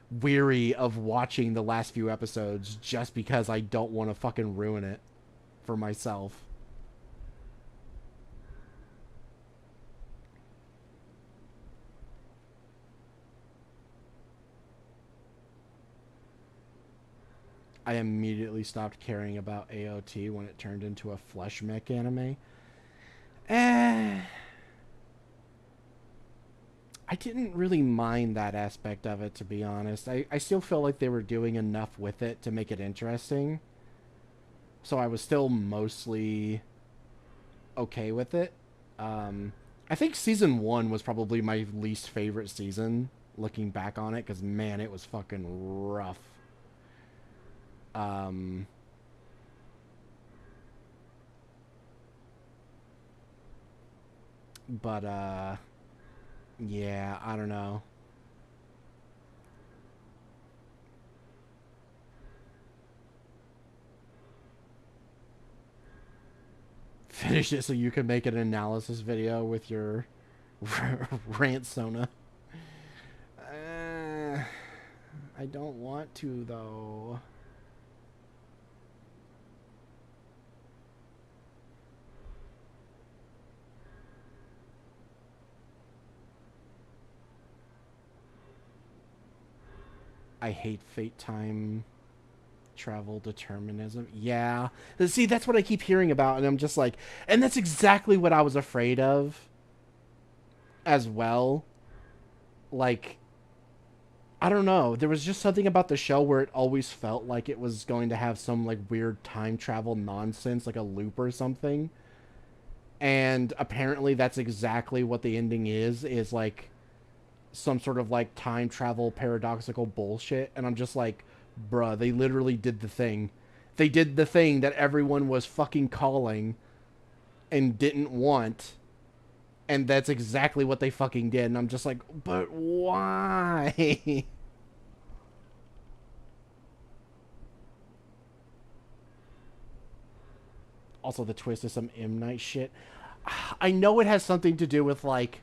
weary of watching the last few episodes just because I don't want to fucking ruin it for myself. I immediately stopped caring about AOT when it turned into a flesh mech anime. I didn't really mind that aspect of it, to be honest. I still feel like they were doing enough with it to make it interesting. So I was still mostly okay with it. I think season 1 was probably my least favorite season, looking back on it, because man, it was fucking rough. But yeah, I don't know. Finish it so you can make an analysis video with your rant Sona. I don't want to, though. I hate fate time travel determinism. Yeah. See, that's what I keep hearing about, and I'm just like, and that's exactly what I was afraid of as well. Like, I don't know. There was just something about the show where it always felt like it was going to have some like weird time travel nonsense, like a loop or something. And apparently that's exactly what the ending is like some sort of like time travel paradoxical bullshit. And I'm just like, bruh, they literally did the thing. They did the thing that everyone was fucking calling and didn't want. And that's exactly what they fucking did. And I'm just like, but why? Also, the twist is some M. Night shit. I know it has something to do with, like,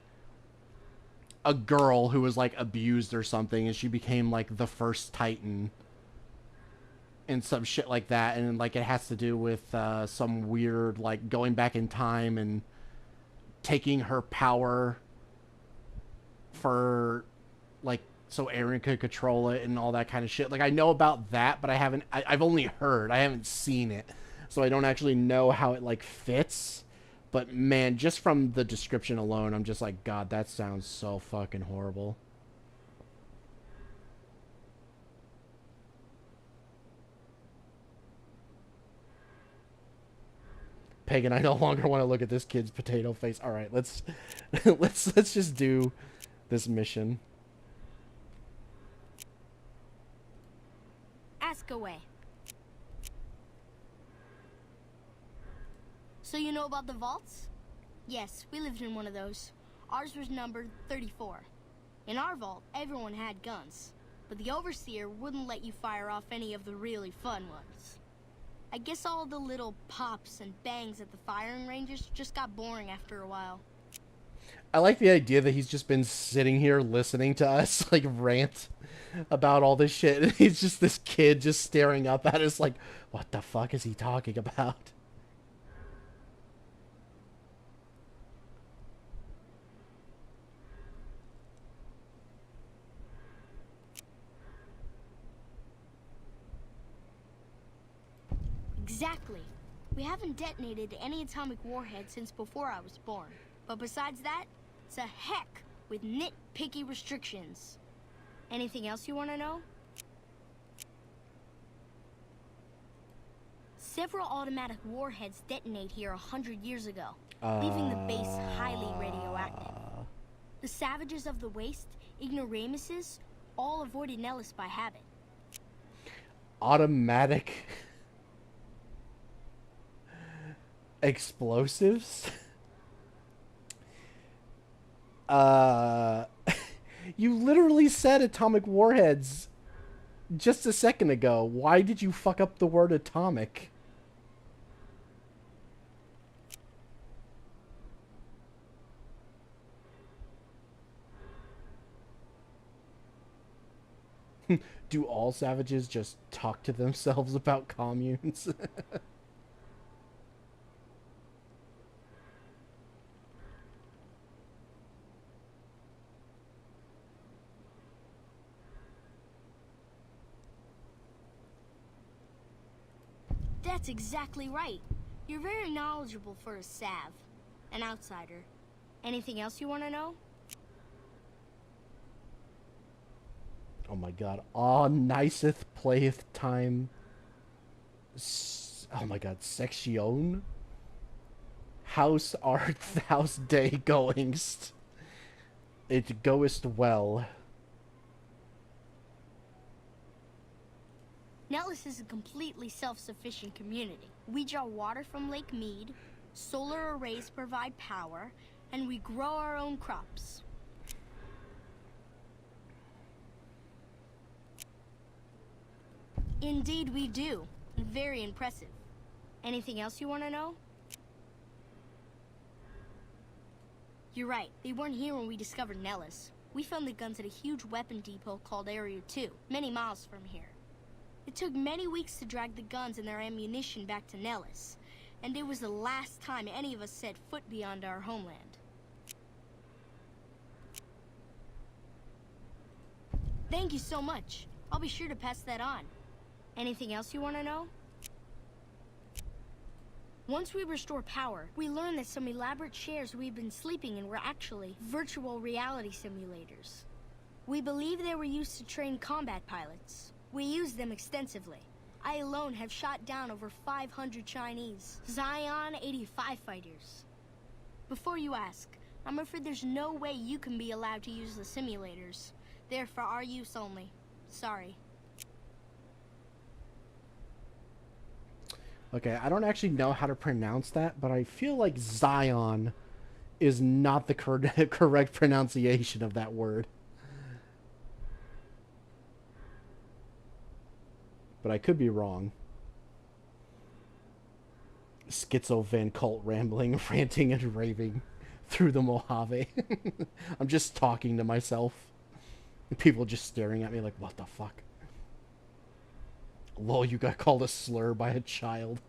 a girl who was, like, abused or something, and she became, like, the first Titan. And some shit like that. And, like, it has to do with some weird, like, going back in time and taking her power for, like, so Aaron could control it and all that kind of shit. Like, I know about that, but I've only heard. I haven't seen it. So I don't actually know how it, like, fits. But, man, just from the description alone, I'm just like, God, that sounds so fucking horrible. Pagan, I no longer want to look at this kid's potato face. All right, let's let's just do this mission. Ask away. So you know about the vaults? Yes, we lived in one of those. Ours was numbered 34. In our vault, everyone had guns, but the overseer wouldn't let you fire off any of the really fun ones. I guess all the little pops and bangs at the firing ranges just got boring after a while. I like the idea that he's just been sitting here listening to us, like, rant about all this shit. And he's just this kid just staring up at us like, what the fuck is he talking about? Exactly. We haven't detonated any atomic warheads since before I was born. But besides that, it's a heck with nitpicky restrictions. Anything else you want to know? Several automatic warheads detonate here 100 years ago, leaving the base highly radioactive. The savages of the waste, ignoramuses, all avoided Nellis by habit. Automatic explosives? You literally said atomic warheads just a second ago. Why did you fuck up the word atomic? Do all savages just talk to themselves about communes? That's exactly right. You're very knowledgeable for a Sav. An outsider. Anything else you want to know? Oh my god. Aw, niceth playeth time. Oh my god. Section? House art house day goingst. It goest well. Nellis is a completely self-sufficient community. We draw water from Lake Mead, solar arrays provide power, and we grow our own crops. Indeed we do. Very impressive. Anything else you want to know? You're right. They weren't here when we discovered Nellis. We found the guns at a huge weapon depot called Area 2, many miles from here. It took many weeks to drag the guns and their ammunition back to Nellis, and it was the last time any of us set foot beyond our homeland. Thank you so much. I'll be sure to pass that on. Anything else you want to know? Once we restore power, we learned that some elaborate chairs we've been sleeping in were actually virtual reality simulators. We believe they were used to train combat pilots. We use them extensively. I alone have shot down over 500 Chinese Zion 85 fighters. Before you ask, I'm afraid there's no way you can be allowed to use the simulators. They're for our use only. Sorry. Okay, I don't actually know how to pronounce that, but I feel like Zion is not the correct pronunciation of that word. But I could be wrong. Schizo Van Cult rambling, ranting and raving through the Mojave. I'm just talking to myself. People just staring at me like, what the fuck? Lol, you got called a slur by a child.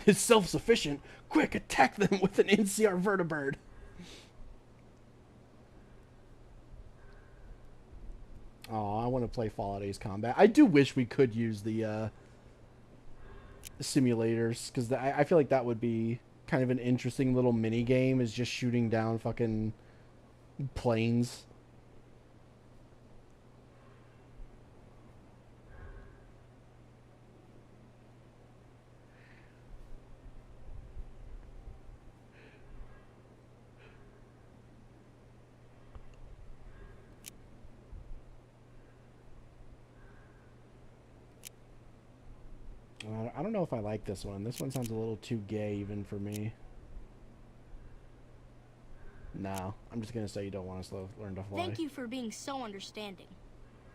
It's self-sufficient. Quick, attack them with an NCR vertibird. Oh, I want to play Fallout Ace Combat. I do wish we could use the simulators, because I feel like that would be kind of an interesting little mini game, is just shooting down fucking planes. I don't know if I like this one. This one sounds a little too gay even for me. No, I'm just gonna say you don't want to learn to fly. Thank you for being so understanding.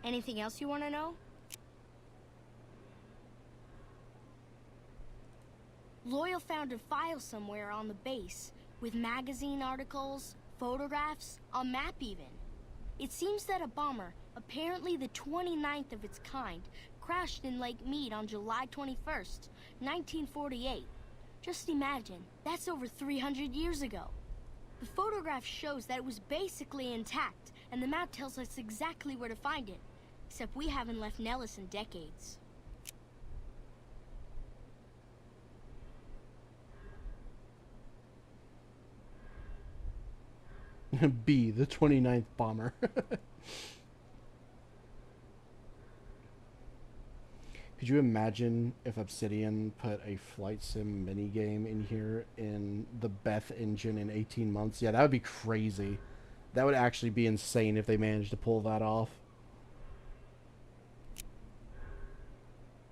Anything else you want to know? Loyal found a file somewhere on the base with magazine articles, photographs, a map even. It seems that a bomber, apparently the 29th of its kind, crashed in Lake Mead on July 21st, 1948. Just imagine, that's over 300 years ago. The photograph shows that it was basically intact, and the map tells us exactly where to find it. Except we haven't left Nellis in decades. B, the 29th bomber. Could you imagine if Obsidian put a flight sim minigame in here in the Beth engine in 18 months? Yeah, that would be crazy. That would actually be insane if they managed to pull that off.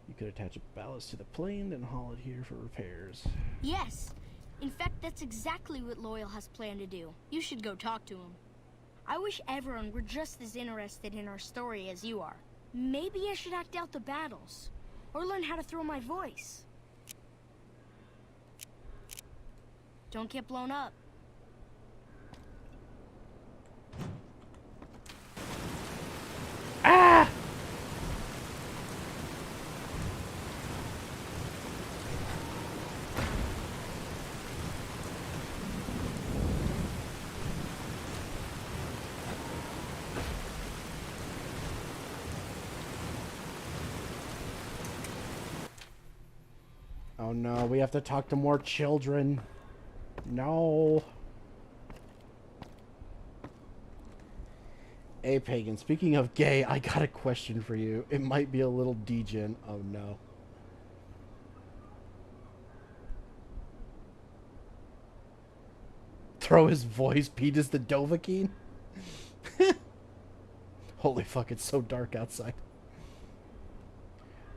You could attach a ballast to the plane and haul it here for repairs. Yes. In fact, that's exactly what Loyal has planned to do. You should go talk to him. I wish everyone were just as interested in our story as you are. Maybe I should act out the battles. Or learn how to throw my voice. Don't get blown up. Ah! Oh no, we have to talk to more children. No. Hey, Pagan, speaking of gay, I got a question for you. It might be a little degen. Oh no. Throw his voice, Pete is the Dovahkiin? Holy fuck, it's so dark outside.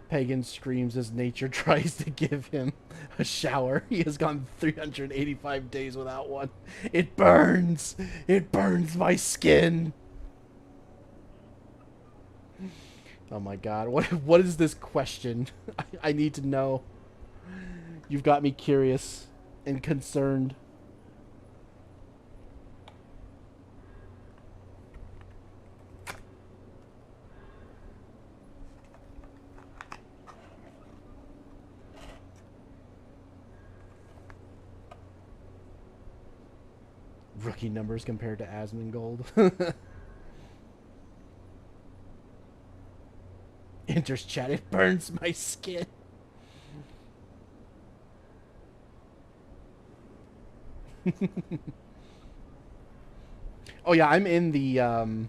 Pagan screams as nature tries to give him a shower. He has gone 385 days without one. It burns! It burns my skin! Oh my god, what is this question? I need to know. You've got me curious and concerned. Rookie numbers compared to Asmongold. Enters chat, it burns my skin. Oh yeah, I'm in the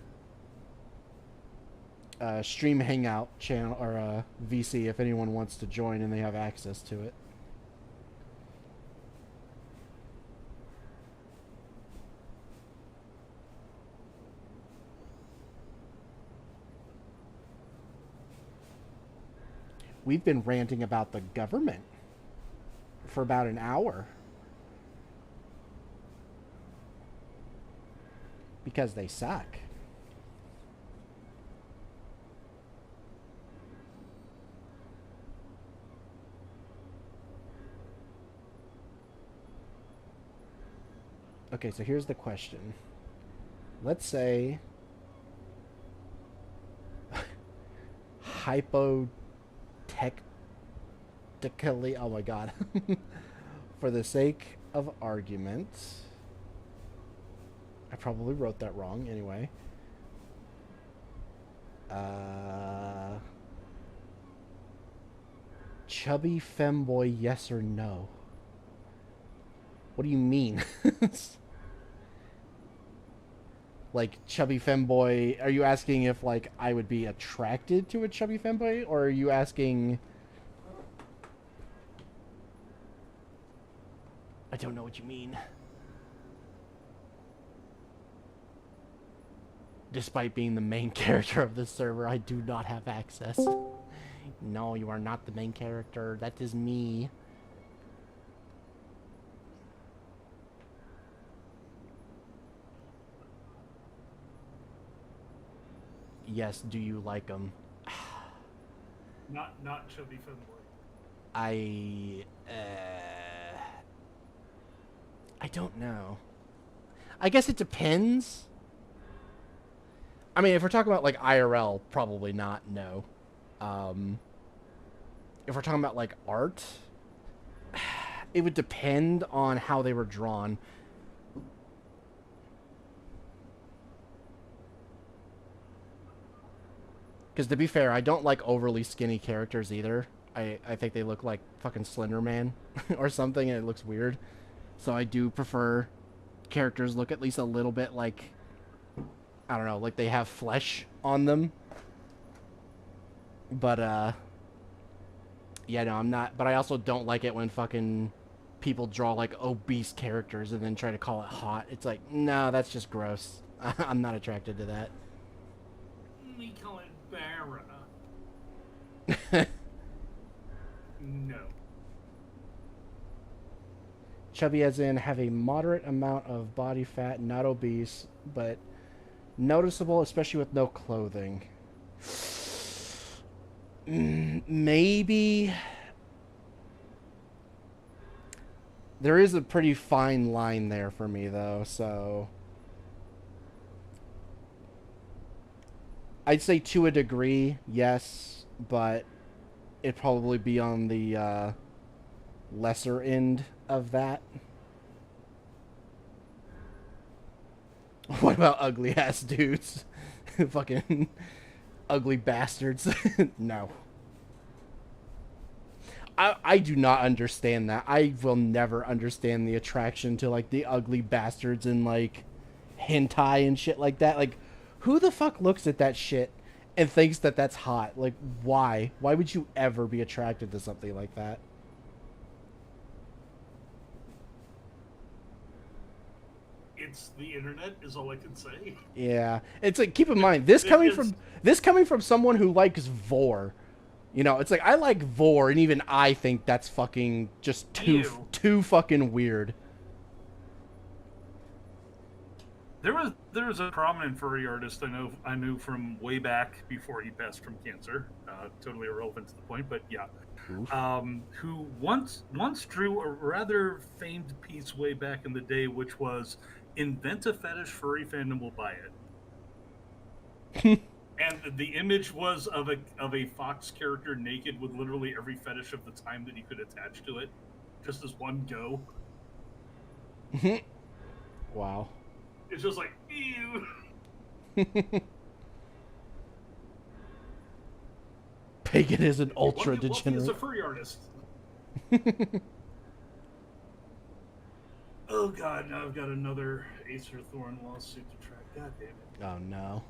stream hangout channel or VC if anyone wants to join and they have access to it. We've been ranting about the government for about an hour. Because they suck. Okay, so here's the question. Let's say hypothetically, oh my god, for the sake of argument, I probably wrote that wrong anyway. Chubby femboy, yes or no? What do you mean? Like, chubby femboy, are you asking if, like, I would be attracted to a chubby femboy? Or are you asking... I don't know what you mean. Despite being the main character of this server, I do not have access. No, you are not the main character. That is me. Yes, do you like them? Not chubby femboy. I don't know. I guess it depends. I mean, if we're talking about like IRL, probably not, no. If we're talking about like art, it would depend on how they were drawn. Because to be fair, I don't like overly skinny characters either. I think they look like fucking Slender Man or something, and it looks weird. So I do prefer characters look at least a little bit like, I don't know, like they have flesh on them. But, yeah, no, I'm not. But I also don't like it when fucking people draw like obese characters and then try to call it hot. It's like, no, that's just gross. I'm not attracted to that. We call it Barra. No. Chubby as in have a moderate amount of body fat, not obese, but noticeable, especially with no clothing. Maybe. There is a pretty fine line there for me, though, so... I'd say to a degree, yes, but it'd probably be on the lesser end of that. What about ugly ass dudes? Fucking ugly bastards. No. I do not understand that. I will never understand the attraction to like the ugly bastards and like hentai and shit like that. Like, who the fuck looks at that shit and thinks that that's hot? Like, why? Why would you ever be attracted to something like that? It's the internet, is all I can say. Yeah, it's like, keep in mind this coming from someone who likes vor. You know, it's like I like vor, and even I think that's fucking just too fucking weird. There was a prominent furry artist I knew from way back before he passed from cancer. Totally irrelevant to the point, but yeah. Who once drew a rather famed piece way back in the day, which was "Invent a fetish, furry fandom will buy it." And the image was of a fox character naked with literally every fetish of the time that he could attach to it, just as one go. Wow. It's just like, ew. Pagan is an ultra degenerate. He's a furry artist. Oh god, now I've got another Acer Thorn lawsuit to track. God damn it. Oh no.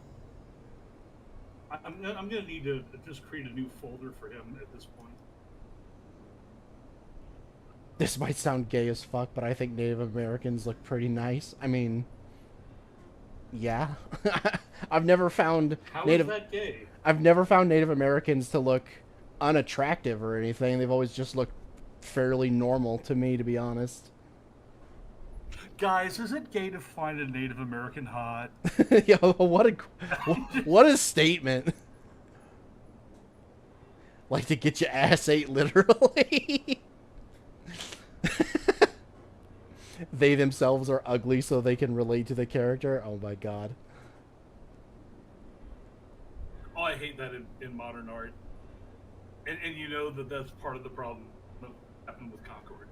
I'm gonna need to just create a new folder for him at this point. This might sound gay as fuck, but I think Native Americans look pretty nice. I mean, yeah. I've never found How Native. is that gay? I've never found Native Americans to look unattractive or anything. They've always just looked fairly normal to me, to be honest. Guys, is it gay to find a Native American hot? Yo, what a statement. Like to get your ass ate, literally. They themselves are ugly so they can relate to the character. Oh my god. Oh, I hate that in modern art. And you know that's part of the problem that happened with Concord.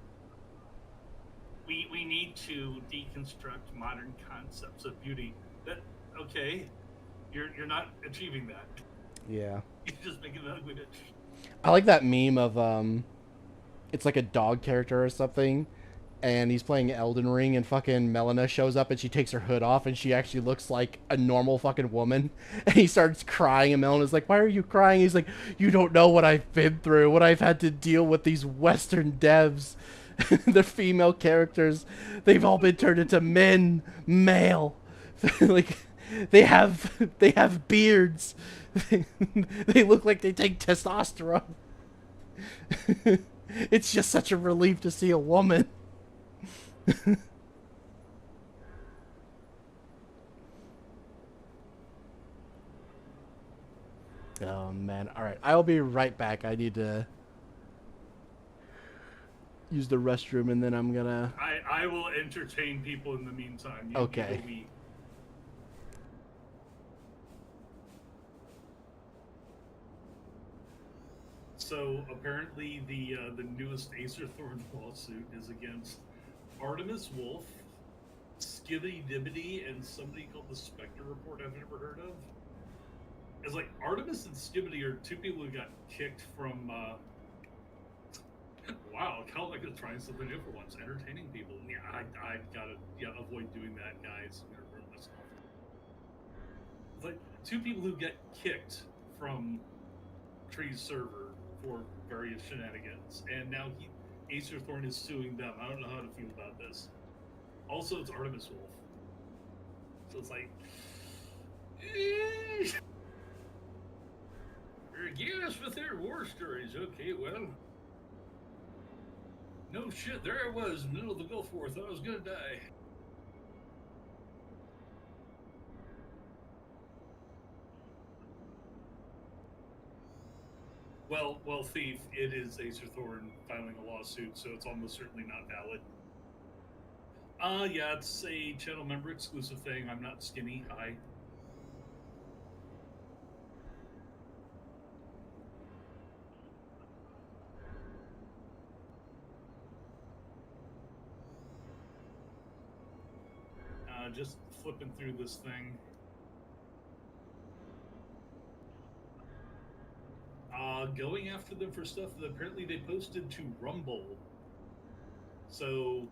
We need to deconstruct modern concepts of beauty. That okay, you're not achieving that. Yeah. You're just making it ugly. I like that meme of it's like a dog character or something, and he's playing Elden Ring, and fucking Melina shows up and she takes her hood off and she actually looks like a normal fucking woman, and he starts crying and Melina's like, "Why are you crying?" He's like, "You don't know what I've been through, what I've had to deal with these Western devs." The female characters, they've all been turned into male. Like they have beards. They look like they take testosterone. It's just such a relief to see a woman. Oh man. Alright, I'll be right back. I need to use the restroom and then I'm gonna... I will entertain people in the meantime. Okay. So apparently the newest Acer Thorn lawsuit is against Artemis Wolf, Skibbity Dibbity, and somebody called the Spectre Report I've never heard of. It's like Artemis and Skibbity are two people who got kicked from wow, I felt like I was trying something new for once, entertaining people. Yeah, I gotta avoid doing that, guys. I'm gonna ruin myself. It's like two people who get kicked from Cree's server for various shenanigans, and now Acer Thorn is suing them. I don't know how to feel about this. Also, it's Artemis Wolf, so it's like, regale us with their war stories. Okay, well. No shit, there I was in the middle of the Gulf War, thought I was gonna die. Well, Thief, it is Acer Thorn filing a lawsuit, so it's almost certainly not valid. Yeah, it's a channel member exclusive thing. I'm not skinny. Hi. Just flipping through this thing. Going after them for stuff that apparently they posted to Rumble. So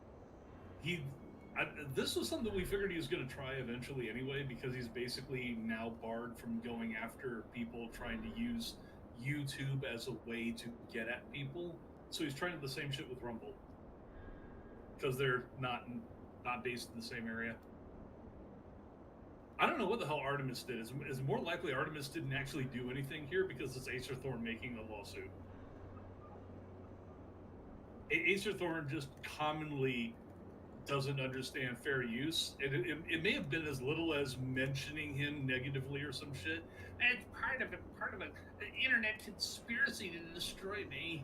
this was something we figured he was going to try eventually anyway, because he's basically now barred from going after people trying to use YouTube as a way to get at people. So he's trying the same shit with Rumble, because they're not based in the same area. I don't know what the hell Artemis did. Is more likely Artemis didn't actually do anything here because it's Acer Thorn making a lawsuit. Acer Thorn just commonly doesn't understand fair use. It may have been as little as mentioning him negatively or some shit. It's part of an internet conspiracy to destroy me.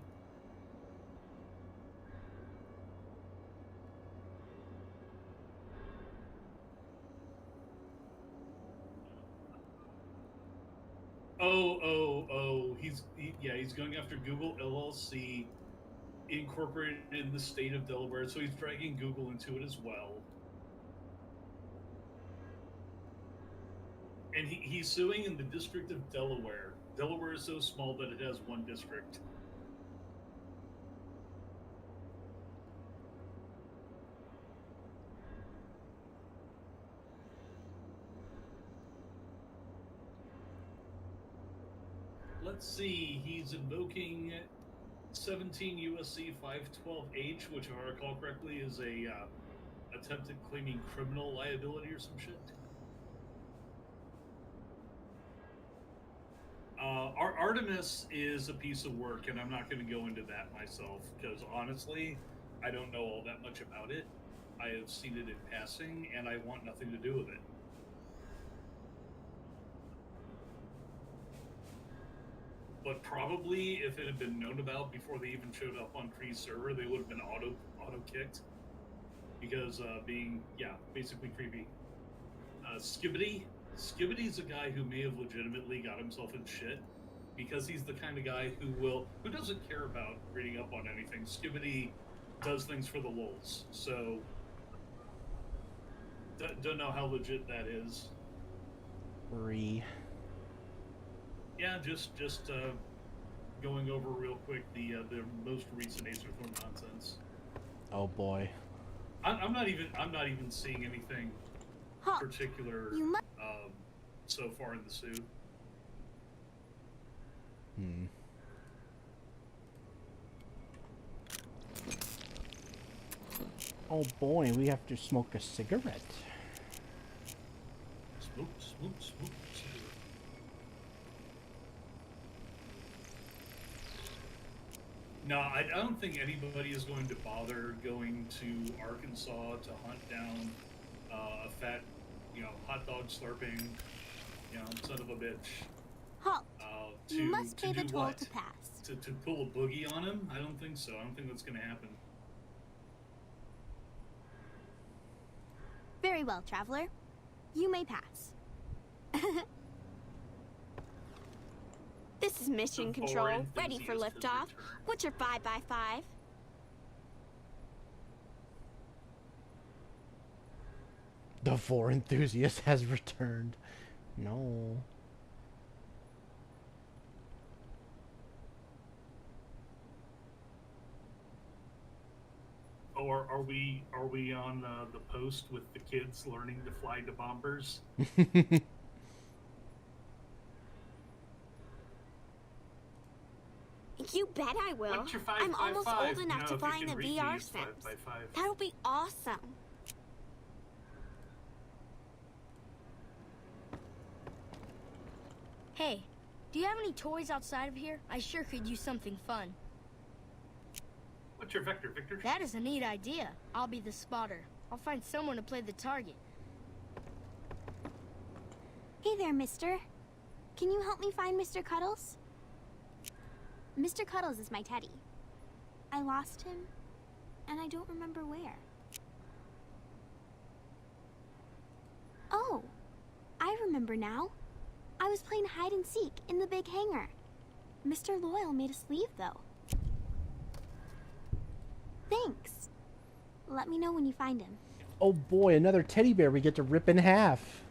He's going after Google LLC, incorporated in the state of Delaware, so he's dragging Google into it as well. And he's suing in the District of Delaware. Delaware is so small that it has one district. let's see. He's invoking 17 USC 512H, which, if I recall correctly, is a attempted claiming criminal liability or some shit. Artemis is a piece of work, and I'm not going to go into that myself, because honestly, I don't know all that much about it. I have seen it in passing, and I want nothing to do with it. But probably, if it had been known about before they even showed up on Cree's server, they would have been auto-kicked. Because being, basically creepy. Skibbity's a guy who may have legitimately got himself in shit, because he's the kind of guy who doesn't care about reading up on anything. Skibbity does things for the lulz, so don't know how legit that is. Cree. Yeah, just going over real quick the most recent Acer Thorn nonsense. Oh boy. I'm not even seeing anything particular so far in the suit. Oh boy, we have to smoke a cigarette. Smoke cigarette. No, I don't think anybody is going to bother going to Arkansas to hunt down a fat, hot dog slurping, son of a bitch. Halt! You must pay the toll to pass. To pull a boogie on him? I don't think so. I don't think that's going to happen. Very well, traveler. You may pass. This is Mission Control, ready for liftoff. What's your 5x5? The 4 enthusiast has returned. No. Oh, are we on the post with the kids learning to fly to bombers? You bet I will. What's your 5x5? I'm almost old enough to fly in the VR these, sims. 5x5. That'll be awesome. Hey, do you have any toys outside of here? I sure could use something fun. What's your vector, Victor? That is a neat idea. I'll be the spotter. I'll find someone to play the target. Hey there, mister. Can you help me find Mr. Cuddles? Mr. Cuddles is my teddy. I lost him, and I don't remember where. Oh, I remember now. I was playing hide and seek in the big hangar. Mr. Loyal made us leave, though. Thanks. Let me know when you find him. Oh boy, another teddy bear we get to rip in half.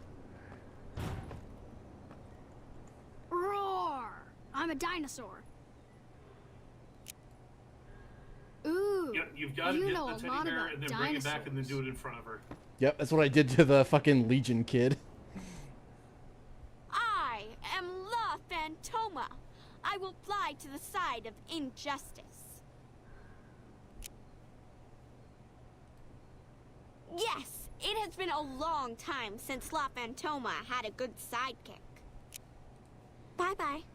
Roar! I'm a dinosaur. Ooh. Yeah, you've got to hit the teddy bear and then bring it back and then do it in front of her. Yep, that's what I did to the fucking Legion kid. I am La Phantoma. I will fly to the side of injustice. Yes, it has been a long time since La Phantoma had a good sidekick. Bye-bye.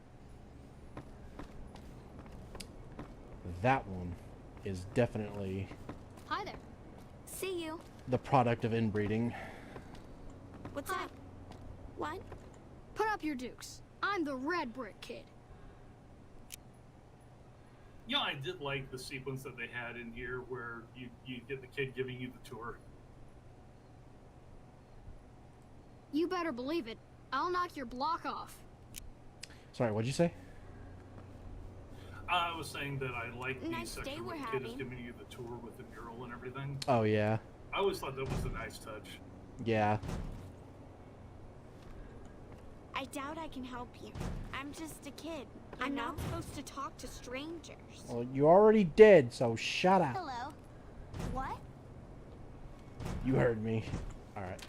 That one is definitely Hi there. See you. the product of inbreeding. What's that? What? Put up your dukes. I'm the Red Brick Kid. Yeah, I did like the sequence that they had in here where you get the kid giving you the tour. You better believe it. I'll knock your block off. Sorry, what'd you say? I was saying that I like the Nice section day where we're the kid is having. giving you the tour with the mural and everything. Oh, yeah. I always thought that was a nice touch. Yeah. I doubt I can help you. I'm just a kid. I'm not supposed to talk to strangers. Well, you already did, so shut up. Hello. What? You heard me. Alright.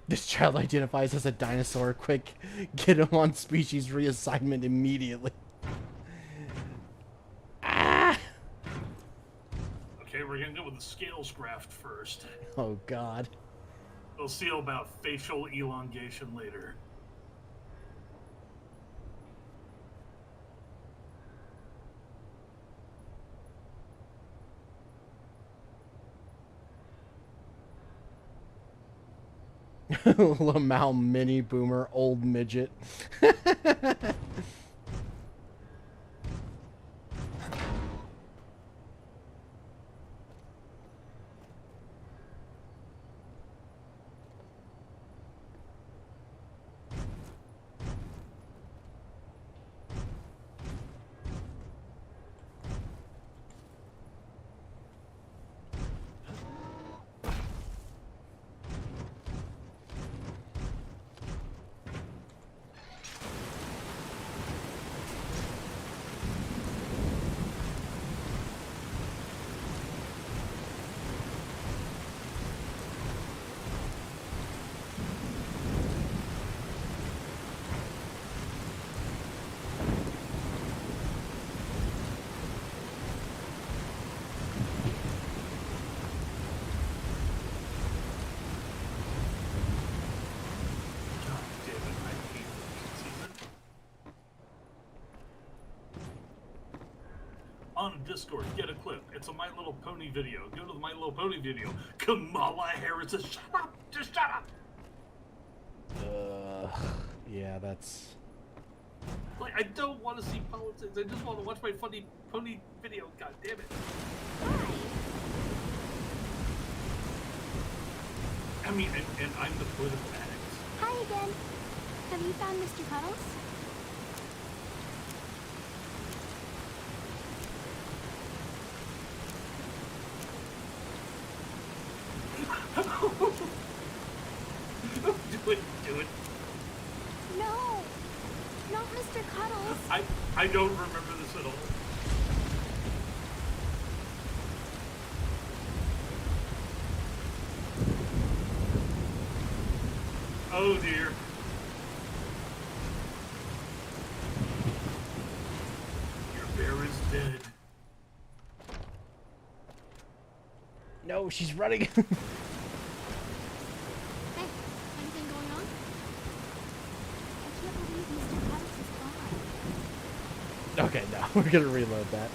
This child identifies as a dinosaur. Quick, get him on species reassignment immediately. Ah! Okay, we're gonna go with the scales graft first. Oh God. We'll see about facial elongation later. Lamau mini boomer, old midget. On Discord, get a clip. It's a My Little Pony video. Go to the My Little Pony video. Kamala Harris says, shut up! Just shut up! Yeah, that's... Like, I don't want to see politics. I just want to watch my funny pony video. God damn it. I mean, and I'm the political addict. Hi again. Have you found Mr. Cuddles? Do it. No, not Mr. Cuddles. I don't remember this at all. Oh dear. Your bear is dead. No, she's running. Hey, anything going on? I can't believe Mr. Cuddles is gone. Okay, no, we're gonna reload that.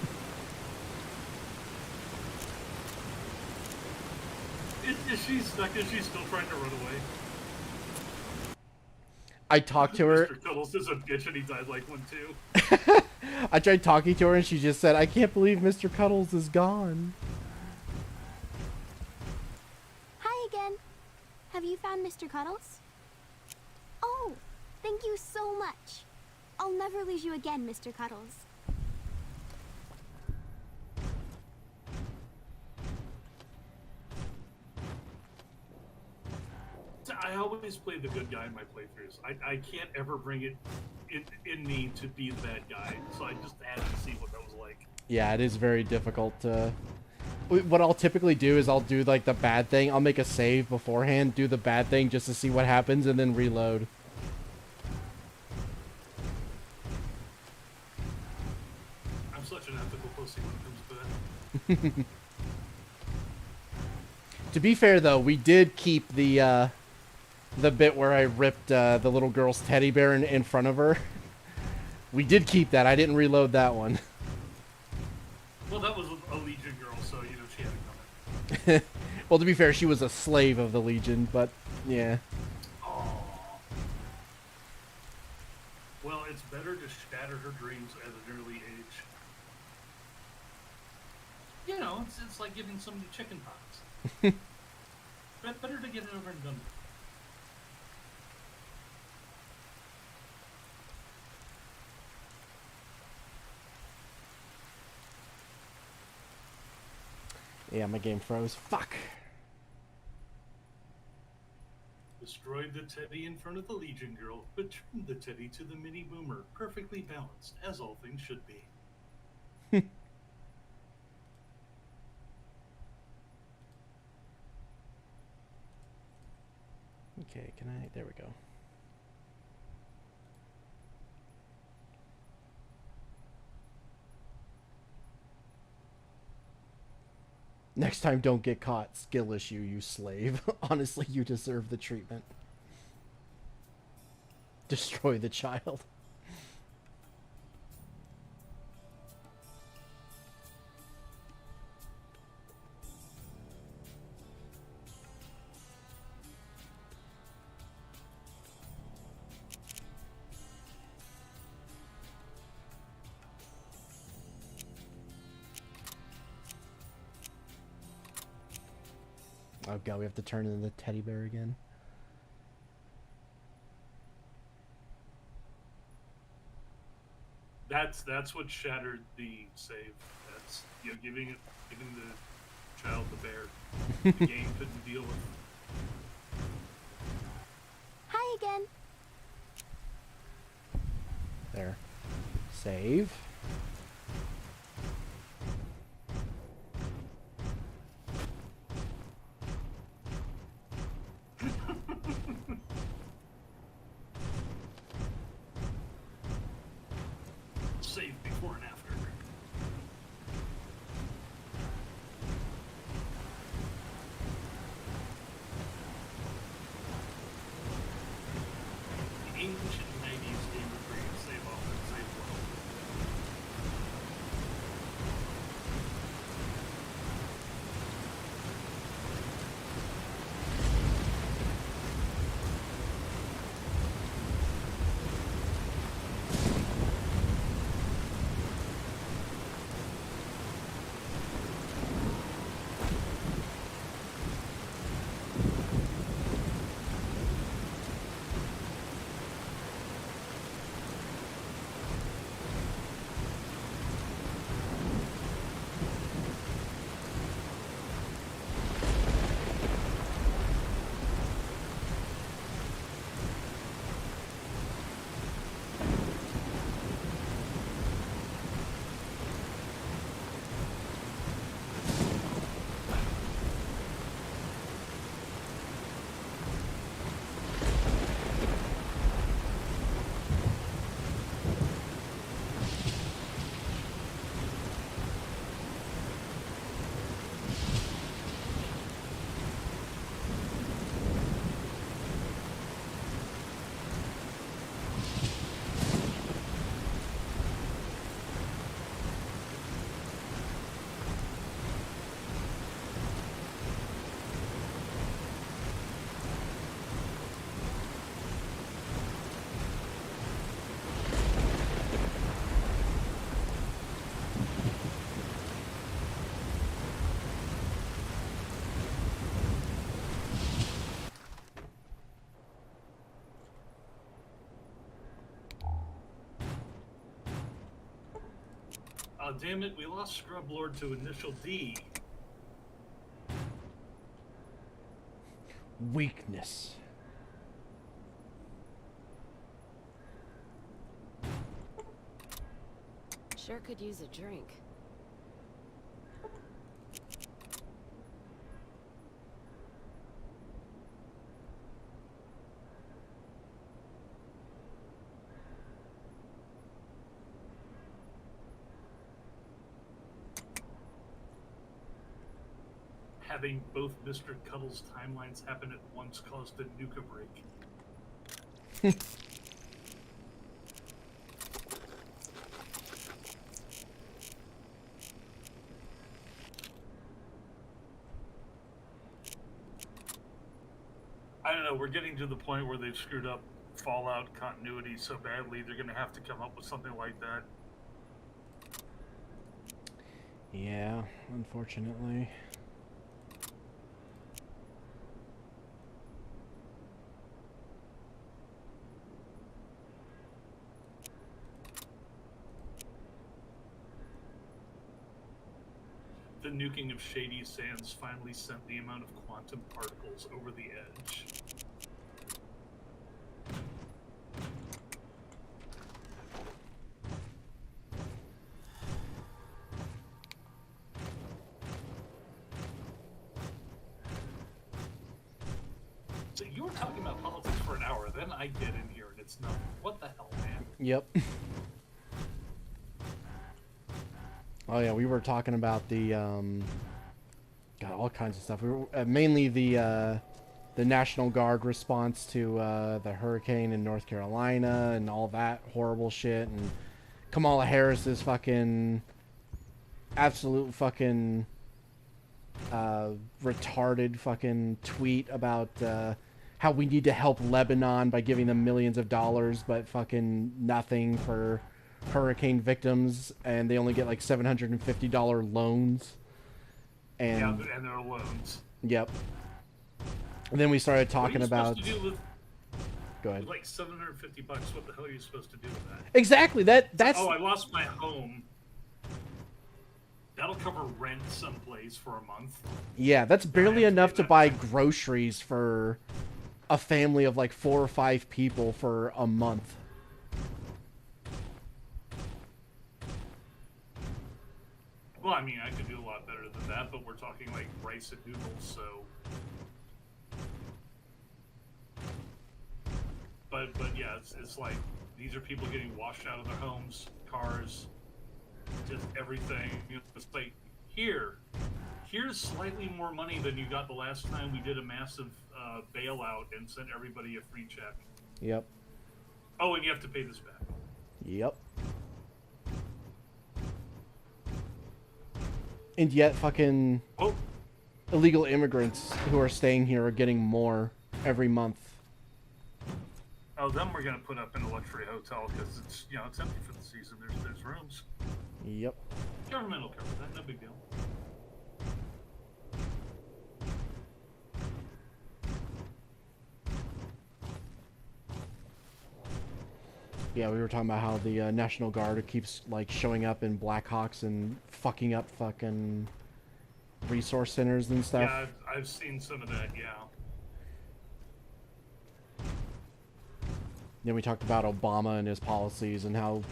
Is she stuck? Is she still trying to run away? I talked to her. Mr. Cuddles is a bitch and he died like one too. I tried talking to her and she just said, I can't believe Mr. Cuddles is gone. Hi again. Have you found Mr. Cuddles? Oh, thank you so much. I'll never lose you again, Mr. Cuddles. I always play the good guy in my playthroughs. I can't ever bring it in me to be the bad guy, so I just had to see what that was like. Yeah, it is very difficult to... What I'll typically do is I'll do like the bad thing. I'll make a save beforehand, do the bad thing just to see what happens, and then reload. I'm such an ethical pussy when it comes to that. To be fair, though, we did keep the bit where I ripped the little girl's teddy bear in front of her. We did keep that. I didn't reload that one. Well, that was a Legion girl, so, you know, she had it coming. Well, to be fair, she was a slave of the Legion, but, yeah. Aww. Well, it's better to shatter her dreams at an early age. You know, it's like giving somebody chicken pox. Better to get it over and done with. Yeah, my game froze. Fuck. Destroyed the teddy in front of the Legion girl, but turned the teddy to the mini boomer, perfectly balanced, as all things should be. Okay, can I? There we go. Next time, don't get caught. Skill issue, you slave. Honestly, you deserve the treatment. Destroy the child. Oh god, we have to turn into the teddy bear again. That's what shattered the save. That's giving the child the bear. The game couldn't deal with. Hi again. There. Save. Save before and after. The ancient 90s game of Cree, save often, save well. Oh, damn it, we lost Scrub Lord to Initial D. Weakness. Sure could use a drink. Having both Mr. Cuddle's timelines happen at once caused a nuka break. I don't know, we're getting to the point where they've screwed up Fallout continuity so badly, they're going to have to come up with something like that. Yeah, unfortunately. The nuking of Shady Sands finally sent the amount of quantum particles over the edge. So you were talking about politics for an hour, then I get in here and it's nothing. What the hell, man? Yep. Oh yeah, we were talking about the got all kinds of stuff. We were mainly the National Guard response to the hurricane in North Carolina and all that horrible shit, and Kamala Harris's fucking absolute fucking retarded fucking tweet about how we need to help Lebanon by giving them millions of dollars, but fucking nothing for hurricane victims, and they only get like $750 loans. And yeah, and they're loans. Yep. And then we started talking about. Go ahead. With like $750, what the hell are you supposed to do with that? Exactly. That's. Oh, I lost my home. That'll cover rent someplace for a month. Yeah, that's barely enough to buy groceries for a family of like 4 or 5 people for a month. Well, I mean, I could do a lot better than that, but we're talking like rice and noodles, so. But yeah, it's like these are people getting washed out of their homes, cars, just everything. You know, it's like here's slightly more money than you got the last time we did a massive bailout and sent everybody a free check. Yep. Oh, and you have to pay this back. Yep. And yet fucking illegal immigrants who are staying here are getting more every month. Oh, then we're gonna put up in a luxury hotel because it's it's empty for the season. There's rooms. Yep. Government will cover that. No big deal. Yeah, we were talking about how the National Guard keeps like showing up in Blackhawks and fucking up fucking resource centers and stuff. Yeah, I've seen some of that. Yeah. Then we talked about Obama and his policies and how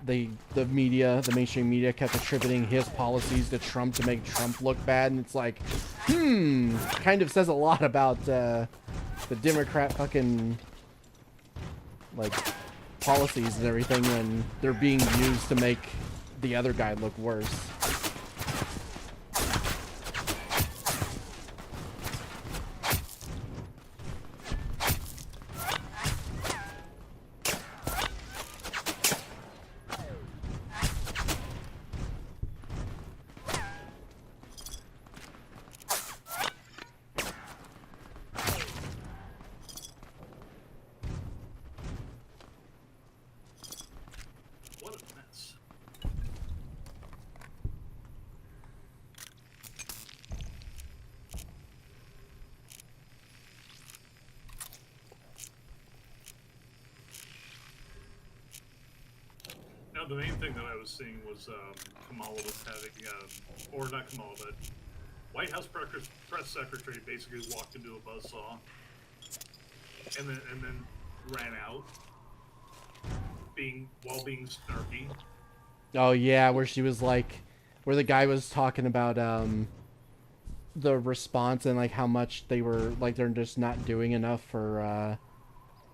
the mainstream media kept attributing his policies to Trump to make Trump look bad, and it's like, kind of says a lot about the Democrat fucking like policies and everything when they're being used to make the other guy look worse. The main thing that I was seeing was Kamala was having, or not Kamala, but White House press secretary basically walked into a buzzsaw and then ran out, while being snarky. Oh yeah, where she was like, where the guy was talking about the response and like how much they were like they're just not doing enough for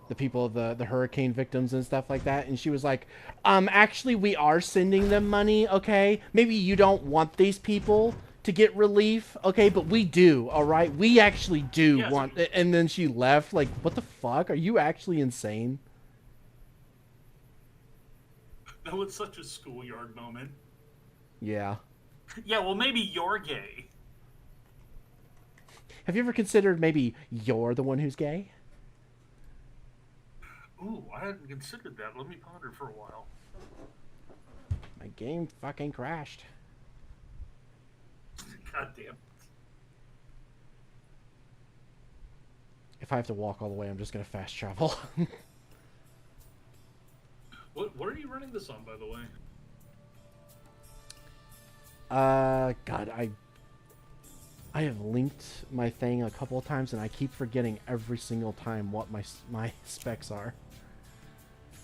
the people, the hurricane victims and stuff like that, and she was like, actually we are sending them money, okay? Maybe you don't want these people to get relief, okay? But we do, all right? We actually do want it. And then she left, like, what the fuck? Are you actually insane? That was such a schoolyard moment. Yeah. Yeah, well, maybe you're gay. Have you ever considered maybe you're the one who's gay? Ooh, I hadn't considered that. Let me ponder for a while. My game fucking crashed. God damn. If I have to walk all the way, I'm just gonna fast travel. What are you running this on, by the way? God, I have linked my thing a couple of times, and I keep forgetting every single time what my specs are.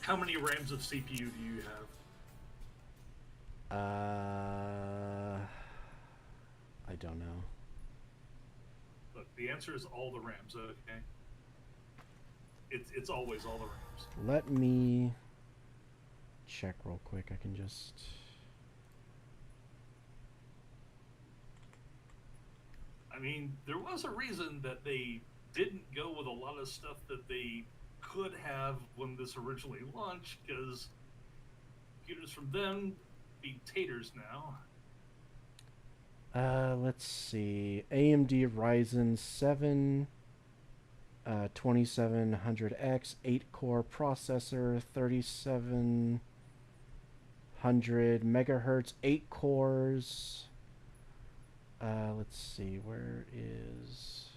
How many RAMs of CPU do you have? I don't know. Look, the answer is all the RAMs, okay? it's always all the rams. Let me check real quick. I can just... I mean, there was a reason that they didn't go with a lot of stuff that they could have when this originally launched, because computers from them be taters now. Let's see. AMD Ryzen 7 2700X 8-core processor, 3700 megahertz, 8 cores. Let's see, where is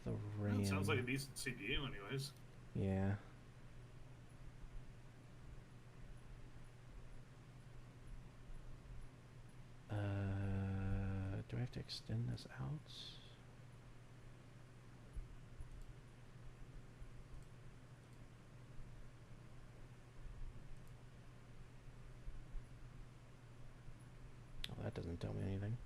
the RAM? It sounds like a decent CPU anyways. Yeah. Do I have to extend this out? Oh, that doesn't tell me anything.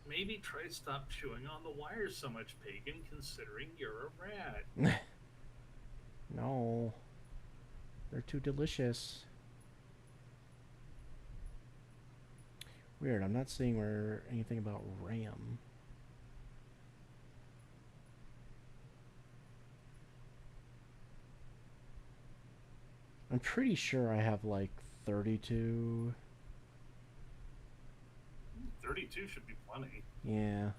Maybe try stop chewing on the wires so much, Pagan, considering you're a rat. No. They're too delicious. Weird, I'm not seeing where anything about RAM. I'm pretty sure I have like 32. 32 should be plenty. Yeah.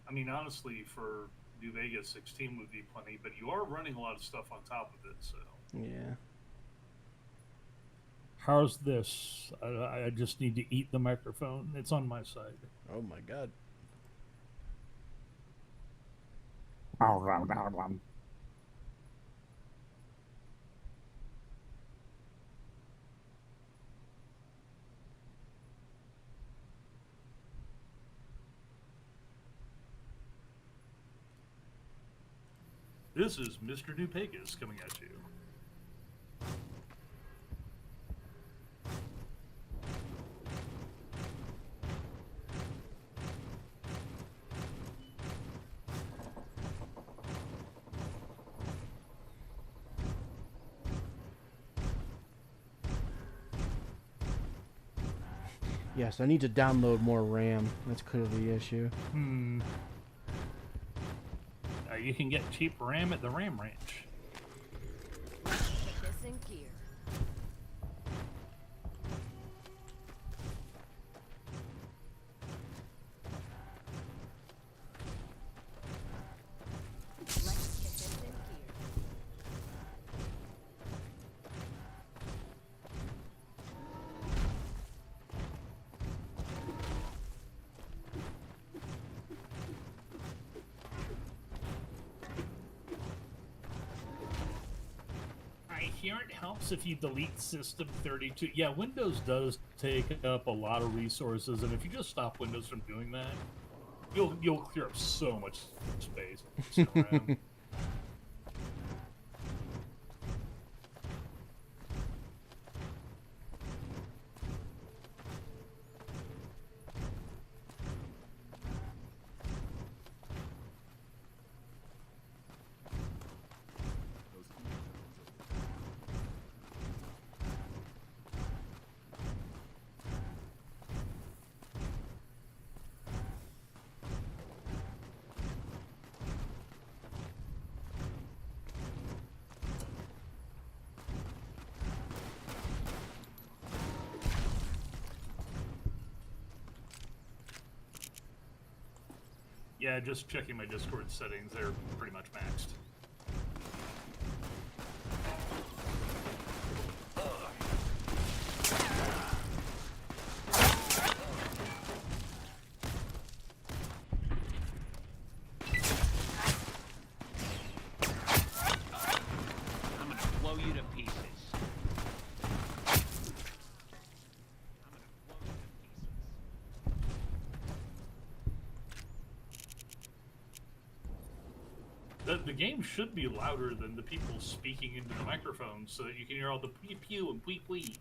I mean, honestly, for New Vegas, 16 would be plenty, but you are running a lot of stuff on top of it, so. Yeah. How's this? I just need to eat the microphone. It's on my side. Oh my god. This is Mr. New Vegas coming at you. Yes, I need to download more RAM. That's clearly the issue. You can get cheap RAM at the RAM Ranch. Put this in gear. Let's get this in gear. Here it helps if you delete System 32. Yeah, Windows does take up a lot of resources, and if you just stop Windows from doing that, you'll clear up so much space. Yeah, just checking my Discord settings, they're pretty much maxed. I'm gonna blow you to pieces. The game should be louder than the people speaking into the microphone so that you can hear all the pew pew and pwee pwee.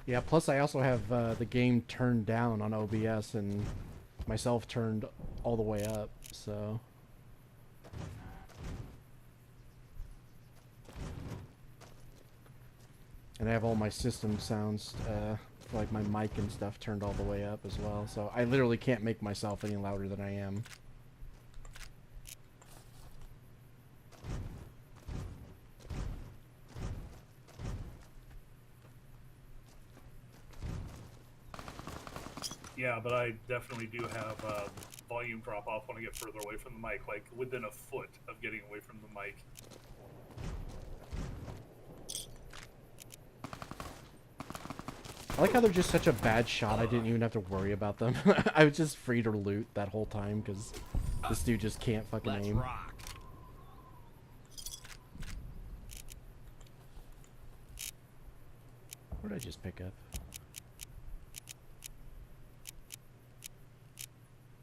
Yeah, plus I also have the game turned down on OBS and myself turned all the way up, so... And I have all my system sounds, like my mic and stuff turned all the way up as well, so I literally can't make myself any louder than I am. Yeah, but I definitely do have volume drop off when I get further away from the mic, like within a foot of getting away from the mic. I like how they're just such a bad shot, I didn't even have to worry about them. I was just free to loot that whole time, because this dude just can't fucking aim. Rock. What did I just pick up?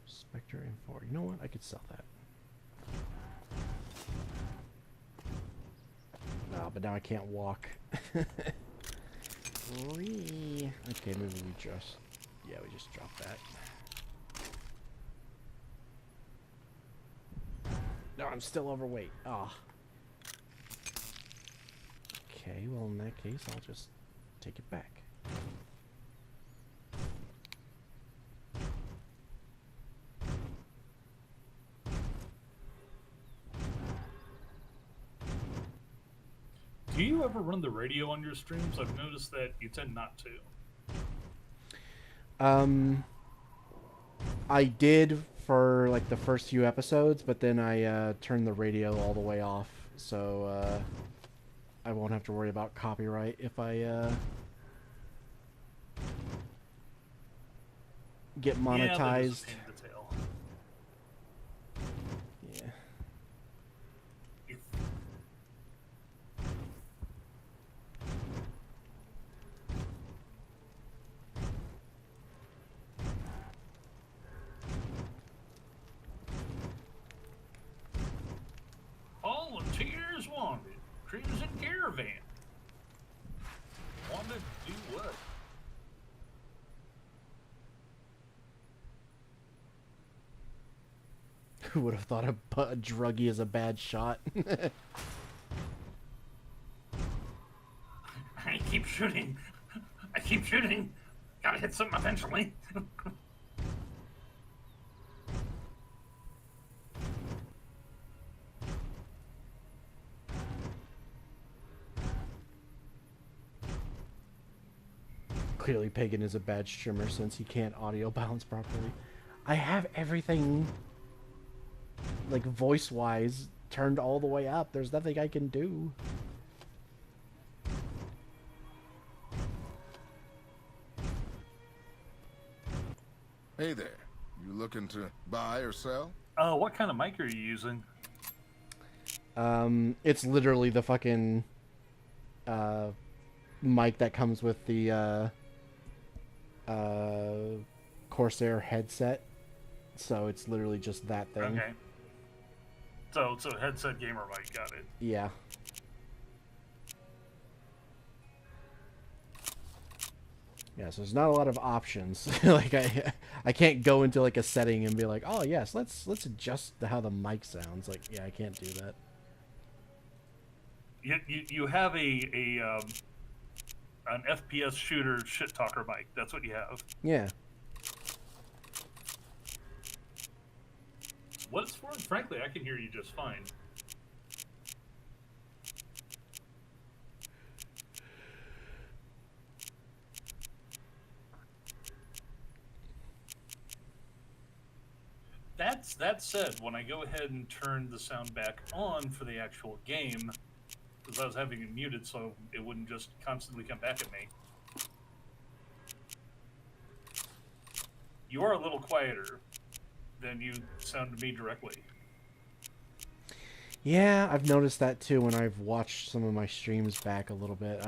Spectre M4. You know what? I could sell that. No, but now I can't walk. Okay, maybe we just... Yeah, we just dropped that. No, I'm still overweight. Ah. Okay, well in that case, I'll just take it back. Do you ever run the radio on your streams? I've noticed that you tend not to. I did for like the first few episodes, but then I turned the radio all the way off, so I won't have to worry about copyright if I get monetized. Yeah, volunteers wanted. Crimson Caravan. Wanted to do what? Who would have thought a druggie is a bad shot? I keep shooting. I keep shooting. Gotta hit something eventually. Clearly Pagan is a bad streamer since he can't audio balance properly. I have everything, like voice-wise, turned all the way up. There's nothing I can do. Hey there. You looking to buy or sell? What kind of mic are you using? It's literally the fucking mic that comes with the Corsair headset. So it's literally just that thing. Okay. So headset gamer mic, got it. Yeah. Yeah, so there's not a lot of options. Like I can't go into like a setting and be like, oh yes, let's adjust how the mic sounds. Like, yeah, I can't do that. You have an FPS shooter shit talker mic. That's what you have. Yeah. What it's for, frankly, I can hear you just fine. That said, when I go ahead and turn the sound back on for the actual game, because I was having it muted so it wouldn't just constantly come back at me. You are a little quieter than you sound to me directly. Yeah, I've noticed that too when I've watched some of my streams back a little bit.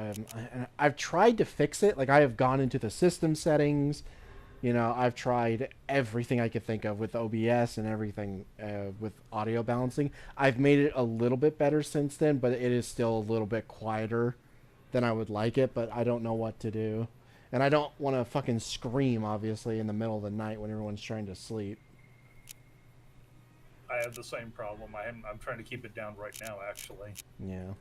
I've tried to fix it. Like, I have gone into the system settings, You know, I've tried everything I could think of with OBS and everything with audio balancing. I've made it a little bit better since then, but it is still a little bit quieter than I would like it, but I don't know what to do. And I don't want to fucking scream, obviously, in the middle of the night when everyone's trying to sleep. I have the same problem. I'm trying to keep it down right now, actually. Yeah.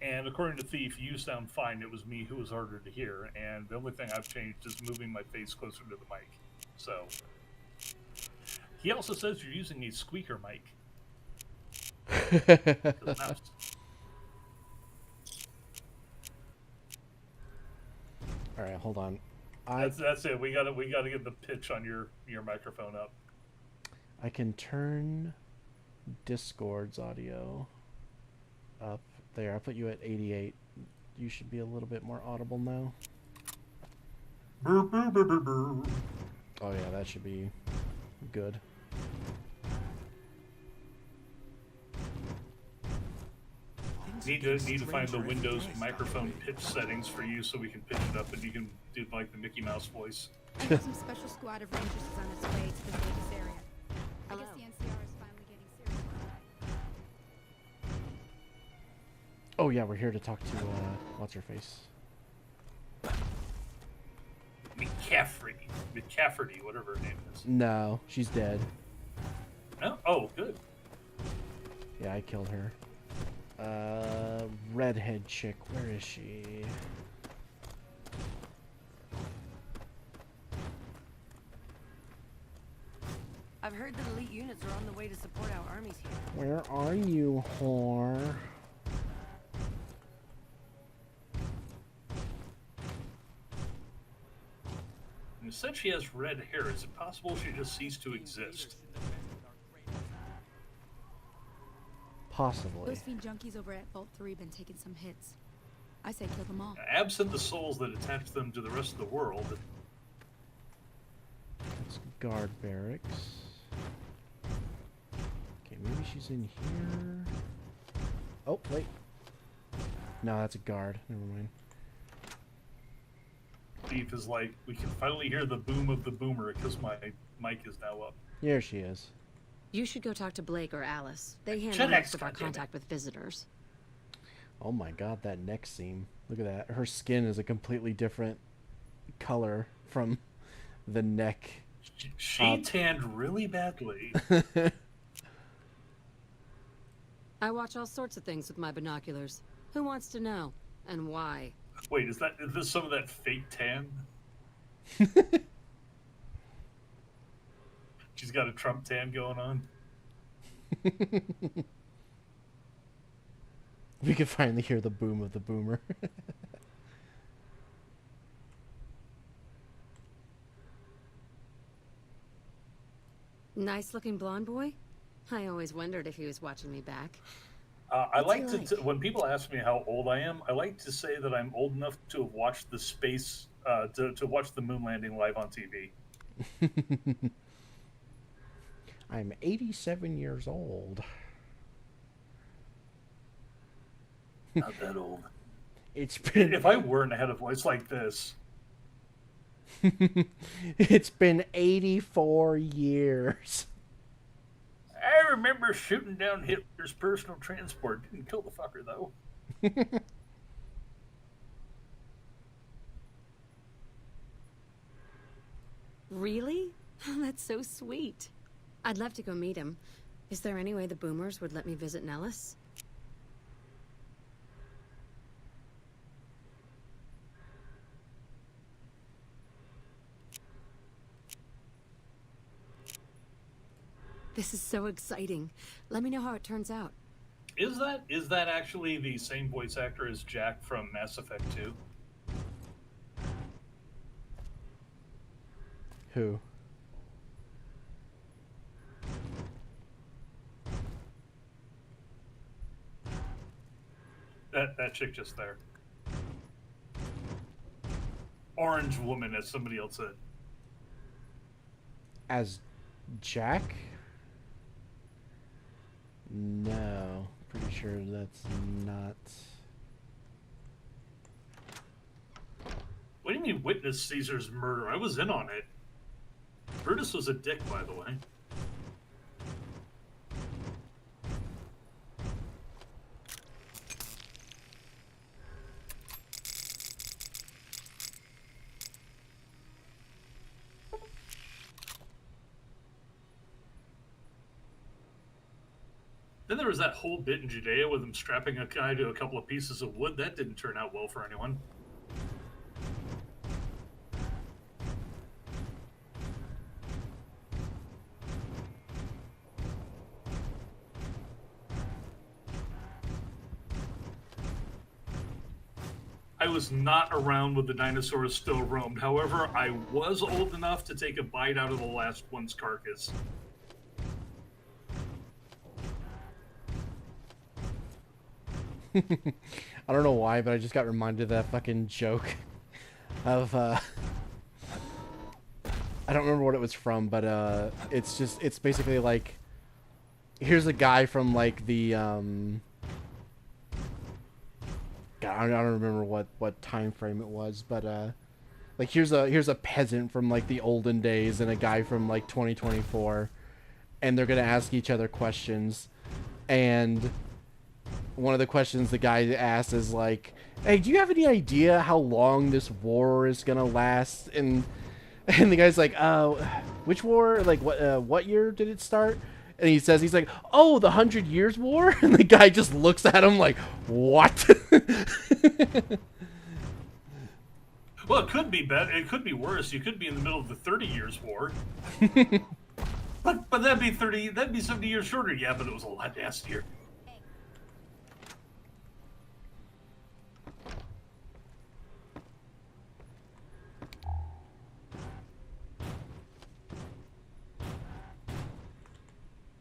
And according to Thief, you sound fine. It was me who was harder to hear. And the only thing I've changed is moving my face closer to the mic. So, he also says you're using a squeaker mic. All right, hold on. That's it. We gotta get the pitch on your microphone up. I can turn Discord's audio up. There, I put you at 88. You should be a little bit more audible now. Brr, brr, brr, brr, brr. Oh yeah, that should be good. Need to find the Windows microphone pitch settings for you so we can pitch it up and you can do like the Mickey Mouse voice. I know some special squad of rangers is on its way to the Vegas area. I guess the NCR is finally getting serious about that. Oh yeah, we're here to talk to what's her face? McCafferty, whatever her name is. No, she's dead. No? Oh, good. Yeah, I killed her. Redhead chick, where is she? I've heard that elite units are on the way to support our armies here. Where are you, whore? You said she has red hair. Is it possible she just ceased to exist? Possibly. Those fiend junkies over at Vault 3 been taking some hits. I say kill them all. Absent the souls that attach them to the rest of the world. That's guard barracks. Okay, maybe she's in here. Oh, wait. No, that's a guard. Never mind. Thief is like, we can finally hear the boom of the boomer because my mic is now up. Here she is. You should go talk to Blake or Alice. They handle most of our contact with visitors. Oh my god, that neck seam. Look at that. Her skin is a completely different color from the neck. She tanned really badly. I watch all sorts of things with my binoculars. Who wants to know? And why? Wait, is this some of that fake tan? She's got a Trump tan going on. We can finally hear the boom of the boomer. Nice looking blonde boy? I always wondered if he was watching me back. I like to, when people ask me how old I am, I like to say that I'm old enough to have watched the space, to watch the moon landing live on TV. I'm 87 years old. Not that old. It's been... If I weren't had a voice like this. It's been 84 years. I remember shooting down Hitler's personal transport. Didn't kill the fucker, though. Really? Oh, that's so sweet. I'd love to go meet him. Is there any way the boomers would let me visit Nellis? This is so exciting. Let me know how it turns out. Is that actually the same voice actor as Jack from Mass Effect 2? Who? That chick just there. Orange woman, as somebody else said. As Jack? No. Pretty sure that's not... What do you mean witness Caesar's murder? I was in on it. Brutus was a dick, by the way. Then there was that whole bit in Judea with him strapping a guy to a couple of pieces of wood. That didn't turn out well for anyone. I was not around when the dinosaurs still roamed. However, I was old enough to take a bite out of the last one's carcass. I don't know why, but I just got reminded of that fucking joke of, I don't remember what it was from, but, it's basically like, here's a guy from, like, the, God, I don't remember what time frame it was, but, like, here's a peasant from, like, the olden days and a guy from, like, 2024, and they're gonna ask each other questions, and one of the questions the guy asks is like, hey, do you have any idea how long this war is gonna last? And the guy's like, which war? Like, what year did it start? And he's like, oh, the 100 Years' War? And the guy just looks at him like, what? Well, it could be better. It could be worse. You could be in the middle of the 30 Years' War. but that'd be 70 years shorter. Yeah, but it was a lot nastier.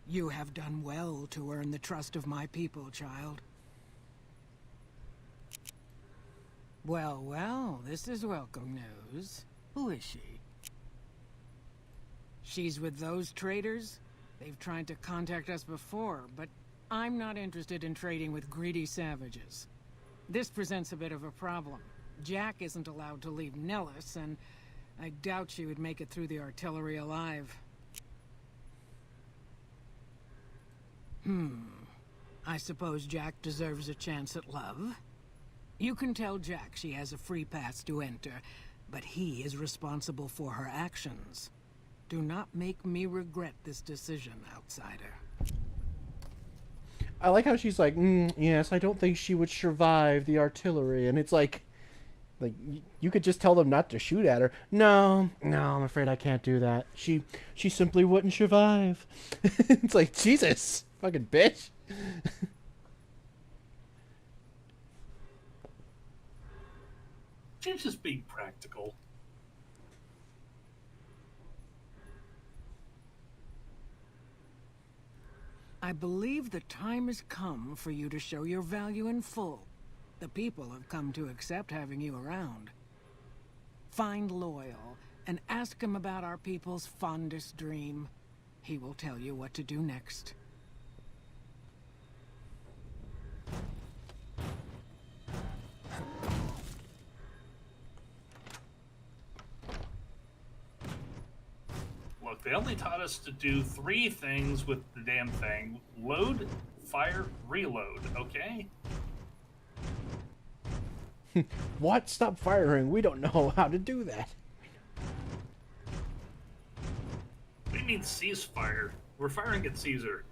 You have done well to earn the trust of my people, child. Well, well, this is welcome news. Who is she? She's with those traders? They've tried to contact us before, but I'm not interested in trading with greedy savages. This presents a bit of a problem. Jack isn't allowed to leave Nellis, and I doubt she would make it through the artillery alive. I suppose Jack deserves a chance at love. You can tell Jack she has a free pass to enter, but he is responsible for her actions. Do not make me regret this decision, outsider. I like how she's like, yes, I don't think she would survive the artillery. And it's like you could just tell them not to shoot at her. No, I'm afraid I can't do that. She simply wouldn't survive. It's like, Jesus, fucking bitch. She's just being practical. I believe the time has come for you to show your value in full. The people have come to accept having you around. Find Loyal and ask him about our people's fondest dream. He will tell you what to do next. Look, they only taught us to do 3 things with the damn thing. Load, fire, reload, okay? What? Stop firing. We don't know how to do that. What do you mean ceasefire? We're firing at Caesar.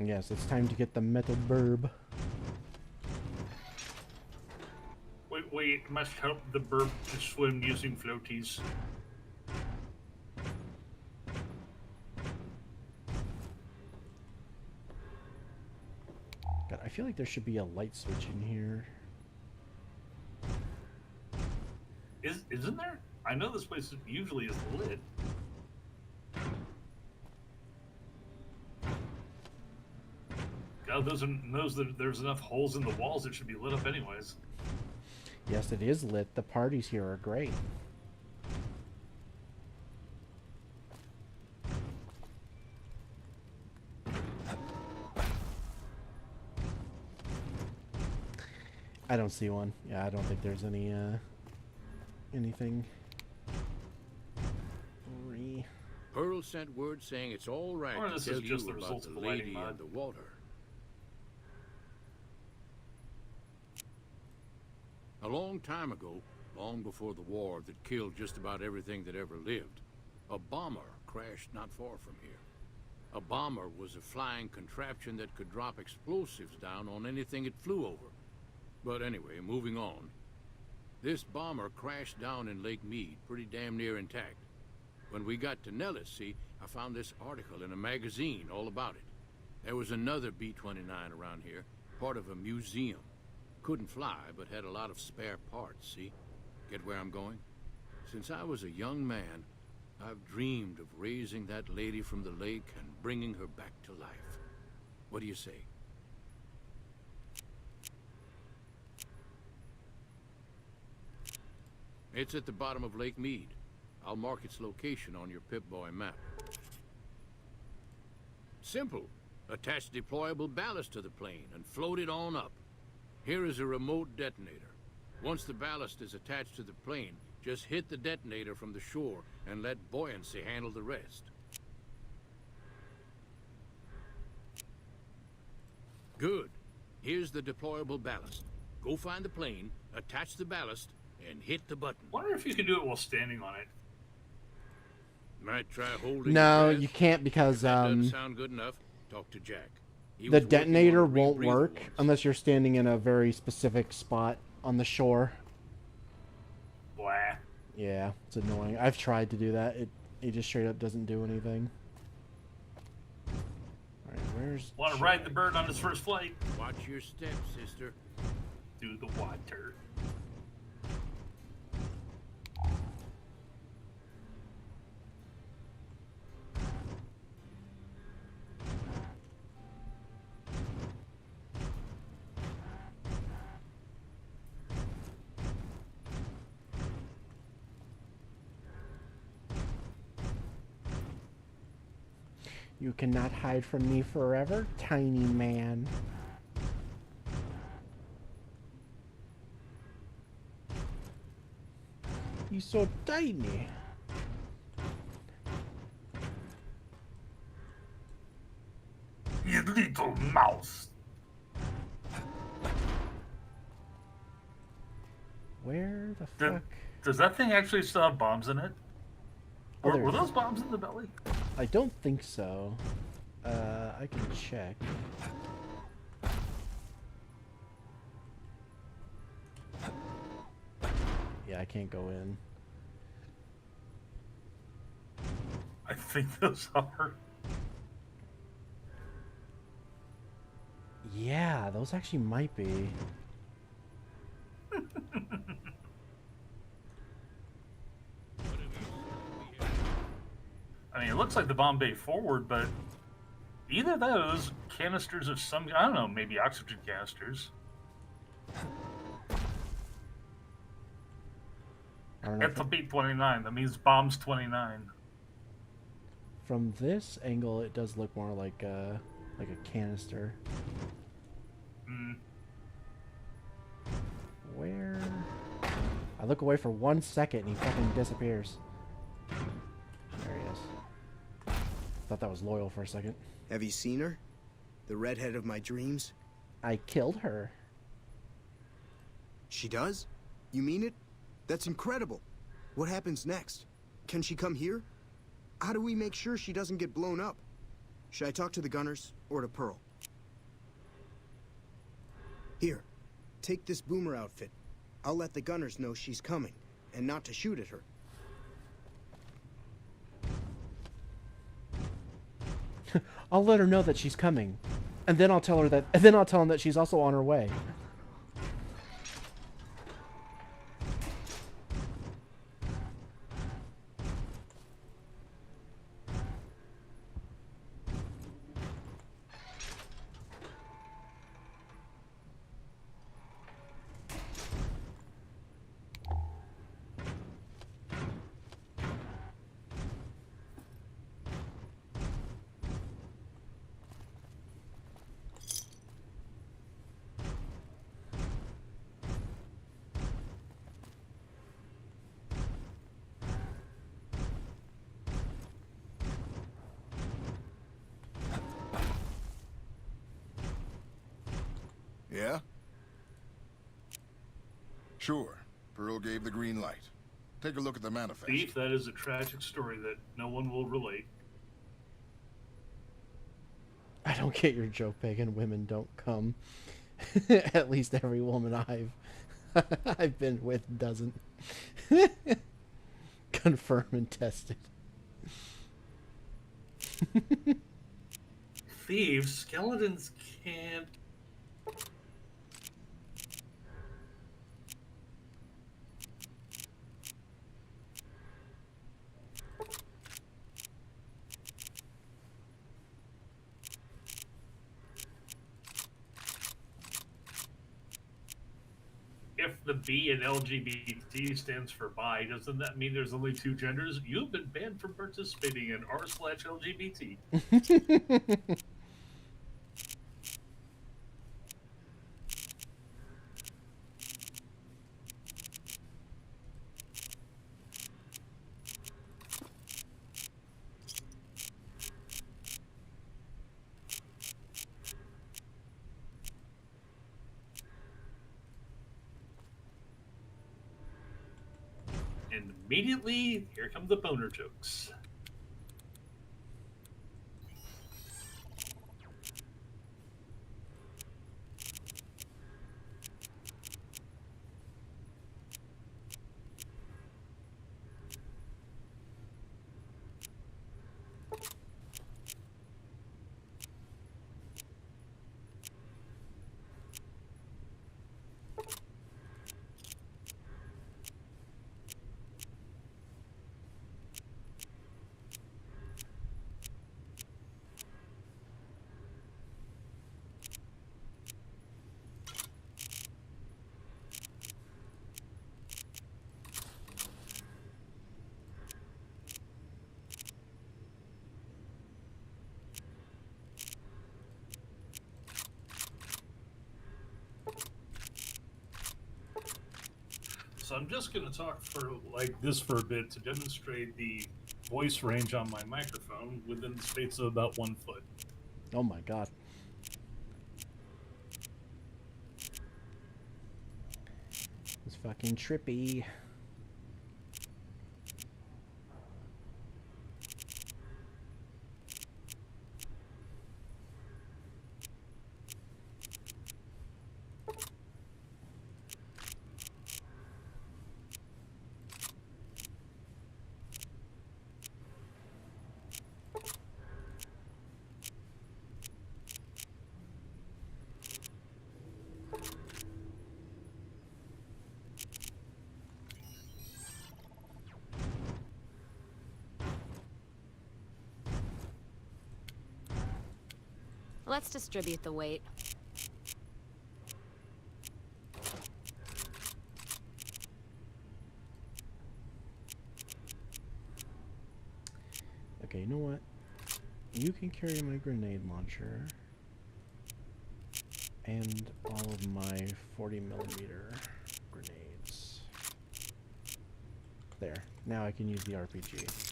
Yes, it's time to get the metal burb. Wait, must help the burb to swim using floaties. God, I feel like there should be a light switch in here. Isn't there? I know this place usually is lit. God, there's enough holes in the walls that should be lit up anyways. Yes, it is lit. The parties here are great. I don't see one. Yeah, I don't think there's any anything. Pearl sent word saying it's all right Or to this tell is just you the about result the of the lighting lady mod. and the water. A long time ago, long before the war that killed just about everything that ever lived, a bomber crashed not far from here. A bomber was a flying contraption that could drop explosives down on anything it flew over. But anyway, moving on. This bomber crashed down in Lake Mead, pretty damn near intact. When we got to Nellis, see, I found this article in a magazine all about it. There was another B-29 around here, part of a museum. Couldn't fly, but had a lot of spare parts, see? Get where I'm going? Since I was a young man, I've dreamed of raising that lady from the lake and bringing her back to life. What do you say? It's at the bottom of Lake Mead. I'll mark its location on your Pip-Boy map. Simple. Attach deployable ballast to the plane and float it on up. Here is a remote detonator. Once the ballast is attached to the plane, just hit the detonator from the shore and let buoyancy handle the rest. Good. Here's the deployable ballast. Go find the plane, attach the ballast, and hit the button. Wonder if you can do it while standing on it. Might try holding No, your breath. you can't because If that doesn't sound good enough, talk to Jack. He the was working on detonator a won't rebreather work once. unless you're standing in a very specific spot on the shore. Blah. Yeah, it's annoying. I've tried to do that. It just straight up doesn't do anything. Alright, where's... Want to ride the bird on its first flight? Watch your step, sister. Through the water. You cannot hide from me forever, tiny man. He's so tiny. You little mouse. Where the fuck? Does that thing actually still have bombs in it? Oh, Were those bombs in the belly? I don't think so. I can check. Yeah, I can't go in. I think those are. Yeah, those actually might be. I mean, it looks like the bomb bay forward, but either of those canisters of some, I don't know, maybe oxygen canisters. It's a B-29. That means bombs 29. From this angle, it does look more like a canister. Mm. Where? I look away for 1 second and he fucking disappears. There he is. Thought that was Loyal for a second. Have you seen her? The redhead of my dreams? I killed her. She does? You mean it? That's incredible. What happens next? Can she come here? How do we make sure she doesn't get blown up? Should I talk to the gunners or to Pearl? Here, take this boomer outfit. I'll let the gunners know she's coming, and not to shoot at her. I'll let her know that she's coming, and then I'll tell her that. And then I'll tell him that she's also on her way. Yeah? Sure. Pearl gave the green light. Take a look at the manifest. Thief, that is a tragic story that no one will relate. I don't get your joke, Pagan. Women don't come. At least every woman I've been with doesn't. Confirm and tested. Thieves, skeletons can't. If the B in LGBT stands for bi, doesn't that mean there's only two genders? You've been banned from participating in r/LGBT. And immediately, here come the boner jokes. So I'm just going to talk for like this for a bit to demonstrate the voice range on my microphone within the space of about 1 foot. Oh my god. It's fucking trippy. Let's distribute the weight. Okay, you know what? You can carry my grenade launcher and all of my 40mm grenades. There. Now I can use the RPG.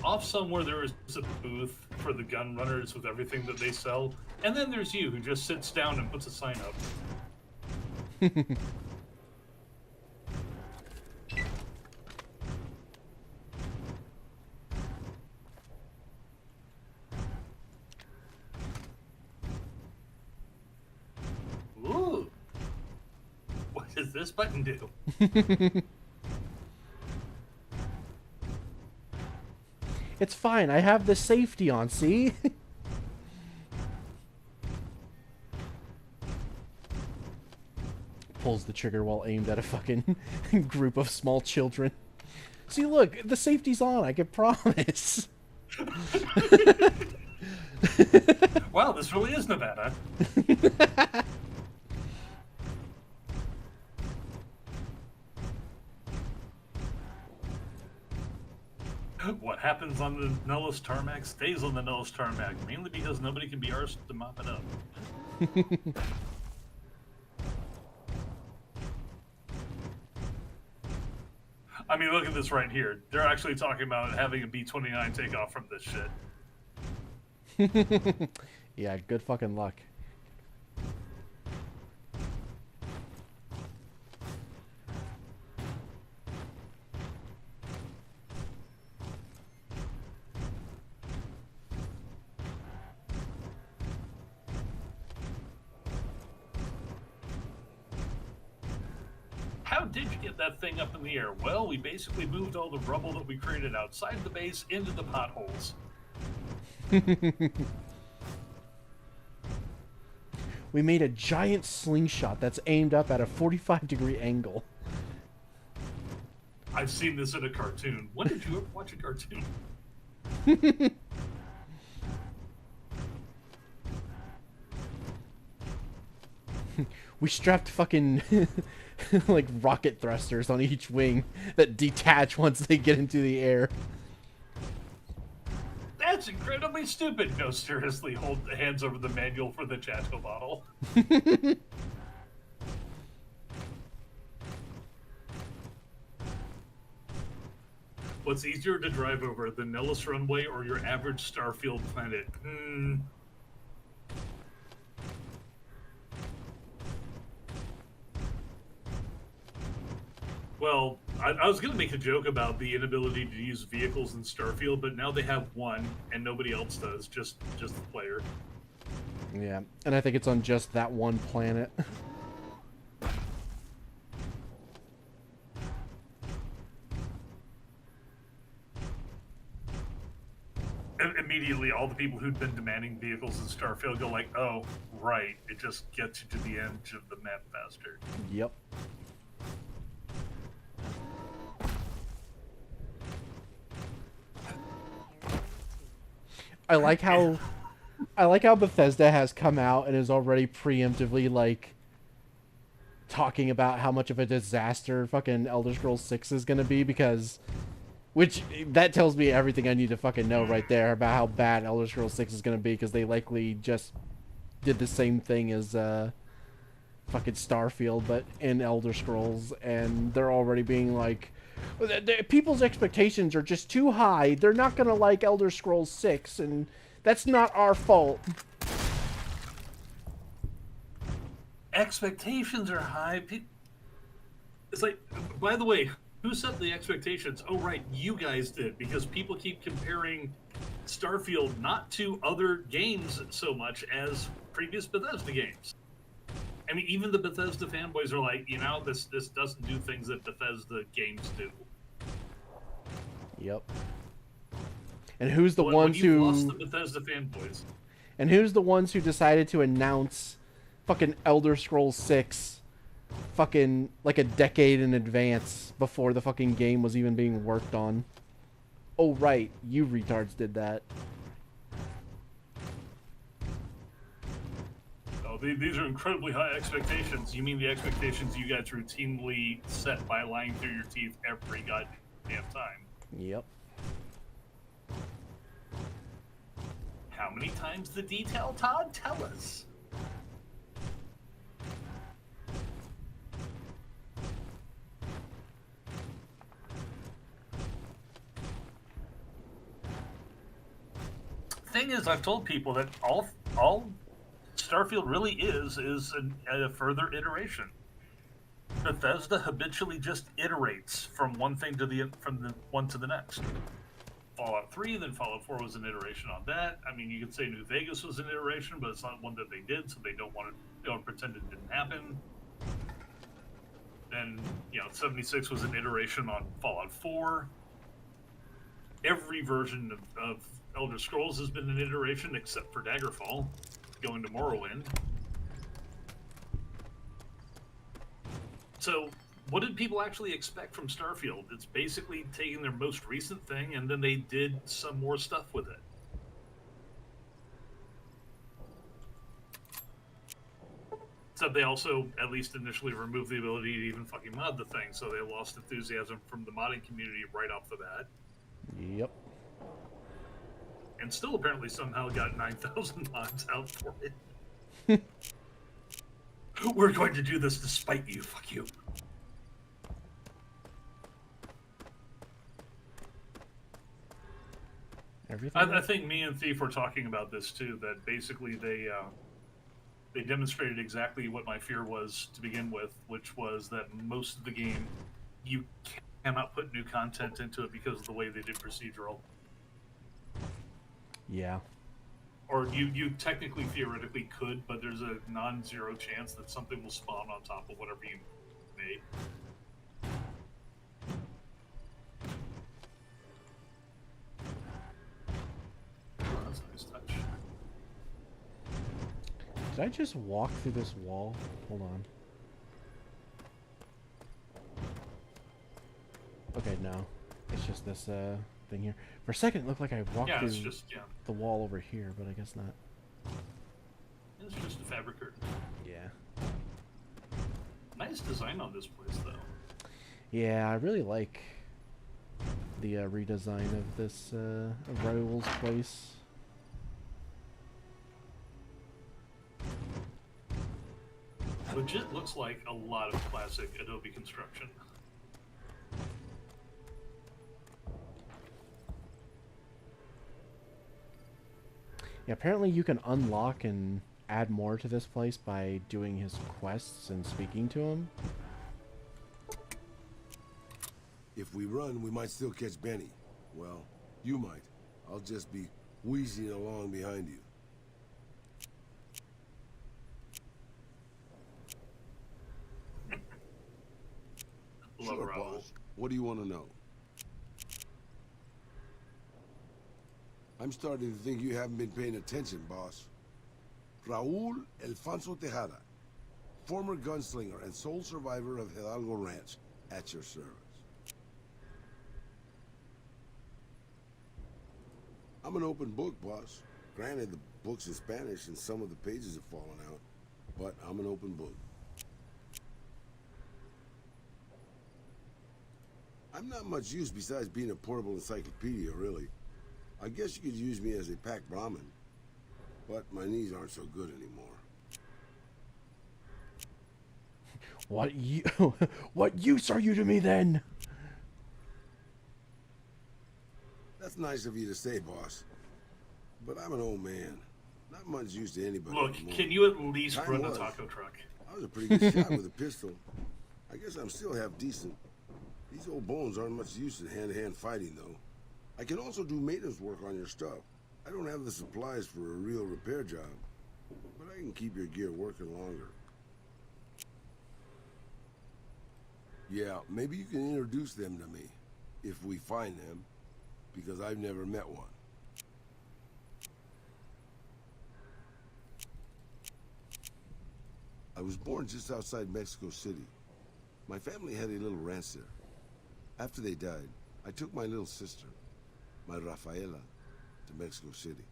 Off somewhere there is a booth for the gun runners with everything that they sell, and then there's you who just sits down and puts a sign up. Ooh! What does this button do? It's fine, I have the safety on, see? Pulls the trigger while aimed at a fucking group of small children. See, look, the safety's on, I can promise. Wow, this really is Nevada. What happens on the Nellis tarmac stays on the Nellis tarmac, mainly because nobody can be arsed to mop it up. I mean, mean, look at this right here. They're actually talking about having a B-29 take off from this shit. Yeah, good fucking luck. How did you get that thing up in the air? Well, we basically moved all the rubble that we created outside the base into the potholes. We made a giant slingshot that's aimed up at a 45-degree angle. I've seen this in a cartoon. When did you ever watch a cartoon? We strapped fucking like rocket thrusters on each wing that detach once they get into the air. That's incredibly stupid. No, seriously, hold the hands over the manual for the Chateau bottle. What's easier to drive over, the Nellis runway or your average Starfield planet? Well, I was going to make a joke about the inability to use vehicles in Starfield, but now they have one, and nobody else does, just the player. Yeah, and I think it's on just that one planet. Immediately, all the people who'd been demanding vehicles in Starfield go like, oh, right, it just gets you to the edge of the map faster. Yep. I like how Bethesda has come out and is already preemptively like talking about how much of a disaster fucking Elder Scrolls 6 is going to be, because that tells me everything I need to fucking know right there about how bad Elder Scrolls 6 is going to be, because they likely just did the same thing as fucking Starfield but in Elder Scrolls, and they're already being like, people's expectations are just too high. They're not going to like Elder Scrolls 6, and that's not our fault. Expectations are high. It's like, by the way, who set the expectations? Oh, right, you guys did, because people keep comparing Starfield not to other games so much as previous Bethesda games. I mean, even the Bethesda fanboys are like, you know, this doesn't do things that Bethesda games do. Yep. And who's the when ones you who lost the Bethesda fanboys? And who's the ones who decided to announce fucking Elder Scrolls 6 fucking like a decade in advance before the fucking game was even being worked on? Oh, right, you retards did that. These are incredibly high expectations. You mean the expectations you guys routinely set by lying through your teeth every goddamn time? Yep. How many times the detail, Todd? Tell us. Thing is, I've told people that all Starfield really is a further iteration. Bethesda habitually just iterates from one thing to the one to the next. Fallout 3, then Fallout 4 was an iteration on that. I mean, you could say New Vegas was an iteration, but it's not one that they did, so they don't pretend it didn't happen. Then, 76 was an iteration on Fallout 4. Every version of Elder Scrolls has been an iteration, except for Daggerfall, going to Morrowind. So, what did people actually expect from Starfield? It's basically taking their most recent thing, and then they did some more stuff with it. Except they also, at least initially, removed the ability to even fucking mod the thing, so they lost enthusiasm from the modding community right off the bat. Yep. And still apparently somehow got 9,000 mods out for it. We're going to do this despite you, fuck you. everything? I think me and Thief were talking about this too. That basically they demonstrated exactly what my fear was to begin with, which was that most of the game you cannot put new content into it because of the way they did procedural. Yeah. Or you technically, theoretically could, but there's a non-zero chance that something will spawn on top of whatever you made. Oh, that's a nice touch. Did I just walk through this wall? Hold on. Okay, no. It's just this thing here. For a second, it looked like I walked through the wall over here, but I guess not. It's just a fabric curtain. Yeah. Nice design on this place, though. Yeah, I really like the redesign of this of Raoul's place. Legit looks like a lot of classic Adobe construction. Yeah, apparently you can unlock and add more to this place by doing his quests and speaking to him. If we run, we might still catch Benny. Well, you might. I'll just be wheezing along behind you. Sure, boss. What do you want to know? I'm starting to think you haven't been paying attention, boss. Raul Alfonso Tejada, former gunslinger and sole survivor of Hidalgo Ranch, at your service. I'm an open book, boss. Granted, the book's in Spanish and some of the pages have fallen out, but I'm an open book. I'm not much use besides being a portable encyclopedia, really. I guess you could use me as a pack Brahmin, but my knees aren't so good anymore. What use are you to me then? That's nice of you to say, boss. But I'm an old man. Not much use to anybody Look, anymore. can you at least Time run a was. taco truck? I was a pretty good shot with a pistol. I guess I'm still half decent. These old bones aren't much use in hand-to-hand fighting, though. I can also do maintenance work on your stuff. I don't have the supplies for a real repair job, but I can keep your gear working longer. Yeah, maybe you can introduce them to me, if we find them, because I've never met one. I was born just outside Mexico City. My family had a little ranch there. After they died, I took my little sister, my Rafaela, to Mexico City.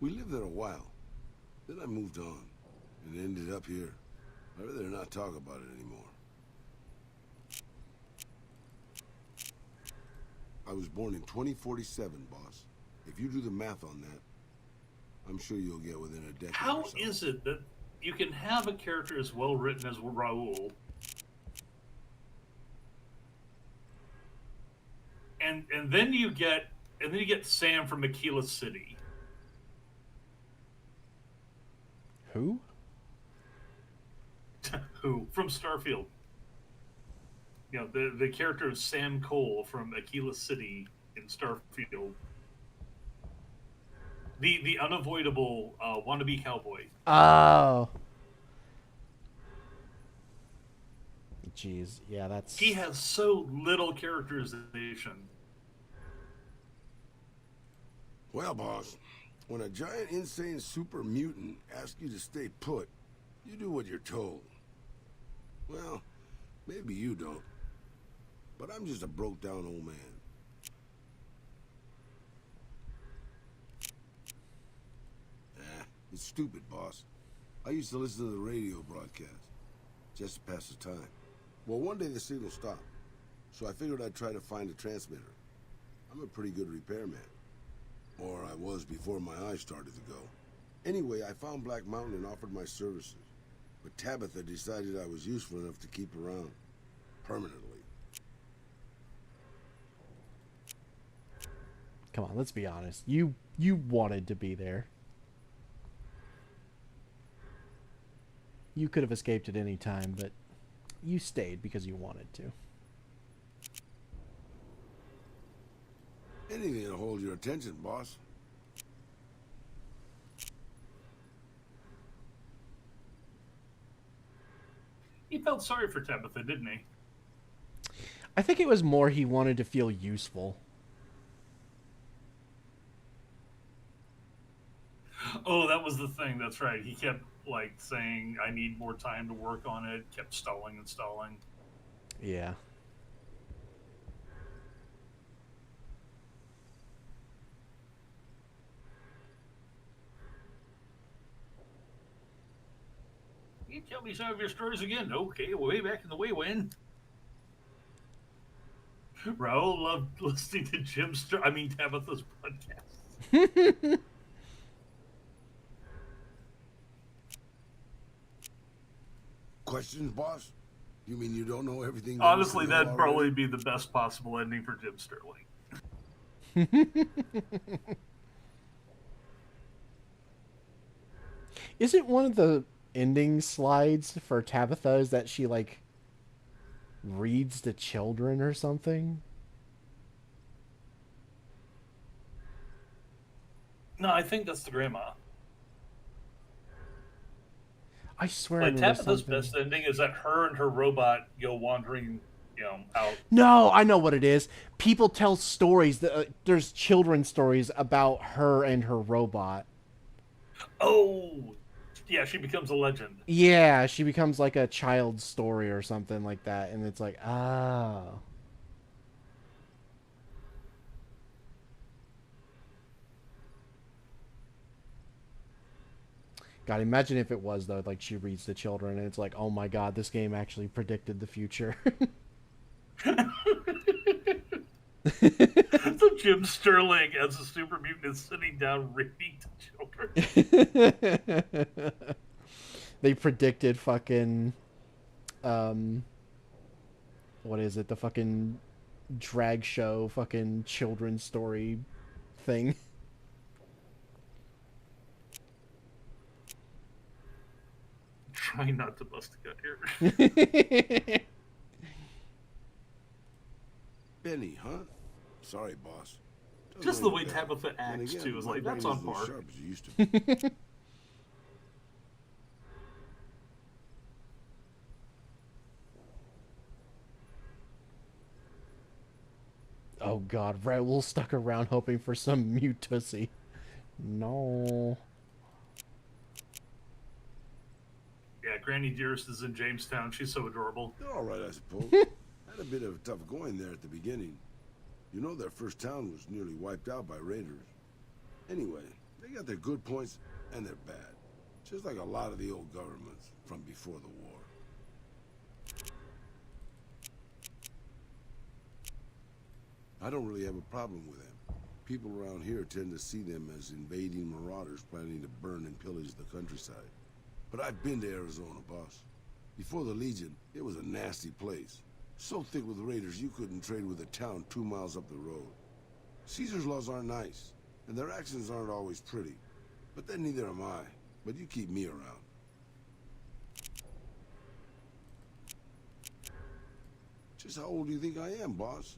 We lived there a while. Then I moved on and ended up here. I'd rather not talk about it anymore. I was born in 2047, boss. If you do the math on that, I'm sure you'll get within a decade. How or so. is it that you can have a character as well written as Raul, and then you get Sam from Aquila City? Who? Who from Starfield? You know, the character is Sam Cole from Aquila City in Starfield. The unavoidable wannabe cowboy. Oh. Jeez, yeah, that's... He has so little characterization. Well, boss, when a giant, insane super mutant asks you to stay put, you do what you're told. Well, maybe you don't. But I'm just a broke-down old man. It's stupid, boss. I used to listen to the radio broadcast, just to pass the time. Well, one day the signal stopped, so I figured I'd try to find a transmitter. I'm a pretty good repairman. Or I was before my eyes started to go. Anyway, I found Black Mountain and offered my services. But Tabitha decided I was useful enough to keep around. Permanently. Come on, let's be honest. You wanted to be there. You could have escaped at any time, but you stayed because you wanted to. Anything to hold your attention, boss. He felt sorry for Tabitha, didn't he? I think it was more he wanted to feel useful. Oh, that was the thing. That's right. He kept like saying, "I need more time to work on it." Kept stalling and stalling. Yeah. Can you tell me some of your stories again? Okay, way back in the way when. Raul loved listening to Tabitha's podcast. Questions, boss? You mean you don't know everything? Honestly, that'd probably be the best possible ending for Jim Sterling. Isn't one of the ending slides for Tabitha is that she like reads to children or something? No, I think that's the grandma. I swear. Like Tabitha's best ending is that her and her robot go wandering, out. No, I know what it is. People tell stories that there's children's stories about her and her robot. Oh, yeah, she becomes a legend. Yeah, she becomes like a child's story or something like that, and it's like, oh. God, imagine if it was, though, like she reads to children and it's like, oh my god, this game actually predicted the future. So Jim Sterling as a super mutant is sitting down reading to children. They predicted fucking, what is it, the fucking drag show fucking children's story thing. Trying not to bust a gut here. Benny, huh? Sorry, boss. Just the way Tabitha acts, too, is like, that's on par. Sharp as you used to. Oh god, Raul stuck around hoping for some mutussy. No. Yeah, Granny Dearest is in Jamestown. She's so adorable. They're all right, I suppose. Had a bit of tough going there at the beginning. You know, their first town was nearly wiped out by raiders. Anyway, they got their good points and their bad. Just like a lot of the old governments from before the war. I don't really have a problem with them. People around here tend to see them as invading marauders planning to burn and pillage the countryside. But I've been to Arizona, boss. Before the Legion, it was a nasty place. So thick with raiders you couldn't trade with a town 2 miles up the road. Caesar's laws aren't nice, and their actions aren't always pretty. But then neither am I. But you keep me around. Just how old do you think I am, boss?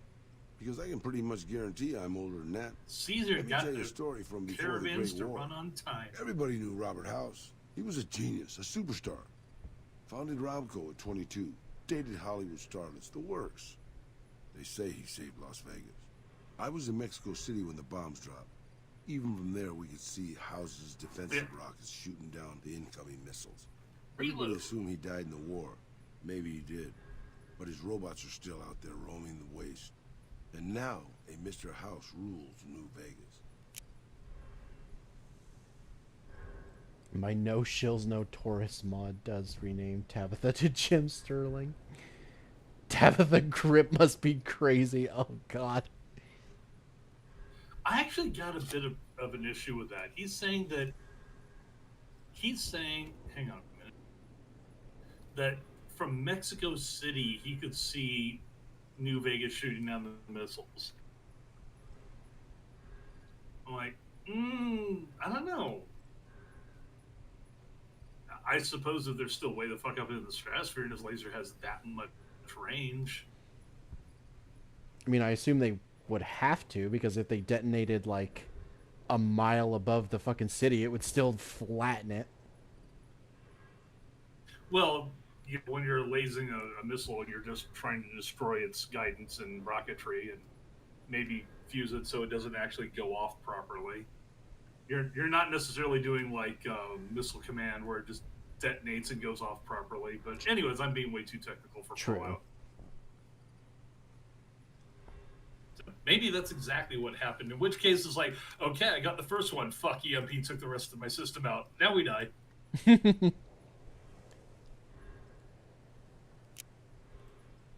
Because I can pretty much guarantee I'm older than that. Caesar Let me got tell you the a story from before the caravans Great to War. run on time. Everybody knew Robert House. He was a genius, a superstar. Founded Robco at 22. Dated Hollywood starlets, the works. They say he saved Las Vegas. I was in Mexico City when the bombs dropped. Even from there, we could see House's defensive rockets shooting down the incoming missiles. Everybody assumed he died in the war. Maybe he did. But his robots are still out there roaming the waste. And now, a Mr. House rules New Vegas. My No Shills No Tourist mod does rename Tabitha to Jim Sterling. Tabitha Grip must be crazy. Oh god. I actually got a bit of an issue with that. He's saying, hang on a minute, that from Mexico City he could see New Vegas shooting down the missiles. I don't know. I suppose if they're still way the fuck up in the stratosphere and his laser has that much range. I mean, I assume they would have to, because if they detonated like a mile above the fucking city, it would still flatten it. Well, when you're lasing a missile, you're just trying to destroy its guidance and rocketry and maybe fuse it so it doesn't actually go off properly. You're not necessarily doing like missile command where it just detonates and goes off properly. But anyways, I'm being way too technical for Fallout. So maybe that's exactly what happened. In which case, it's like, okay, I got the first one. Fuck EMP took the rest of my system out. Now we die.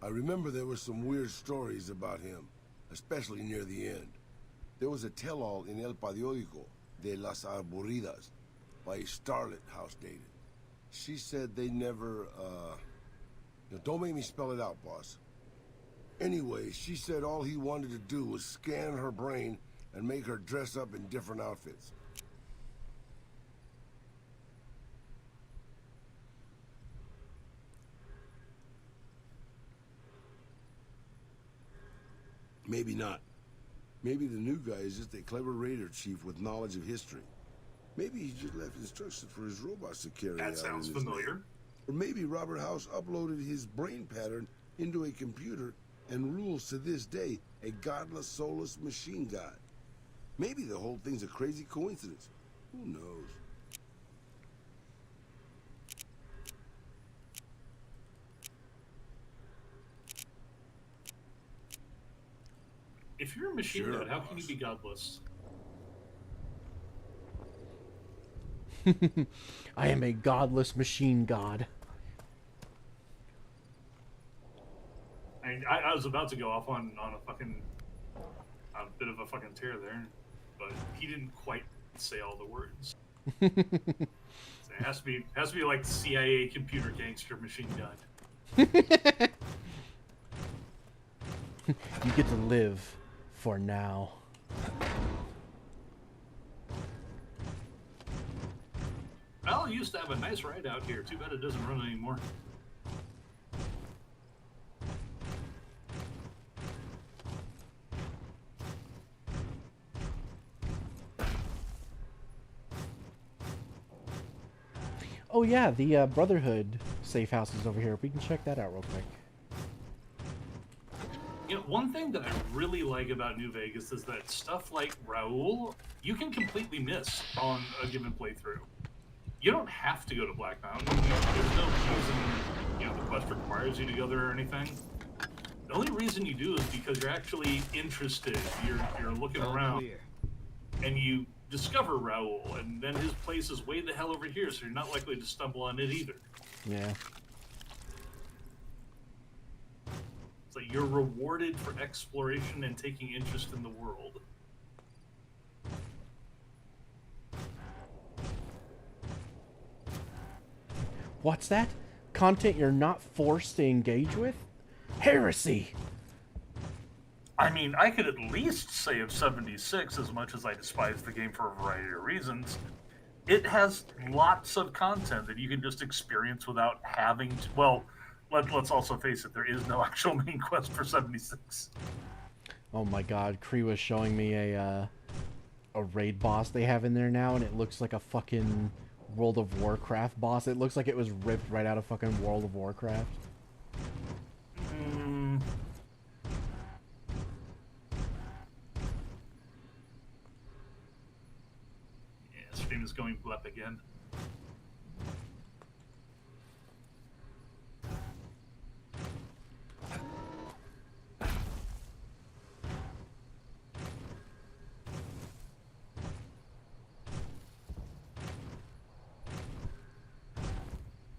I remember there were some weird stories about him, especially near the end. There was a tell-all in El Periódico de las Arboridas by a starlet house-dated. She said they never, don't make me spell it out, boss. Anyway, she said all he wanted to do was scan her brain and make her dress up in different outfits. Maybe not. Maybe the new guy is just a clever raider chief with knowledge of history. Maybe he just left instructions for his robots to carry out. That sounds familiar. Or maybe Robert House uploaded his brain pattern into a computer and rules to this day a godless, soulless machine god. Maybe the whole thing's a crazy coincidence. Who knows? If you're a machine god, how can you be godless? I am a godless machine god. I was about to go off on a bit of a fucking tear there, but he didn't quite say all the words. So it has to be like CIA computer gangster machine god. You get to live for now. Well, I used to have a nice ride out here. Too bad it doesn't run anymore. Oh yeah, the Brotherhood safe house is over here. We can check that out real quick. You know, one thing that I really like about New Vegas is that stuff like Raoul, you can completely miss on a given playthrough. You don't have to go to Black Mountain. There's no reason, the quest requires you to go there or anything. The only reason you do is because you're actually interested. You're looking around, and you discover Raoul, and then his place is way the hell over here, so you're not likely to stumble on it either. Yeah. It's like you're rewarded for exploration and taking interest in the world. What's that? Content you're not forced to engage with? Heresy! I mean, I could at least say of 76, as much as I despise the game for a variety of reasons, it has lots of content that you can just experience without having to... Well, let's also face it, there is no actual main quest for 76. Oh my god, Cree was showing me a raid boss they have in there now, and it looks like a fucking World of Warcraft boss. It looks like it was ripped right out of fucking World of Warcraft. Stream is going blep again.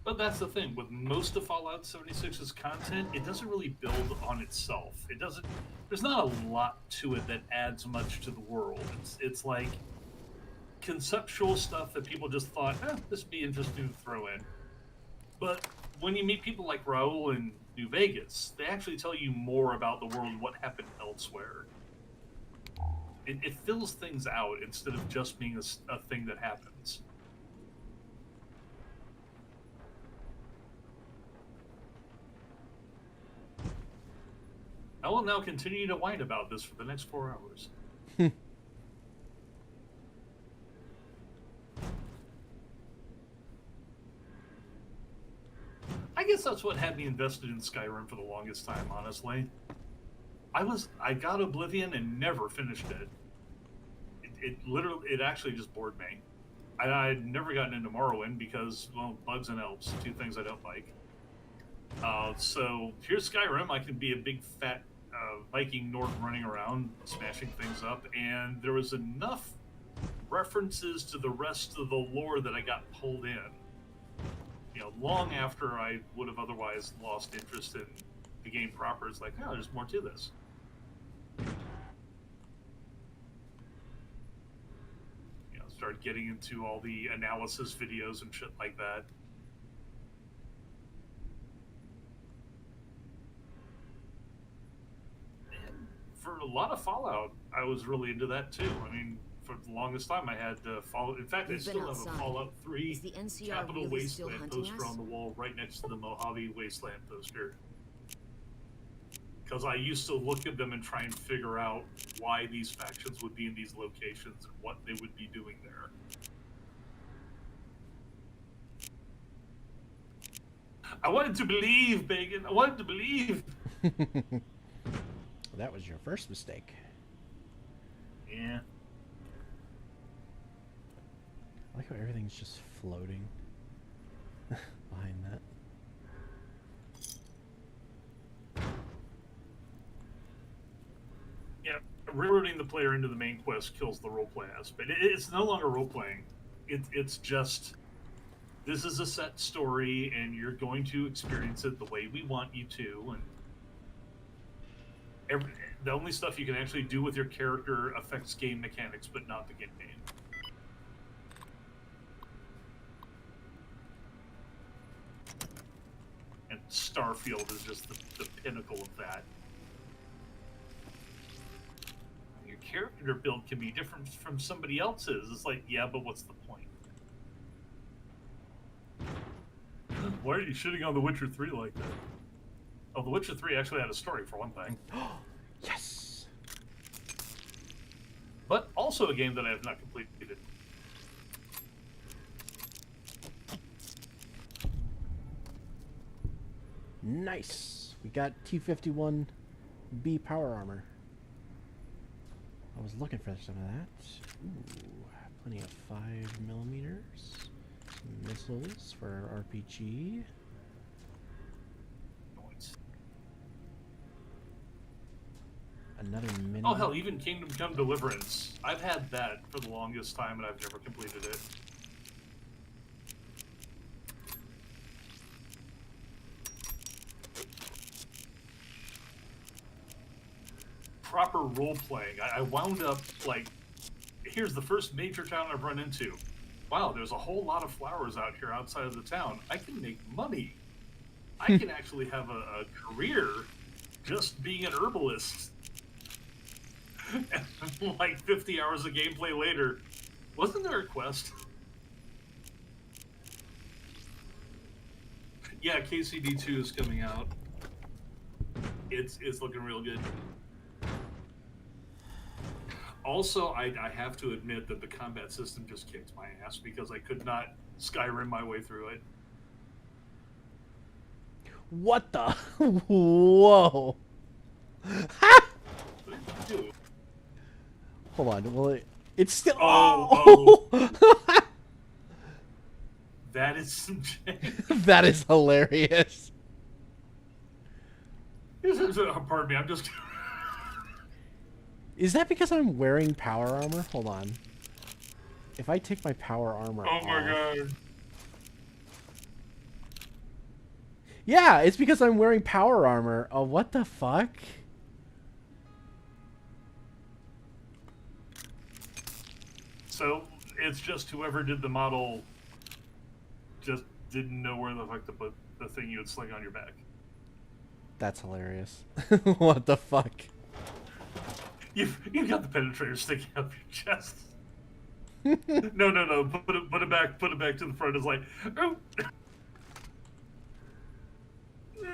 But that's the thing, with most of Fallout 76's content, it doesn't really build on itself. It doesn't, there's not a lot to it that adds much to the world. It's like conceptual stuff that people just thought, this would be interesting to throw in. But when you meet people like Raoul in New Vegas, they actually tell you more about the world and what happened elsewhere. It fills things out instead of just being a thing that happens. I will now continue to whine about this for the next 4 hours. I guess that's what had me invested in Skyrim for the longest time, honestly. I got Oblivion and never finished it. It actually just bored me. I'd never gotten into Morrowind because, well, bugs and elves, two things I don't like. So here's Skyrim. I can be a big fat Viking Nord running around, smashing things up, and there was enough references to the rest of the lore that I got pulled in. You know, long after I would have otherwise lost interest in the game proper. It's like, oh, there's more to this. You know, start getting into all the analysis videos and shit like that. For a lot of Fallout, I was really into that too. I mean, for the longest time, I had Fallout. In fact, I still have a Fallout 3 Capital Wasteland poster on the wall right next to the Mojave Wasteland poster. Because I used to look at them and try and figure out why these factions would be in these locations and what they would be doing there. I wanted to believe, Bacon. I wanted to believe. That was your first mistake. Yeah. I like how everything's just floating behind that. Yeah, rerouting the player into the main quest kills the roleplay aspect. It's no longer roleplaying. It's just, this is a set story, and you're going to experience it the way we want you to, and the only stuff you can actually do with your character affects game mechanics, but not the game. And Starfield is just the pinnacle of that. Your character build can be different from somebody else's. It's like, yeah, but what's the point? Why are you shitting on The Witcher 3 like that? Oh, The Witcher 3 actually had a story, for one thing. Yes! But also a game that I have not completed. Nice! We got T-51B power armor. I was looking for some of that. Ooh, plenty of 5mm. Some missiles for our RPG. Another mini. Oh hell, even Kingdom Come Deliverance. I've had that for the longest time and I've never completed it. Proper role-playing. I wound up, like, here's the first major town I've run into. Wow, there's a whole lot of flowers out here outside of the town. I can make money. I can actually have a career just being an herbalist. And like 50 hours of gameplay later, wasn't there a quest? Yeah, KCD2 is coming out. It's looking real good. Also, I have to admit that the combat system just kicked my ass because I could not Skyrim my way through it. What the? Whoa! Hold on. Well, it's still. Oh! That is some. That is hilarious. Pardon me. I'm just. Is that because I'm wearing power armor? Hold on. If I take my power armor off... Oh my god. Yeah, it's because I'm wearing power armor. Oh, what the fuck? So, it's just whoever did the model just didn't know where the fuck to put the thing you would sling on your back. That's hilarious. What the fuck? You've got the penetrator sticking up your chest. No. Put it back to the front. It's like, oh,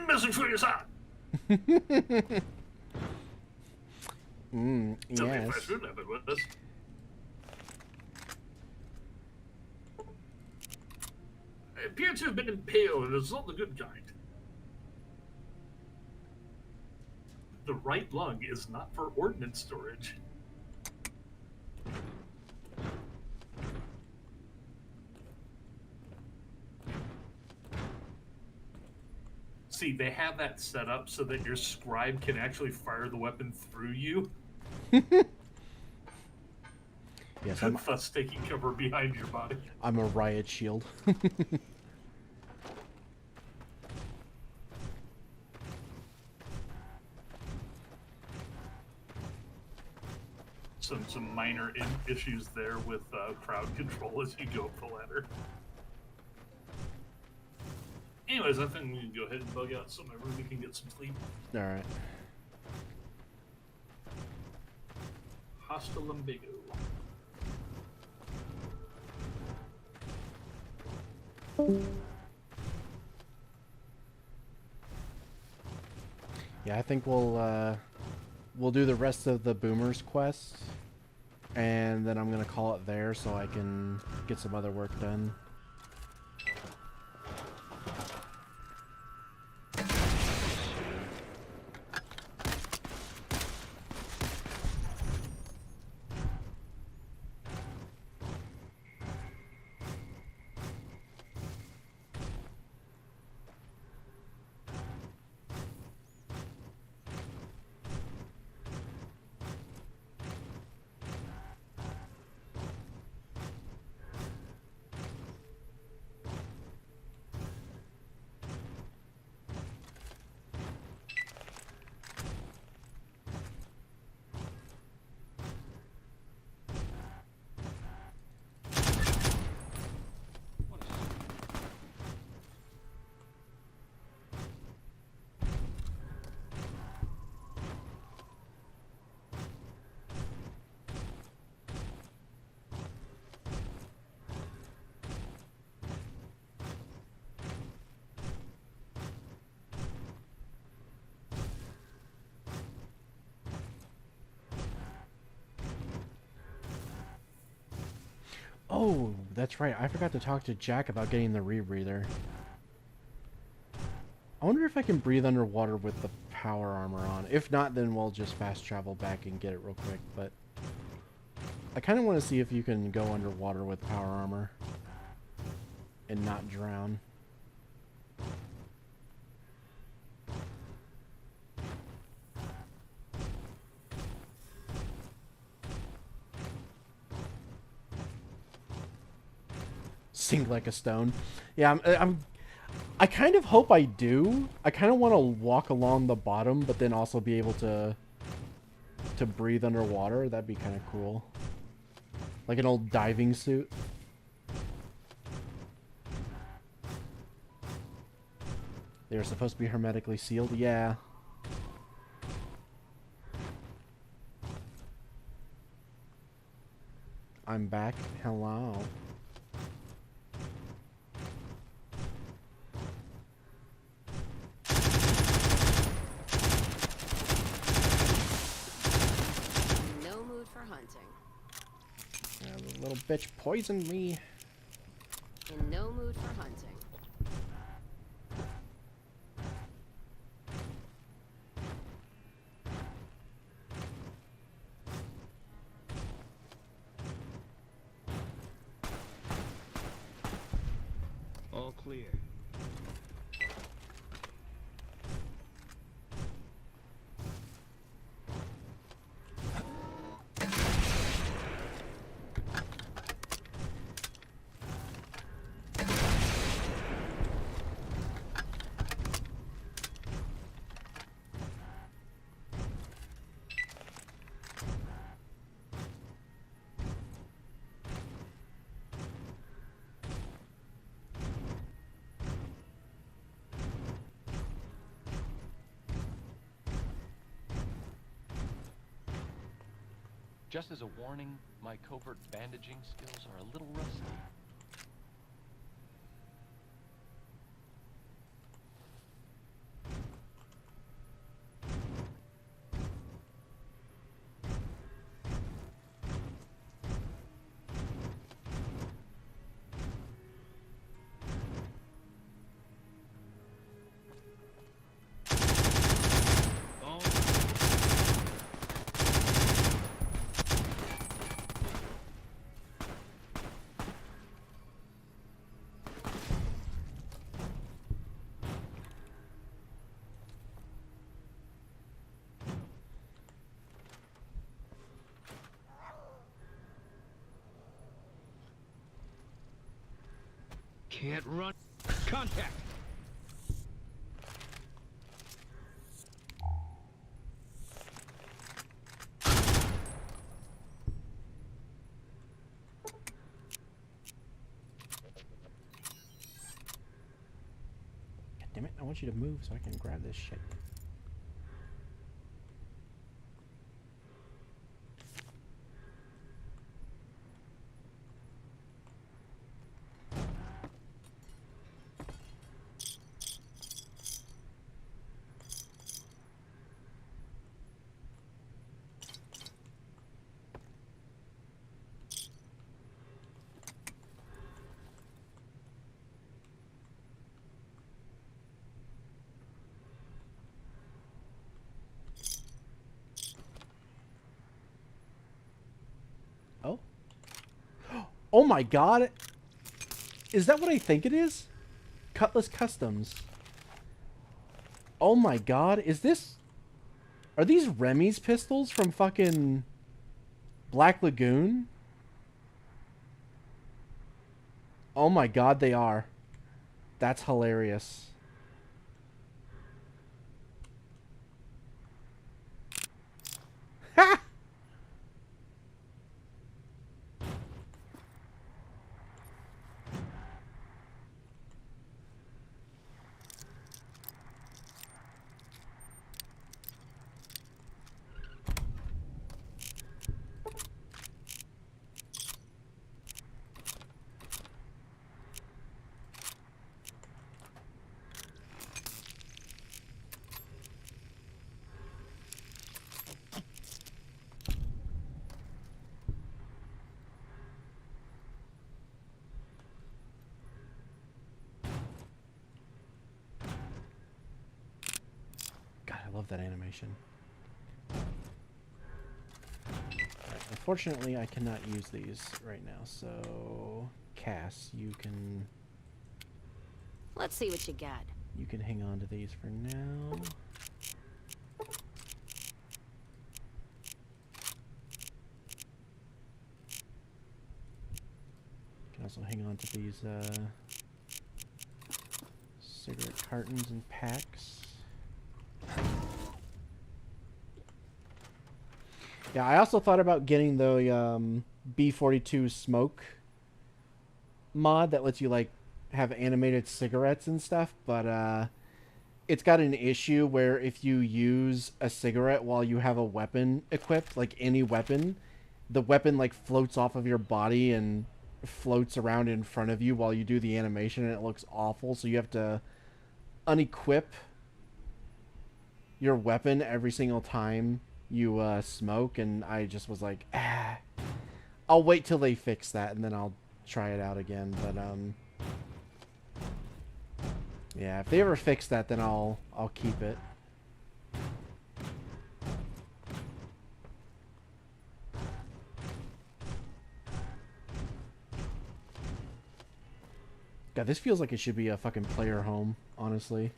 message for your son. Yes. Fast food habit with us. It appears to have been impaled, and it's not the good kind. The right lung is not for ordnance storage. See, they have that set up so that your scribe can actually fire the weapon through you. Yes, thus taking cover behind your body. I'm a riot shield. Some minor issues there with crowd control as you go up the ladder. Anyways, I think we can go ahead and bug out so my Ruby can get some sleep. All right. Hasta lumbago. Yeah, I think we'll do the rest of the Boomers quest, and then I'm gonna call it there so I can get some other work done. Oh, that's right. I forgot to talk to Jack about getting the rebreather. I wonder if I can breathe underwater with the power armor on. If not, then we'll just fast travel back and get it real quick. But I kind of want to see if you can go underwater with power armor and not drown. Sink like a stone. Yeah, I kind of hope I do. I kind of want to walk along the bottom, but then also be able to breathe underwater. That'd be kind of cool. Like an old diving suit. They're supposed to be hermetically sealed. Yeah. I'm back. Hello. The little bitch poisoned me. In no mood for hunting. All clear. Just as a warning, my covert bandaging skills are a little rusty. Can't run. Contact! God damn it, I want you to move so I can grab this shit. Oh. Oh my god. Is that what I think it is? Cutlass Customs. Oh my god. Is this... Are these Remy's pistols from fucking Black Lagoon? Oh my god, they are. That's hilarious. Ha! I love that animation. Right, unfortunately, I cannot use these right now, so Cass, you can... Let's see what you got. You can hang on to these for now. You can also hang on to these cigarette cartons and packs. Yeah, I also thought about getting the B42 smoke mod that lets you like have animated cigarettes and stuff, but it's got an issue where if you use a cigarette while you have a weapon equipped, like any weapon, the weapon like floats off of your body and floats around in front of you while you do the animation, and it looks awful. So you have to unequip your weapon every single time you smoke, and I just was like, I'll wait till they fix that and then I'll try it out again. But yeah, if they ever fix that, then I'll keep it. God, this feels like it should be a fucking player home, honestly.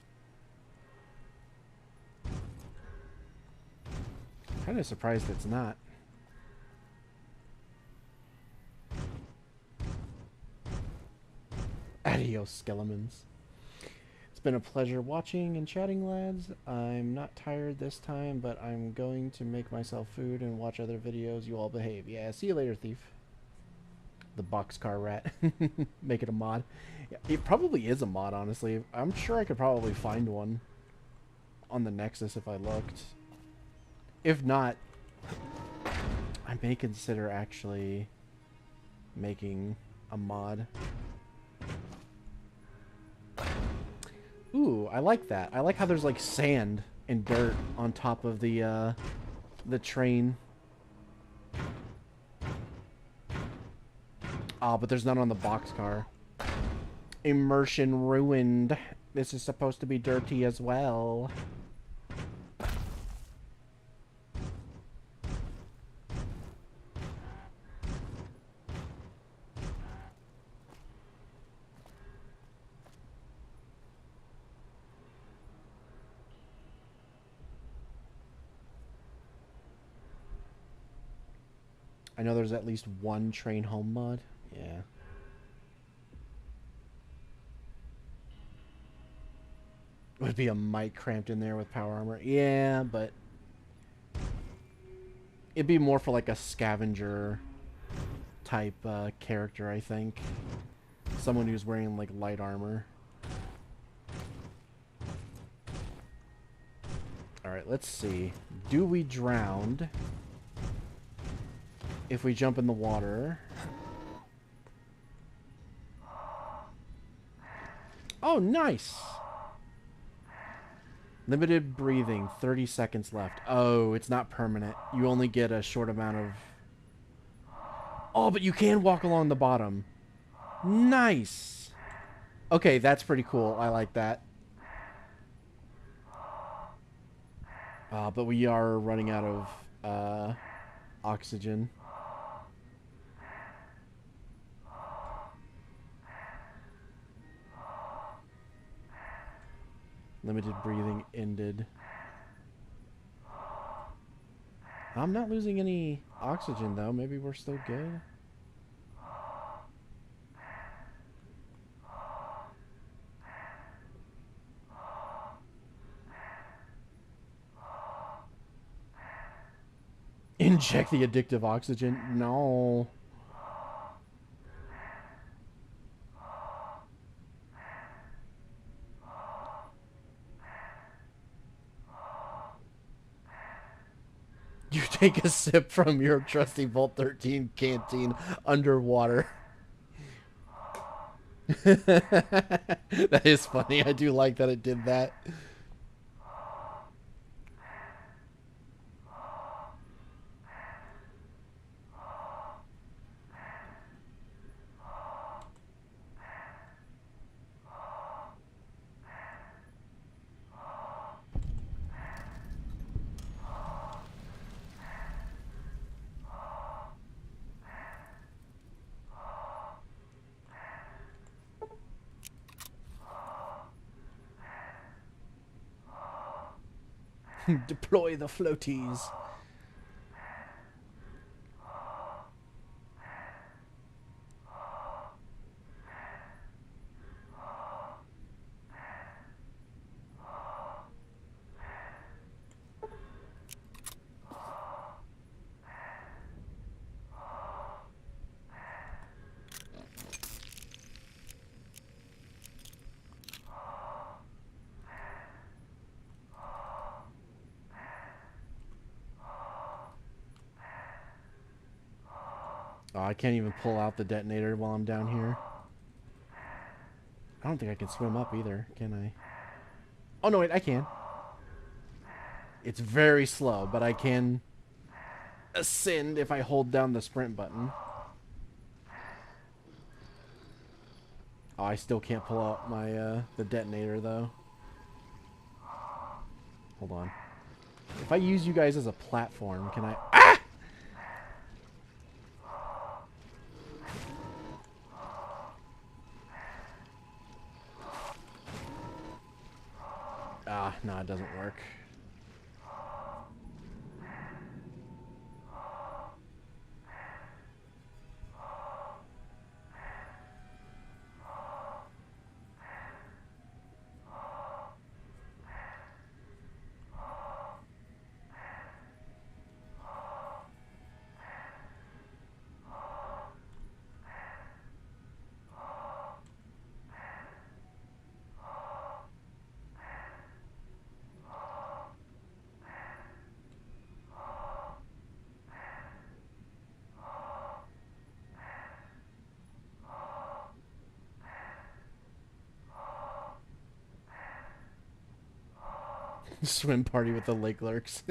Kind of surprised it's not. Adios, skeletons. It's been a pleasure watching and chatting, lads. I'm not tired this time, but I'm going to make myself food and watch other videos. You all behave. Yeah, see you later, thief. The boxcar rat. Make it a mod. Yeah, it probably is a mod, honestly. I'm sure I could probably find one on the Nexus if I looked. If not, I may consider actually making a mod. Ooh, I like that. I like how there's like sand and dirt on top of the train. Oh, but there's none on the boxcar. Immersion ruined. This is supposed to be dirty as well. I know there's at least one train home mod. Yeah. Would be a mic cramped in there with power armor. Yeah, but it'd be more for like a scavenger type character, I think. Someone who's wearing like light armor. Alright, let's see. Do we drown if we jump in the water? Oh, nice! Limited breathing, 30 seconds left. Oh, it's not permanent. You only get a short amount of... Oh, but you can walk along the bottom. Nice! Okay, that's pretty cool. I like that. But we are running out of oxygen. Limited breathing ended. I'm not losing any oxygen, though. Maybe we're still good. Inject the addictive oxygen? No. You take a sip from your trusty Vault 13 canteen underwater. That is funny. I do like that it did that. Deploy the floaties. Oh, I can't even pull out the detonator while I'm down here. I don't think I can swim up either, can I? Oh, no, wait, I can. It's very slow, but I can ascend if I hold down the sprint button. Oh, I still can't pull out my the detonator, though. Hold on. If I use you guys as a platform, can I... Ah! Ah, no, it doesn't work. Swim party with the lake lurks.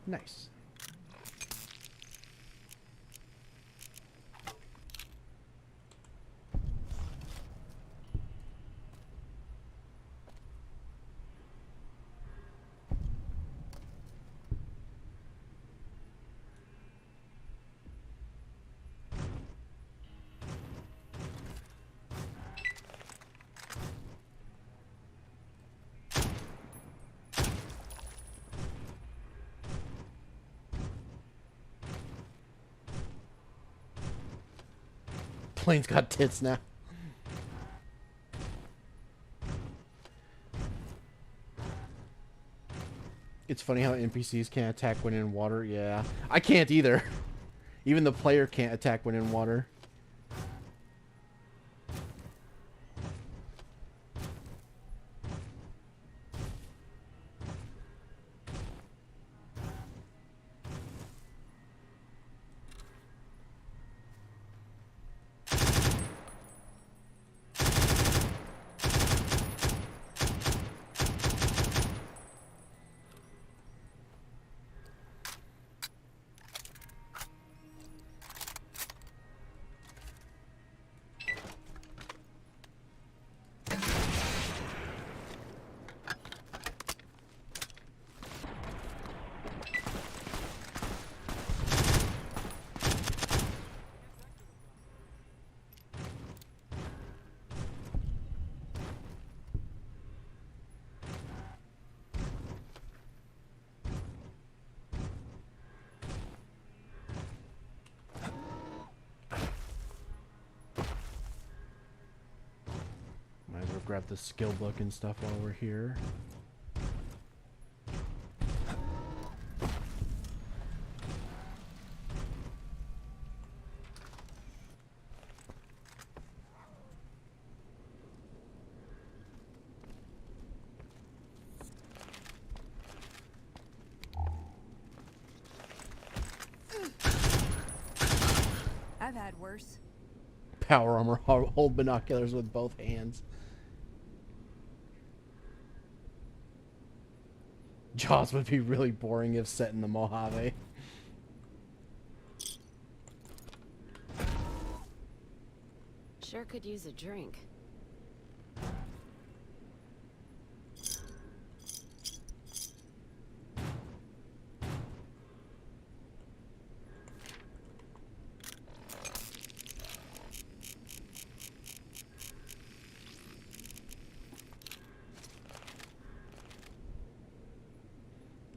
Nice. Plane's got tits now. It's funny how NPCs can't attack when in water. Yeah, I can't either. Even the player can't attack when in water. Might as well grab the skill book and stuff while we're here. I've had worse. Power armor, hold binoculars with both hands. Jaws would be really boring if set in the Mojave. Sure could use a drink.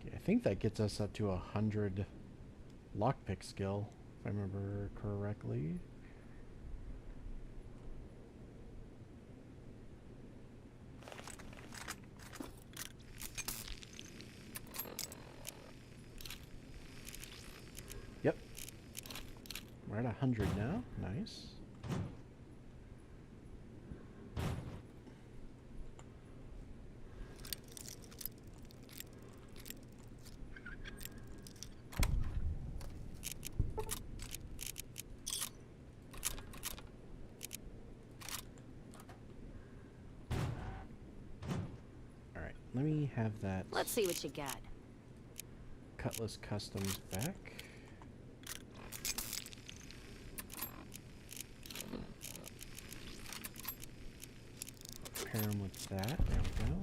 I think that gets us up to 100 lockpick skill, if I remember correctly. Yep. We're at 100 now. Nice. Let me have that. Let's see what you got. Cutlass Customs back. Pair them with that. There we go.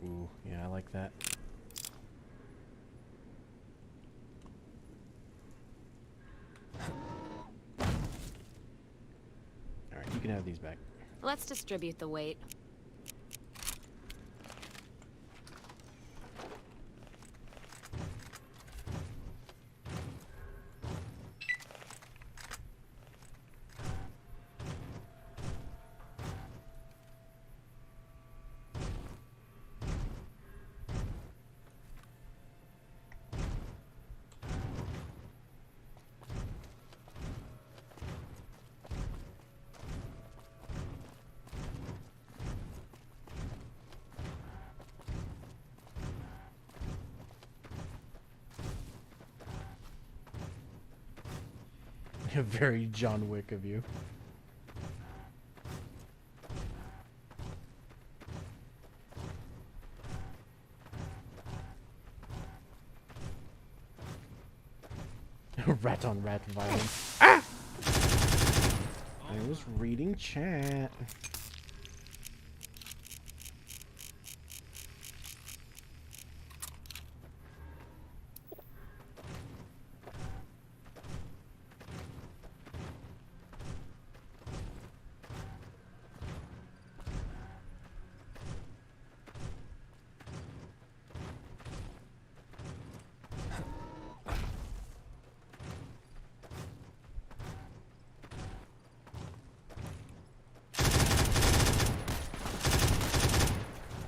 Ooh, yeah, I like that. can have these back. Let's distribute the weight. Very John Wick of you. Rat on rat violence. Ah! I was reading chat.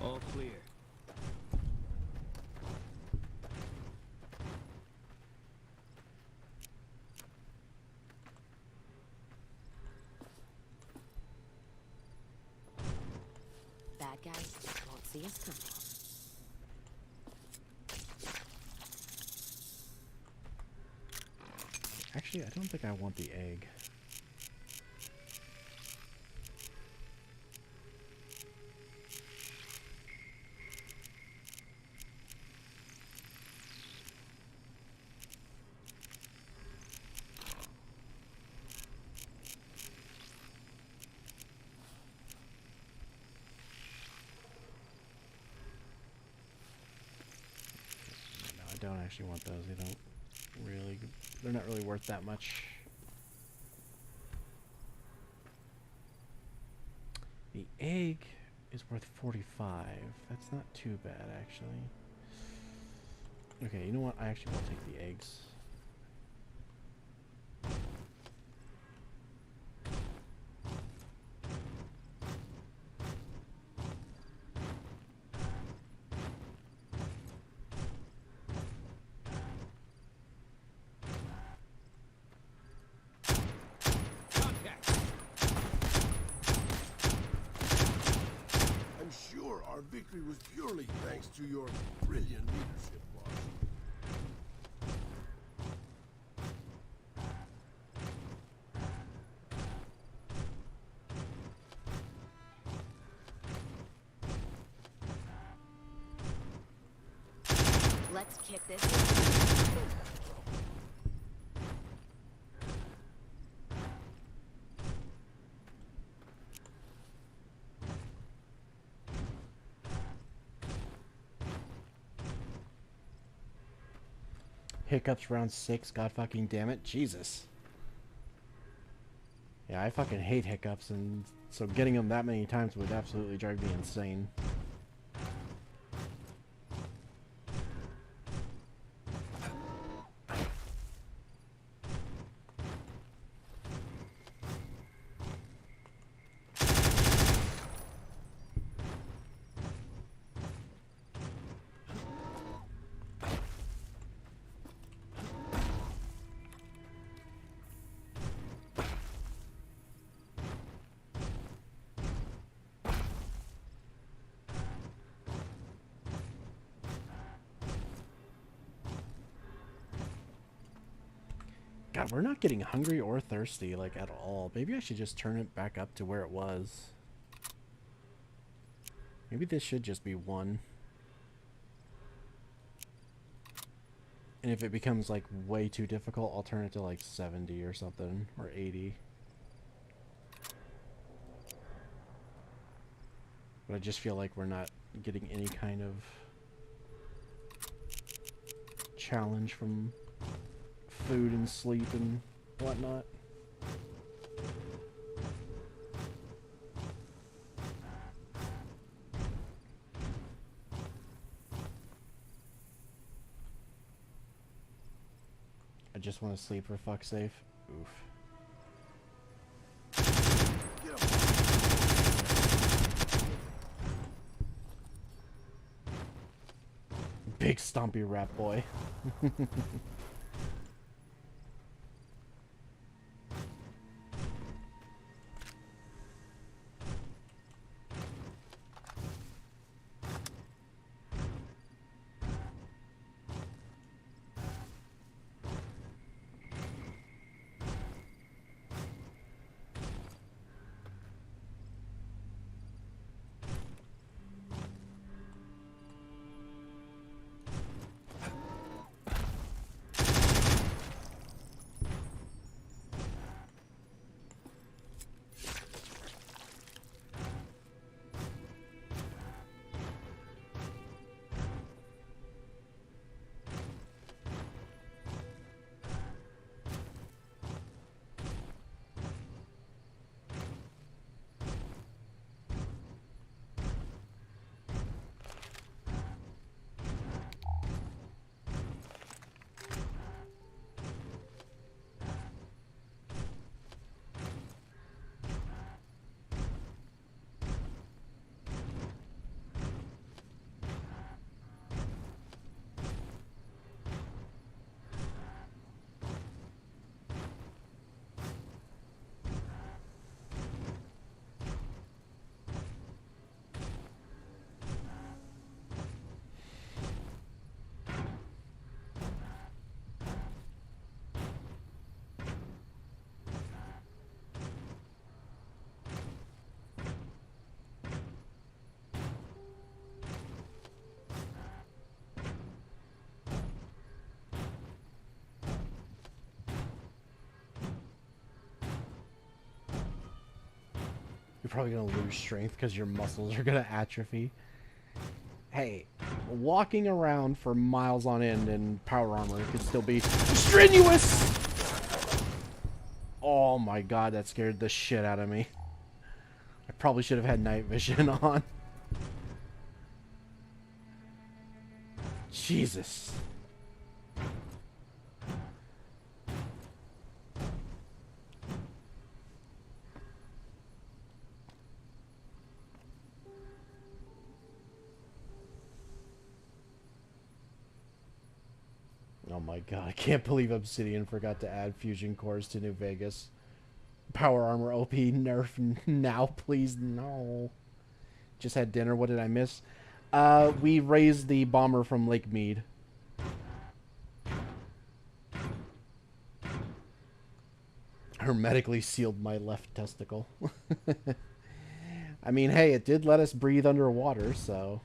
All clear. Bad guys won't see us coming. Actually, I don't think I want the egg. No, I don't actually want those. They don't really, they're not really worth that much. The egg is worth 45. That's not too bad, actually. Okay, you know what? I actually will take the eggs. I'm sure our victory was purely thanks to your brilliant leadership, boss. Let's kick this. Hiccups round 6, god fucking damn it, Jesus. Yeah, I fucking hate hiccups, and so getting them that many times would absolutely drive me insane. God, we're not getting hungry or thirsty, like, at all. Maybe I should just turn it back up to where it was. Maybe this should just be 1. And if it becomes, like, way too difficult, I'll turn it to, like, 70 or something, or 80. But I just feel like we're not getting any kind of challenge from food and sleep and whatnot. just want to sleep for fuck's sake. Oof. Big stompy rat boy. You're probably gonna lose strength because your muscles are gonna atrophy. Hey, walking around for miles on end in power armor could still be strenuous! Oh my god, that scared the shit out of me. I probably should have had night vision on. Jesus. Oh my god, I can't believe Obsidian forgot to add fusion cores to New Vegas. Power armor OP nerf now, please, no. Just had dinner, what did I miss? We raised the bomber from Lake Mead. Hermetically sealed my left testicle. I mean, hey, it did let us breathe underwater, so...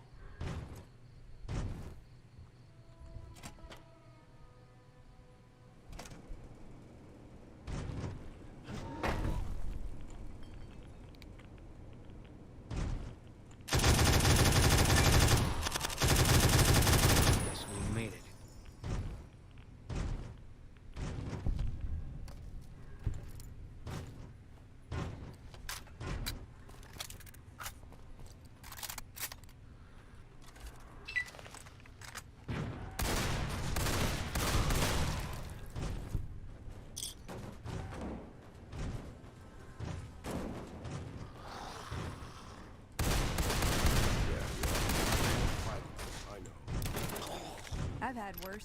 I've had worse.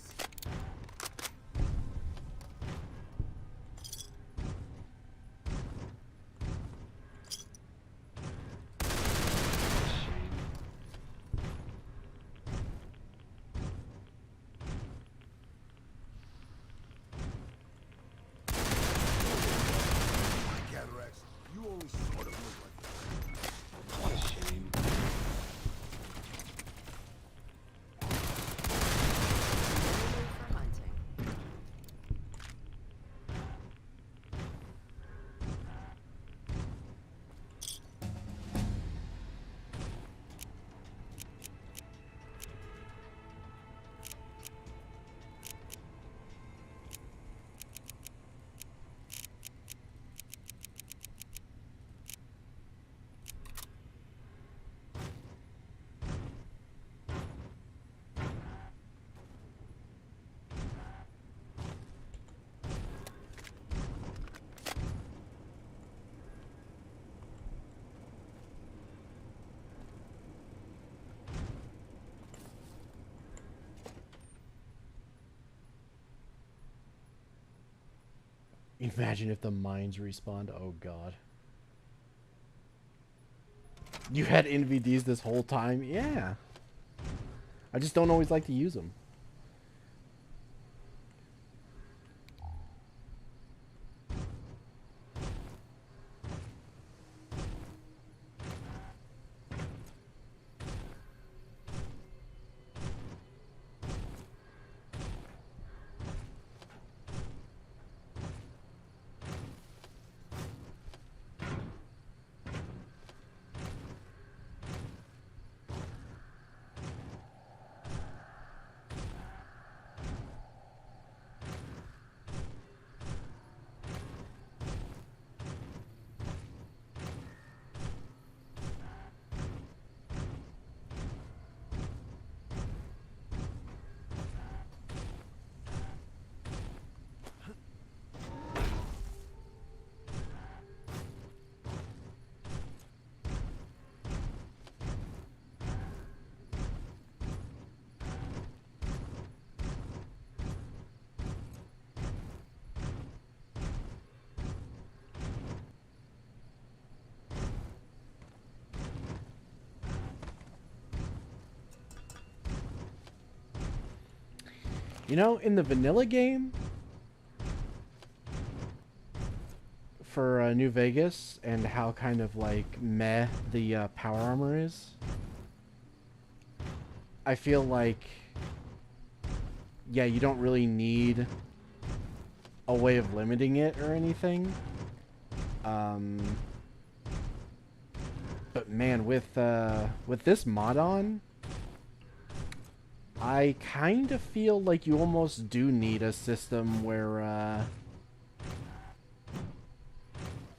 Cataracts, you only sort of look like that. What a shame. Imagine if the mines respawned. Oh god. You had NVDs this whole time? Yeah. I just don't always like to use them. You know, in the vanilla game for New Vegas and how kind of like meh the power armor is, I feel like, yeah, you don't really need a way of limiting it or anything. But man, with this mod on, I kind of feel like you almost do need a system where,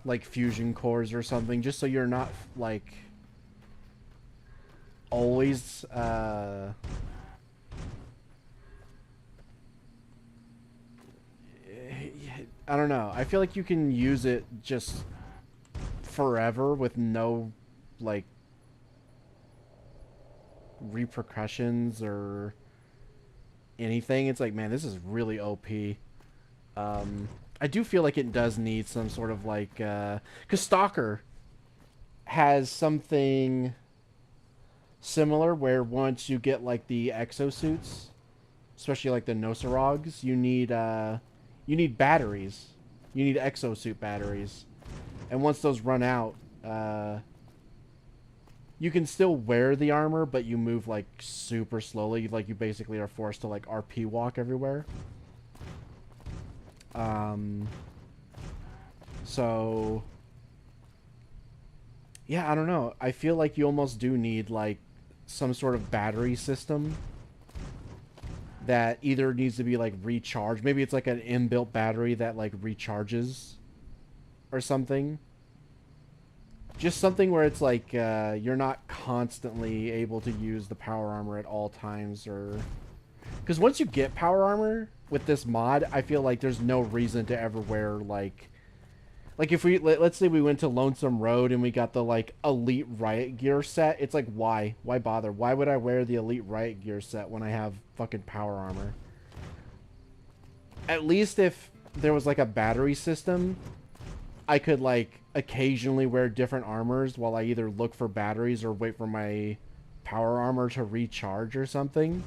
like fusion cores or something, just so you're not, like, always, I don't know. I feel like you can use it just forever with no, like, repercussions or anything. It's like, man, this is really OP. I do feel like it does need some sort of like, because Stalker has something similar where once you get like the exosuits, especially like the Nosorogs, you need batteries. You need exosuit batteries, and once those run out, you can still wear the armor, but you move like super slowly. Like you basically are forced to like RP walk everywhere. So yeah, I don't know. I feel like you almost do need like some sort of battery system that either needs to be like recharged. Maybe it's like an inbuilt battery that like recharges or something. Just something where it's like you're not constantly able to use the power armor at all times, or because once you get power armor with this mod, I feel like there's no reason to ever wear like if we let's say we went to Lonesome Road and we got the like Elite Riot Gear set. It's like, why bother? Why would I wear the Elite Riot Gear set when I have fucking power armor? At least if there was like a battery system, I could like occasionally wear different armors while I either look for batteries or wait for my power armor to recharge or something.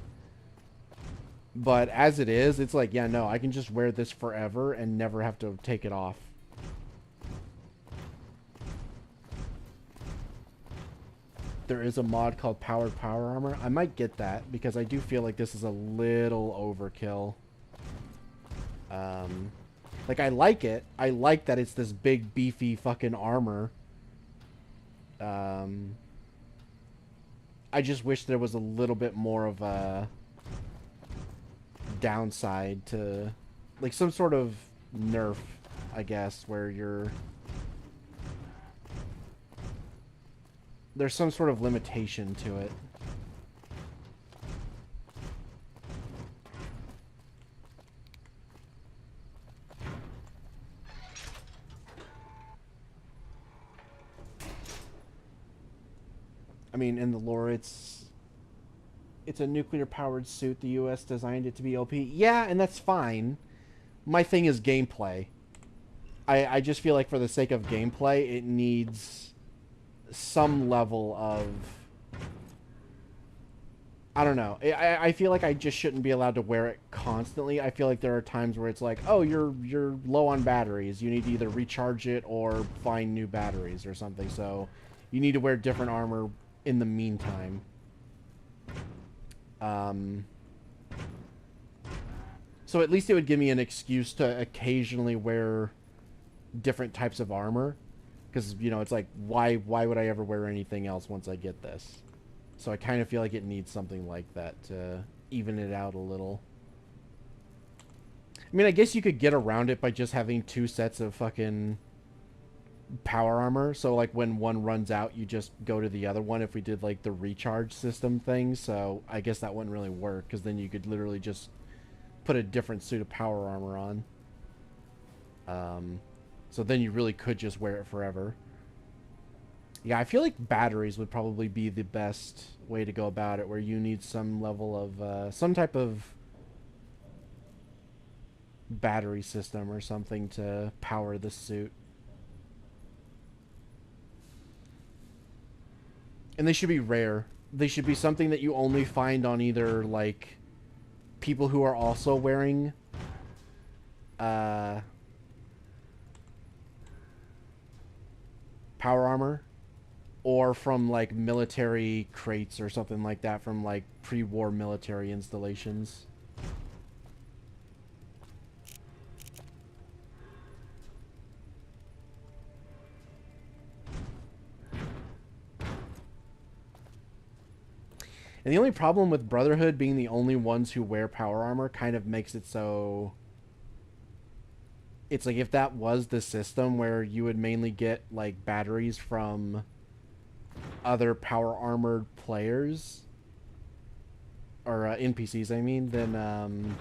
But as it is, it's like, yeah, no, I can just wear this forever and never have to take it off. There is a mod called Powered Power Armor. I might get that because I do feel like this is a little overkill. Like, I like it. I like that it's this big, beefy fucking armor. I just wish there was a little bit more of a downside to, like, some sort of nerf, I guess, where there's some sort of limitation to it. I mean, in the lore, it's a nuclear-powered suit. The U.S. designed it to be OP. Yeah, and that's fine. My thing is gameplay. I just feel like for the sake of gameplay, it needs some level of... I don't know. I feel like I just shouldn't be allowed to wear it constantly. I feel like there are times where it's like, oh, you're low on batteries. You need to either recharge it or find new batteries or something. So you need to wear different armor in the meantime. So at least it would give me an excuse to occasionally wear different types of armor. Because, you know, it's like, why would I ever wear anything else once I get this? So I kind of feel like it needs something like that to even it out a little. I mean, I guess you could get around it by just having 2 sets of fucking power armor. So, like, when one runs out, you just go to the other one if we did, like, the recharge system thing. So I guess that wouldn't really work, because then you could literally just put a different suit of power armor on. So then you really could just wear it forever. Yeah, I feel like batteries would probably be the best way to go about it, where you need some level of, some type of battery system or something to power the suit. And they should be rare. They should be something that you only find on either, like, people who are also wearing, power armor, or from, like, military crates or something like that from, like, pre-war military installations. And the only problem with Brotherhood being the only ones who wear power armor kind of makes it so... It's like if that was the system where you would mainly get, like, batteries from other power armored players, or NPCs, I mean, then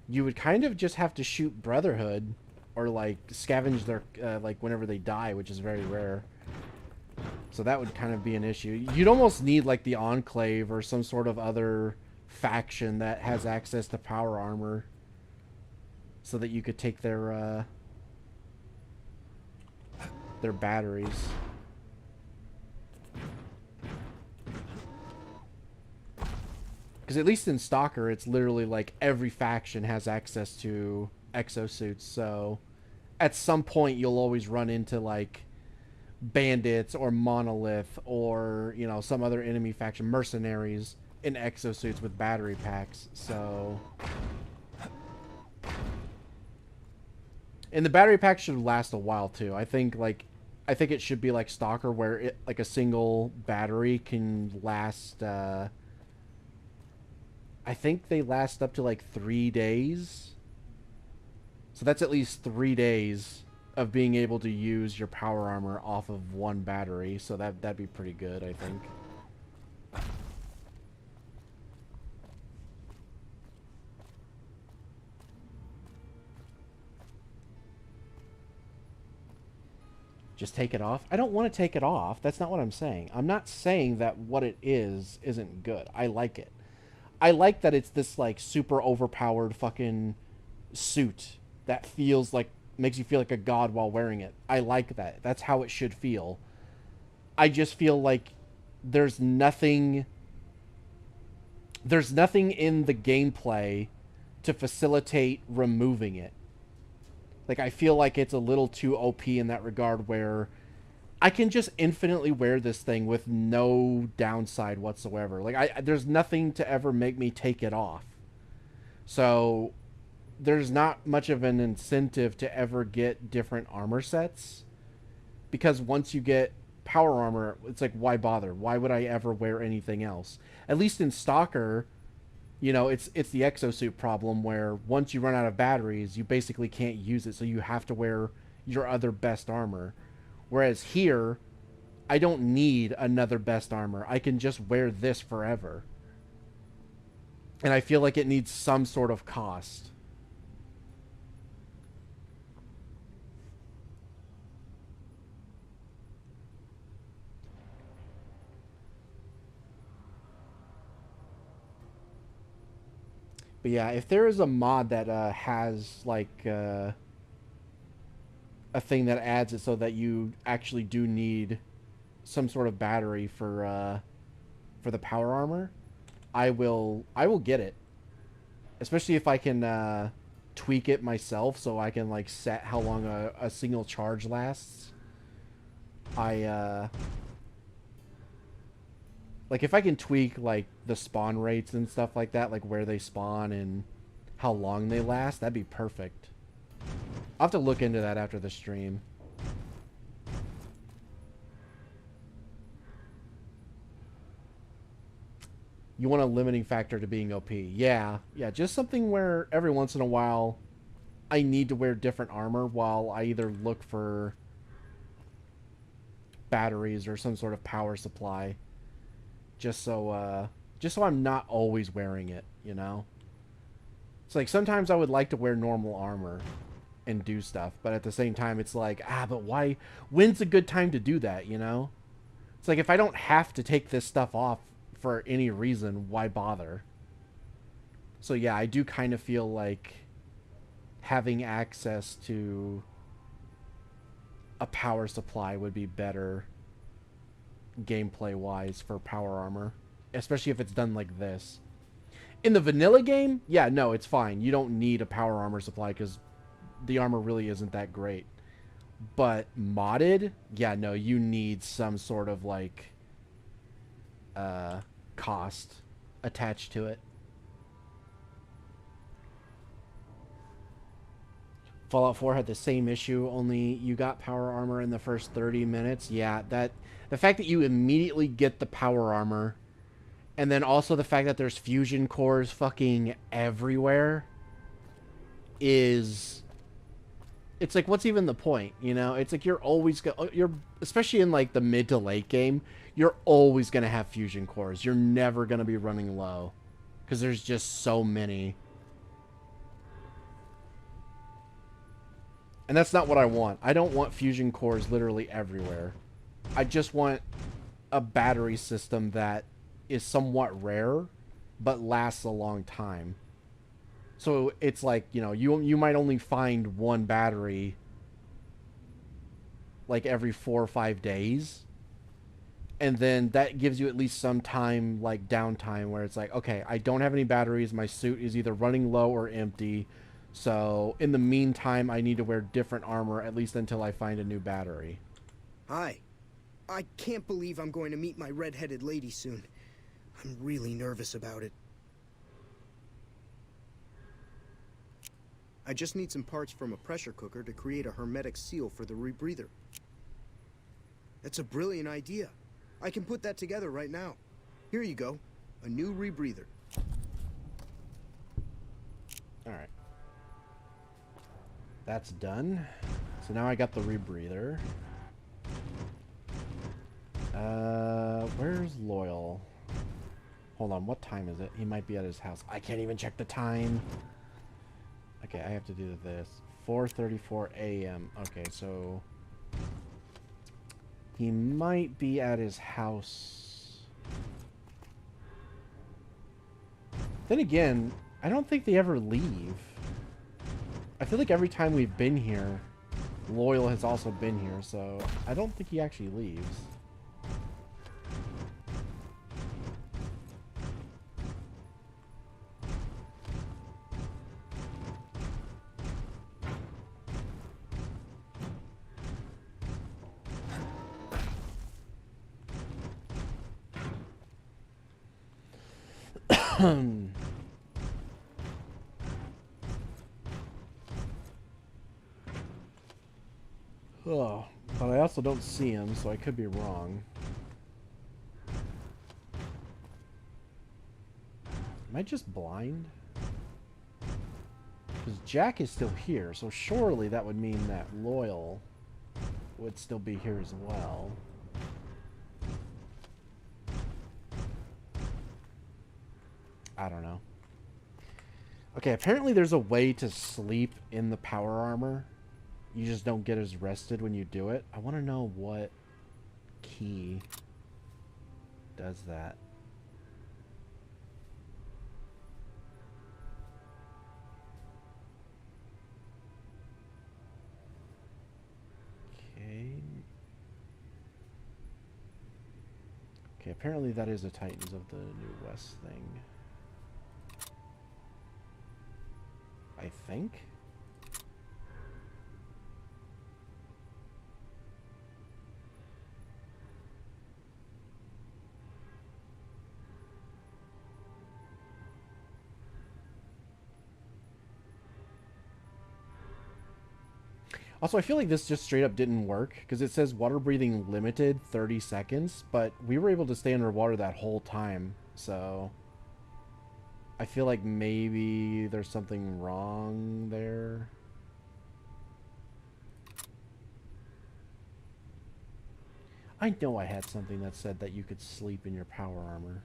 you would kind of just have to shoot Brotherhood, or like scavenge their like whenever they die, which is very rare. So that would kind of be an issue. You'd almost need like the Enclave or some sort of other faction that has access to power armor, so that you could take their batteries. Because at least in Stalker, it's literally like every faction has access to exosuits, so at some point you'll always run into like bandits or Monolith or, you know, some other enemy faction, mercenaries in exosuits with battery packs, so... And the battery pack should last a while too. I think it should be like Stalker, where it, like, a single battery can last, I think they last up to like 3 days. So that's at least 3 days of being able to use your power armor off of one battery. So that'd be pretty good, I think. Just take it off? I don't want to take it off. That's not what I'm saying. I'm not saying that what it is isn't good. I like it. I like that it's this, like, super overpowered fucking suit that feels like, makes you feel like a god while wearing it. I like that. That's how it should feel. I just feel like there's nothing in the gameplay to facilitate removing it. Like, I feel like it's a little too OP in that regard, where I can just infinitely wear this thing with no downside whatsoever. Like, there's nothing to ever make me take it off. So there's not much of an incentive to ever get different armor sets, because once you get power armor, it's like, why bother? Why would I ever wear anything else? At least in Stalker, you know, it's the exosuit problem, where once you run out of batteries, you basically can't use it, so you have to wear your other best armor. Whereas here, I don't need another best armor. I can just wear this forever. And I feel like it needs some sort of cost. But yeah, if there is a mod that has, like, a thing that adds it so that you actually do need some sort of battery for the power armor, I will get it. Especially if I can tweak it myself, so I can like set how long a single charge lasts. Like if I can tweak like the spawn rates and stuff like that, like where they spawn and how long they last, that'd be perfect. I'll have to look into that after the stream. You want a limiting factor to being OP. Yeah, just something where every once in a while I need to wear different armor while I either look for batteries or some sort of power supply. Just so I'm not always wearing it, you know? It's like sometimes I would like to wear normal armor and do stuff, but at the same time it's like, but why? When's a good time to do that, you know? It's like if I don't have to take this stuff off for any reason, why bother? So yeah, I do kind of feel like having access to a power supply would be better gameplay wise for power armor, especially if it's done like this. In the vanilla game, yeah, no, it's fine. You don't need a power armor supply because the armor really isn't that great. But modded, yeah, no, you need some sort of like cost attached to it. Fallout 4 had the same issue, only you got power armor in the first 30 minutes. Yeah, the fact that you immediately get the power armor, and then also the fact that there's fusion cores fucking everywhere is... It's like, what's even the point, you know? It's like you're especially in like the mid to late game, you're always going to have fusion cores. You're never going to be running low because there's just so many. And that's not what I want. I don't want fusion cores literally everywhere. I just want a battery system that is somewhat rare, but lasts a long time. So it's like, you know, you might only find one battery like every 4 or 5 days. And then that gives you at least some time, like downtime, where it's like, okay, I don't have any batteries. My suit is either running low or empty. So in the meantime, I need to wear different armor, at least until I find a new battery. Hi. I can't believe I'm going to meet my red-headed lady soon. I'm really nervous about it. I just need some parts from a pressure cooker to create a hermetic seal for the rebreather. That's a brilliant idea. I can put that together right now. Here you go. A new rebreather. Alright. That's done. So now I got the rebreather. Where's Loyal? Hold on, what time is it? He might be at his house. I can't even check the time. Okay, I have to do this. 4:34 a.m. Okay, so he might be at his house. Then again, I don't think they ever leave. I feel like every time we've been here, Loyal has also been here, so I don't think he actually leaves. Oh, but I also don't see him, so I could be wrong. Am I just blind? Because Jack is still here, so surely that would mean that Loyal would still be here as well. I don't know. Okay, apparently there's a way to sleep in the power armor. You just don't get as rested when you do it. I want to know what key does that. Okay, apparently that is a Titans of the New West thing. I think? Also, I feel like this just straight up didn't work, because it says water breathing limited 30 seconds, but we were able to stay underwater that whole time, so I feel like maybe there's something wrong there. I know I had something that said that you could sleep in your power armor.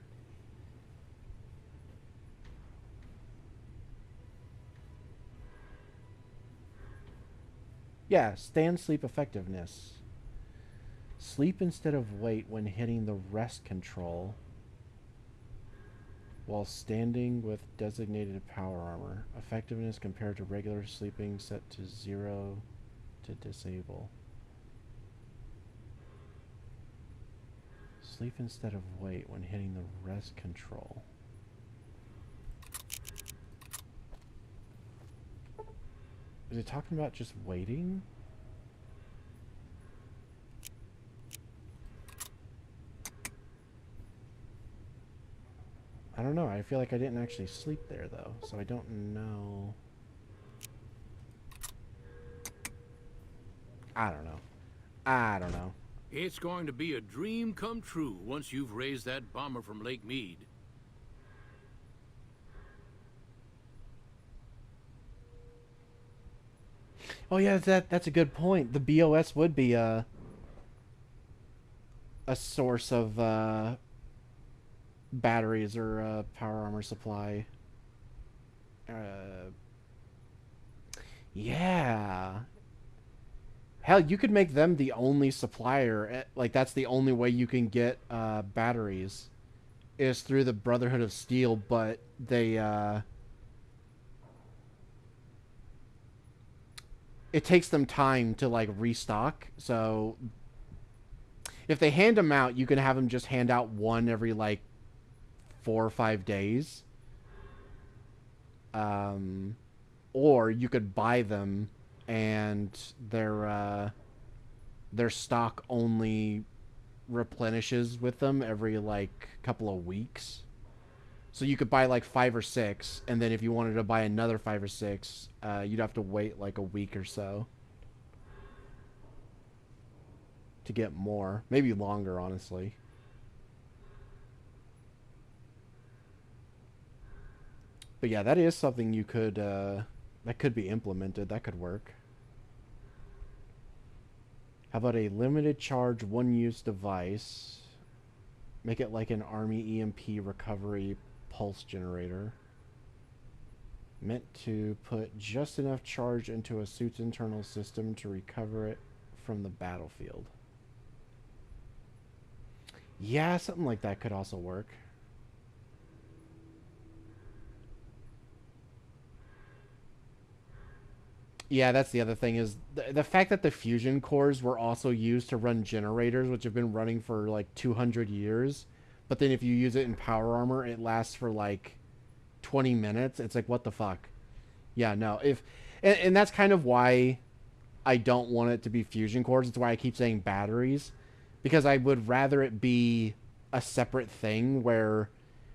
Yeah, stand sleep effectiveness. Sleep instead of wait when hitting the rest control while standing with designated power armor. Effectiveness compared to regular sleeping set to 0 to disable. Sleep instead of wait when hitting the rest control. Is it talking about just waiting? I don't know. I feel like I didn't actually sleep there, though, so I don't know. I don't know. I don't know. It's going to be a dream come true once you've raised that bomber from Lake Mead. Oh yeah, that's a good point. The BOS would be a source of batteries or power armor supply. Yeah. Hell, you could make them the only supplier. Like, that's the only way you can get batteries is through the Brotherhood of Steel, but they it takes them time to like restock. So if they hand them out, you can have them just hand out one every like 4 or 5 days. Or you could buy them and their stock only replenishes with them every like couple of weeks. So you could buy like 5 or 6, and then if you wanted to buy another 5 or 6, you'd have to wait like a week or so to get more. Maybe longer, honestly. But yeah, that is something you could, that could be implemented. That could work. How about a limited charge, one-use device? Make it like an Army EMP recovery pulse generator. Meant to put just enough charge into a suit's internal system to recover it from the battlefield. Yeah, something like that could also work. Yeah, that's the other thing is the fact that the fusion cores were also used to run generators, which have been running for like 200 years. But then if you use it in power armor, it lasts for like 20 minutes. It's like, what the fuck? Yeah, no. And that's kind of why I don't want it to be fusion cores. It's why I keep saying batteries. Because I would rather it be a separate thing where,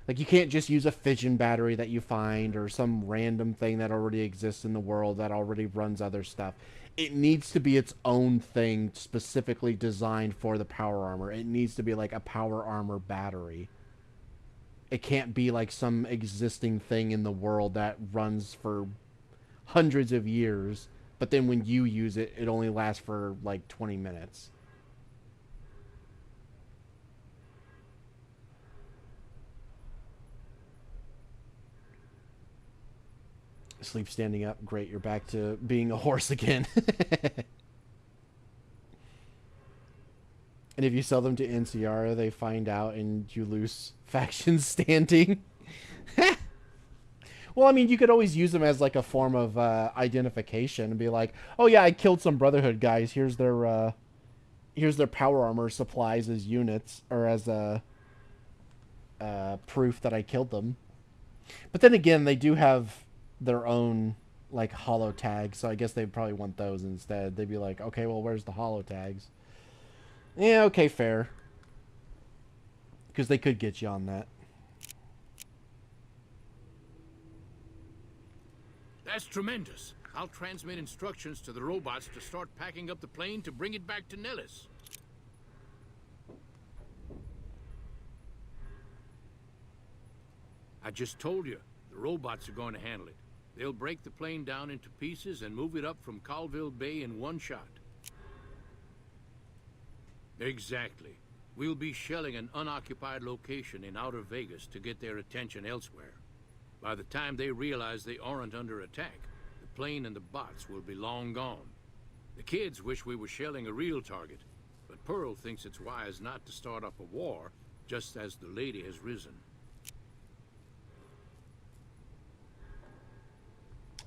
like, you can't just use a fission battery that you find or some random thing that already exists in the world that already runs other stuff. It needs to be its own thing specifically designed for the power armor. It needs to be like a power armor battery. It can't be like some existing thing in the world that runs for hundreds of years, but then when you use it, it only lasts for like 20 minutes. Sleep standing up. Great, you're back to being a horse again. And if you sell them to NCR, they find out and you lose faction standing. Well, I mean, you could always use them as like a form of identification and be like, oh yeah, I killed some Brotherhood guys. Here's their power armor supplies as units or as proof that I killed them. But then again, they do have their own like holo tags, so I guess they'd probably want those instead. They'd be like, okay, well, where's the holo tags? Yeah, okay, fair. Because they could get you on that. That's tremendous. I'll transmit instructions to the robots to start packing up the plane to bring it back to Nellis. I just told you, the robots are going to handle it. They'll break the plane down into pieces and move it up from Colville Bay in one shot. Exactly. We'll be shelling an unoccupied location in outer Vegas to get their attention elsewhere. By the time they realize they aren't under attack, the plane and the bots will be long gone. The kids wish we were shelling a real target, but Pearl thinks it's wise not to start up a war just as the lady has risen.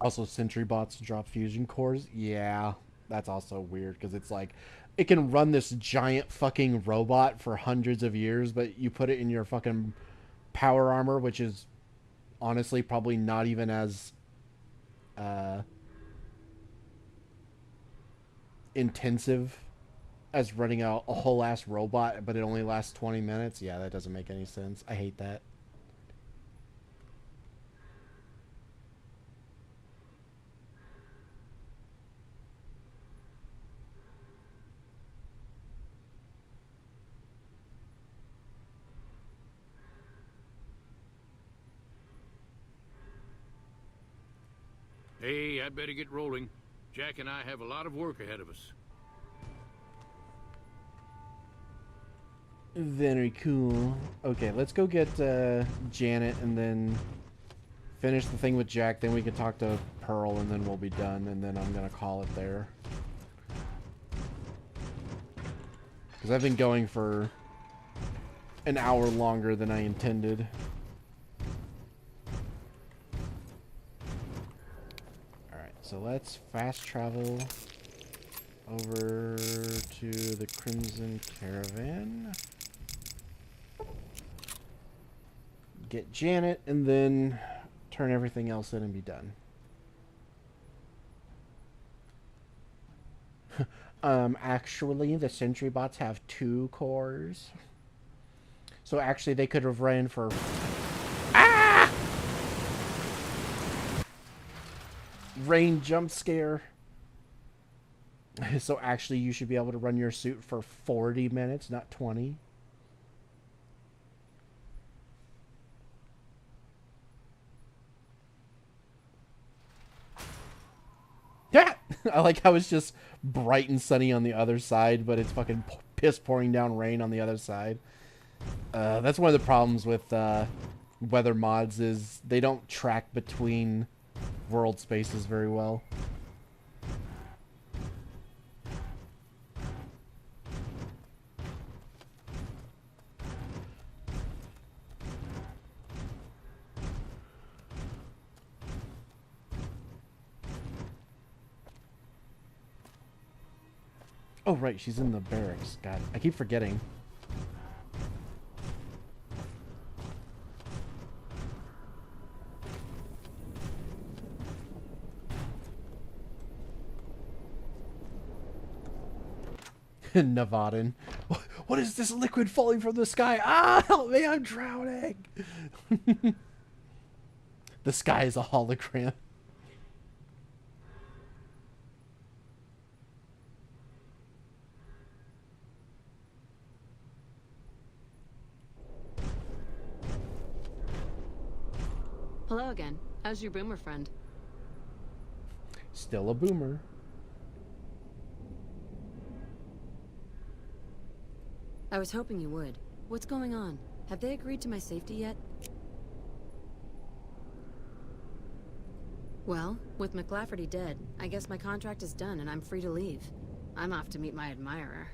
Also, sentry bots drop fusion cores. Yeah, that's also weird because it's like it can run this giant fucking robot for hundreds of years, but you put it in your fucking power armor, which is honestly probably not even as intensive as running a whole ass robot, but it only lasts 20 minutes. Yeah, that doesn't make any sense. I hate that. Hey, I'd better get rolling. Jack and I have a lot of work ahead of us. Very cool. Okay, let's go get Janet and then finish the thing with Jack. Then we can talk to Pearl and then we'll be done. And then I'm going to call it there. Because I've been going for an hour longer than I intended. So let's fast travel over to the Crimson Caravan. Get Janet and then turn everything else in and be done. Actually, the sentry bots have 2 cores. So actually they could have ran for... Rain jump scare. So actually you should be able to run your suit for 40 minutes, not 20. Yeah! I like how it's just bright and sunny on the other side, but it's fucking piss pouring down rain on the other side. That's one of the problems with weather mods is they don't track between world spaces very well. Oh right, she's in the barracks. God, I keep forgetting. Nevadan. What is this liquid falling from the sky? Ah, help me, I'm drowning. The sky is a hologram. Hello again. How's your boomer friend? Still a boomer. I was hoping you would. What's going on? Have they agreed to my safety yet? Well, with McLafferty dead, I guess my contract is done and I'm free to leave. I'm off to meet my admirer.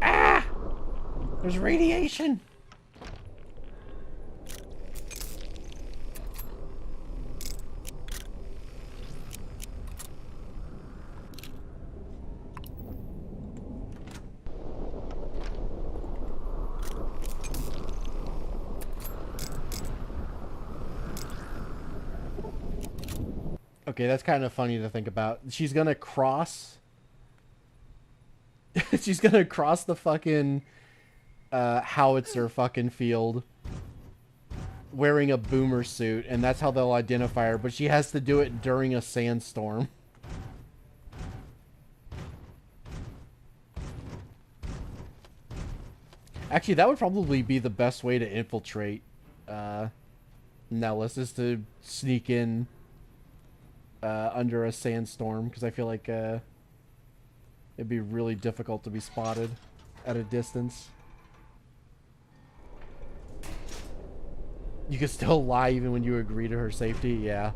Ah! There's radiation! Okay, that's kind of funny to think about. She's gonna cross. She's gonna cross the fucking howitzer fucking field wearing a boomer suit, and that's how they'll identify her, but she has to do it during a sandstorm. Actually, that would probably be the best way to infiltrate Nellis, is to sneak in under a sandstorm, because I feel like it'd be really difficult to be spotted at a distance. You can still lie even when you agree to her safety, yeah.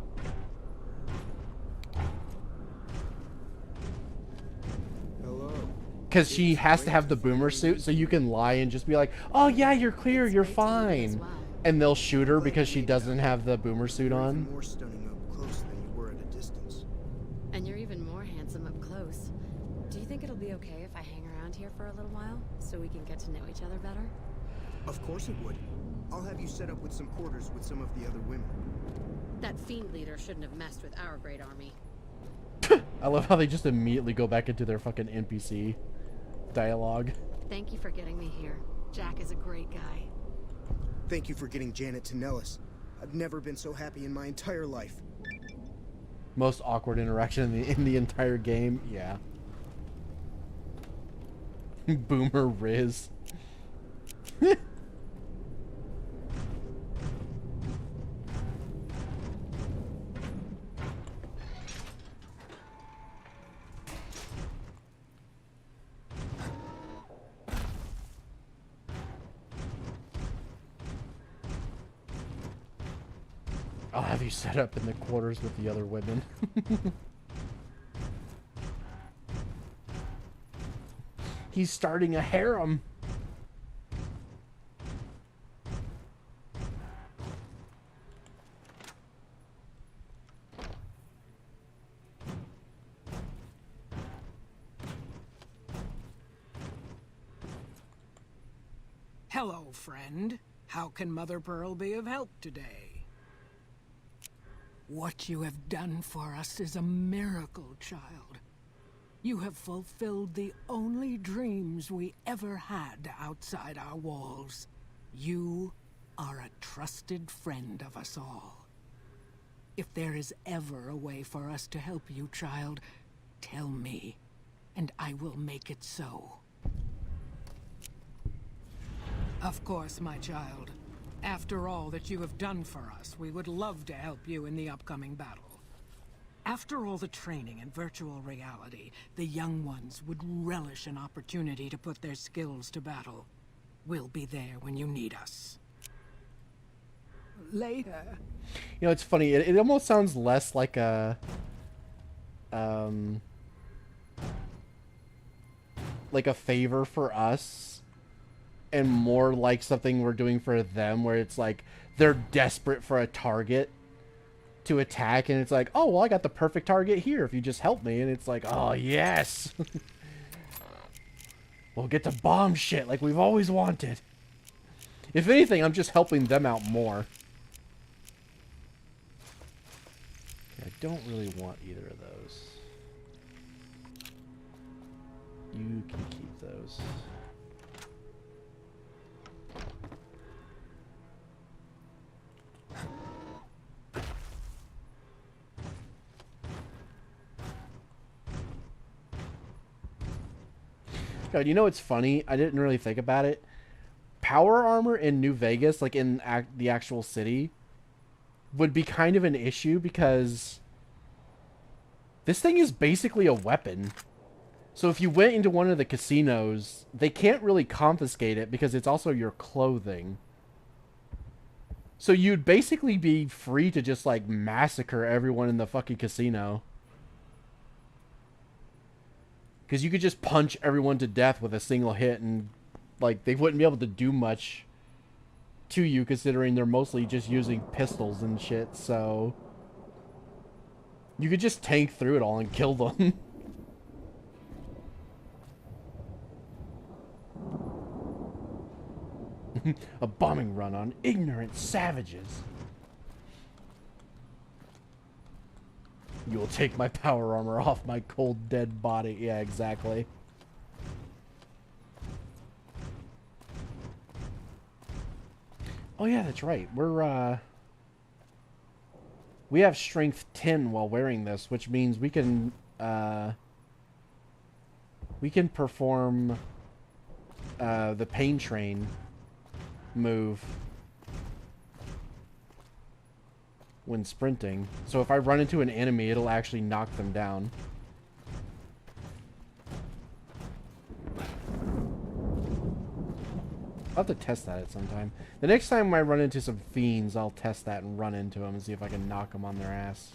Because she has to have the boomer suit, so you can lie and just be like, oh yeah, you're clear, you're fine. And they'll shoot her because she doesn't have the boomer suit on. More stunning up close than you were at a distance. And you're even more handsome up close. Do you think it'll be okay if I hang around here for a little while, so we can get to know each other better? Of course it would. I'll have you set up with some quarters with some of the other women. That fiend leader shouldn't have messed with our great army. I love how they just immediately go back into their fucking NPC dialogue. Thank you for getting me here. Jack is a great guy. Thank you for getting Janet to Nellis. I've never been so happy in my entire life. Most awkward interaction in the entire game, yeah. Boomer Riz. I'll have you set up in the quarters with the other women. He's starting a harem. Hello, friend. How can Mother Pearl be of help today? What you have done for us is a miracle, child. You have fulfilled the only dreams we ever had outside our walls. You are a trusted friend of us all. If there is ever a way for us to help you, child, tell me, and I will make it so. Of course, my child. After all that you have done for us, we would love to help you in the upcoming battle. After all the training in virtual reality, the young ones would relish an opportunity to put their skills to battle. We'll be there when you need us. Later. You know, it's funny. It almost sounds less like a... like a favor for us, and more like something we're doing for them, where it's like they're desperate for a target to attack, and it's like, oh, well, I got the perfect target here if you just help me. And it's like, oh, yes. We'll get to bomb shit like we've always wanted. If anything, I'm just helping them out more. I don't really want either of those. You can keep those. God, you know what's funny? I didn't really think about it. Power armor in New Vegas, like in the actual city, would be kind of an issue because this thing is basically a weapon. So if you went into one of the casinos, they can't really confiscate it because it's also your clothing. So you'd basically be free to just like massacre everyone in the fucking casino. Because you could just punch everyone to death with a single hit, and like they wouldn't be able to do much to you, considering they're mostly just using pistols and shit. So you could just tank through it all and kill them. A bombing run on ignorant savages. You will take my power armor off my cold, dead body. Yeah, exactly. Oh yeah, that's right. We have strength 10 while wearing this, which means we can perform the pain train move when sprinting. So if I run into an enemy, it'll actually knock them down. I'll have to test that at some time. The next time I run into some fiends, I'll test that and run into them and see if I can knock them on their ass.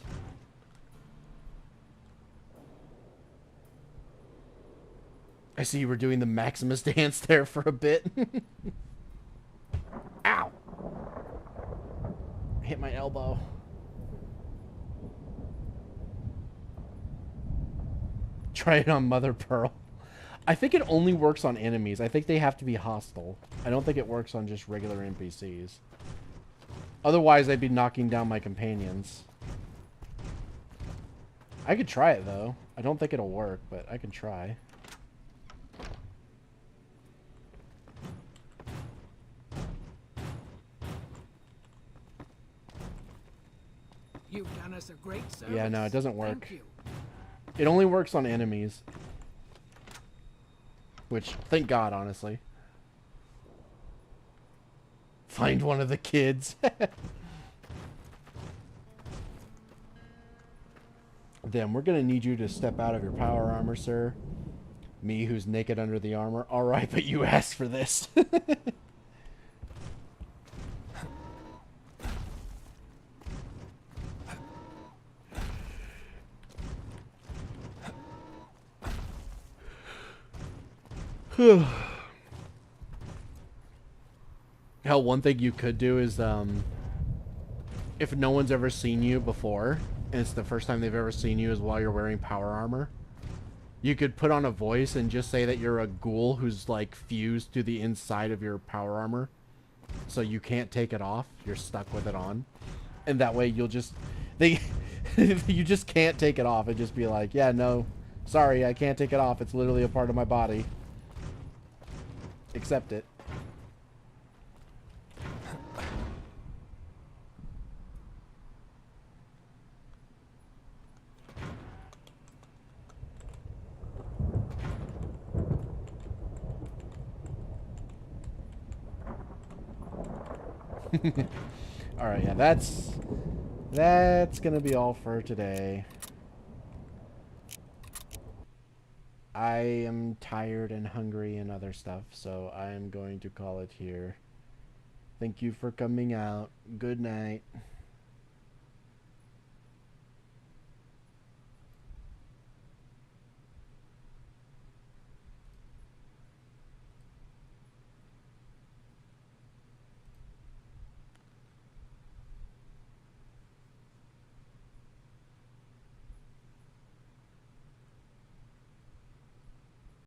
I see you were doing the Maximus dance there for a bit. Ow! I hit my elbow. Try it on Mother Pearl. I think it only works on enemies. I think they have to be hostile. I don't think it works on just regular NPCs. Otherwise, I'd be knocking down my companions. I could try it, though. I don't think it'll work, but I can try. You've done us a great service. Yeah, no, it doesn't work. Thank you. It only works on enemies. Which, thank God, honestly. Find one of the kids. Then we're going to need you to step out of your power armor, sir. Me, who's naked under the armor. Alright, but you asked for this. Hell, one thing you could do is, if no one's ever seen you before, and it's the first time they've ever seen you is while you're wearing power armor, you could put on a voice and just say that you're a ghoul who's, like, fused to the inside of your power armor. So you can't take it off. You're stuck with it on. And that way you'll just... you just can't take it off and just be like, yeah, no, sorry, I can't take it off. It's literally a part of my body. Accept it. Alright, yeah, that's gonna be all for today. I am tired and hungry and other stuff, so I am going to call it here. Thank you for coming out. Good night.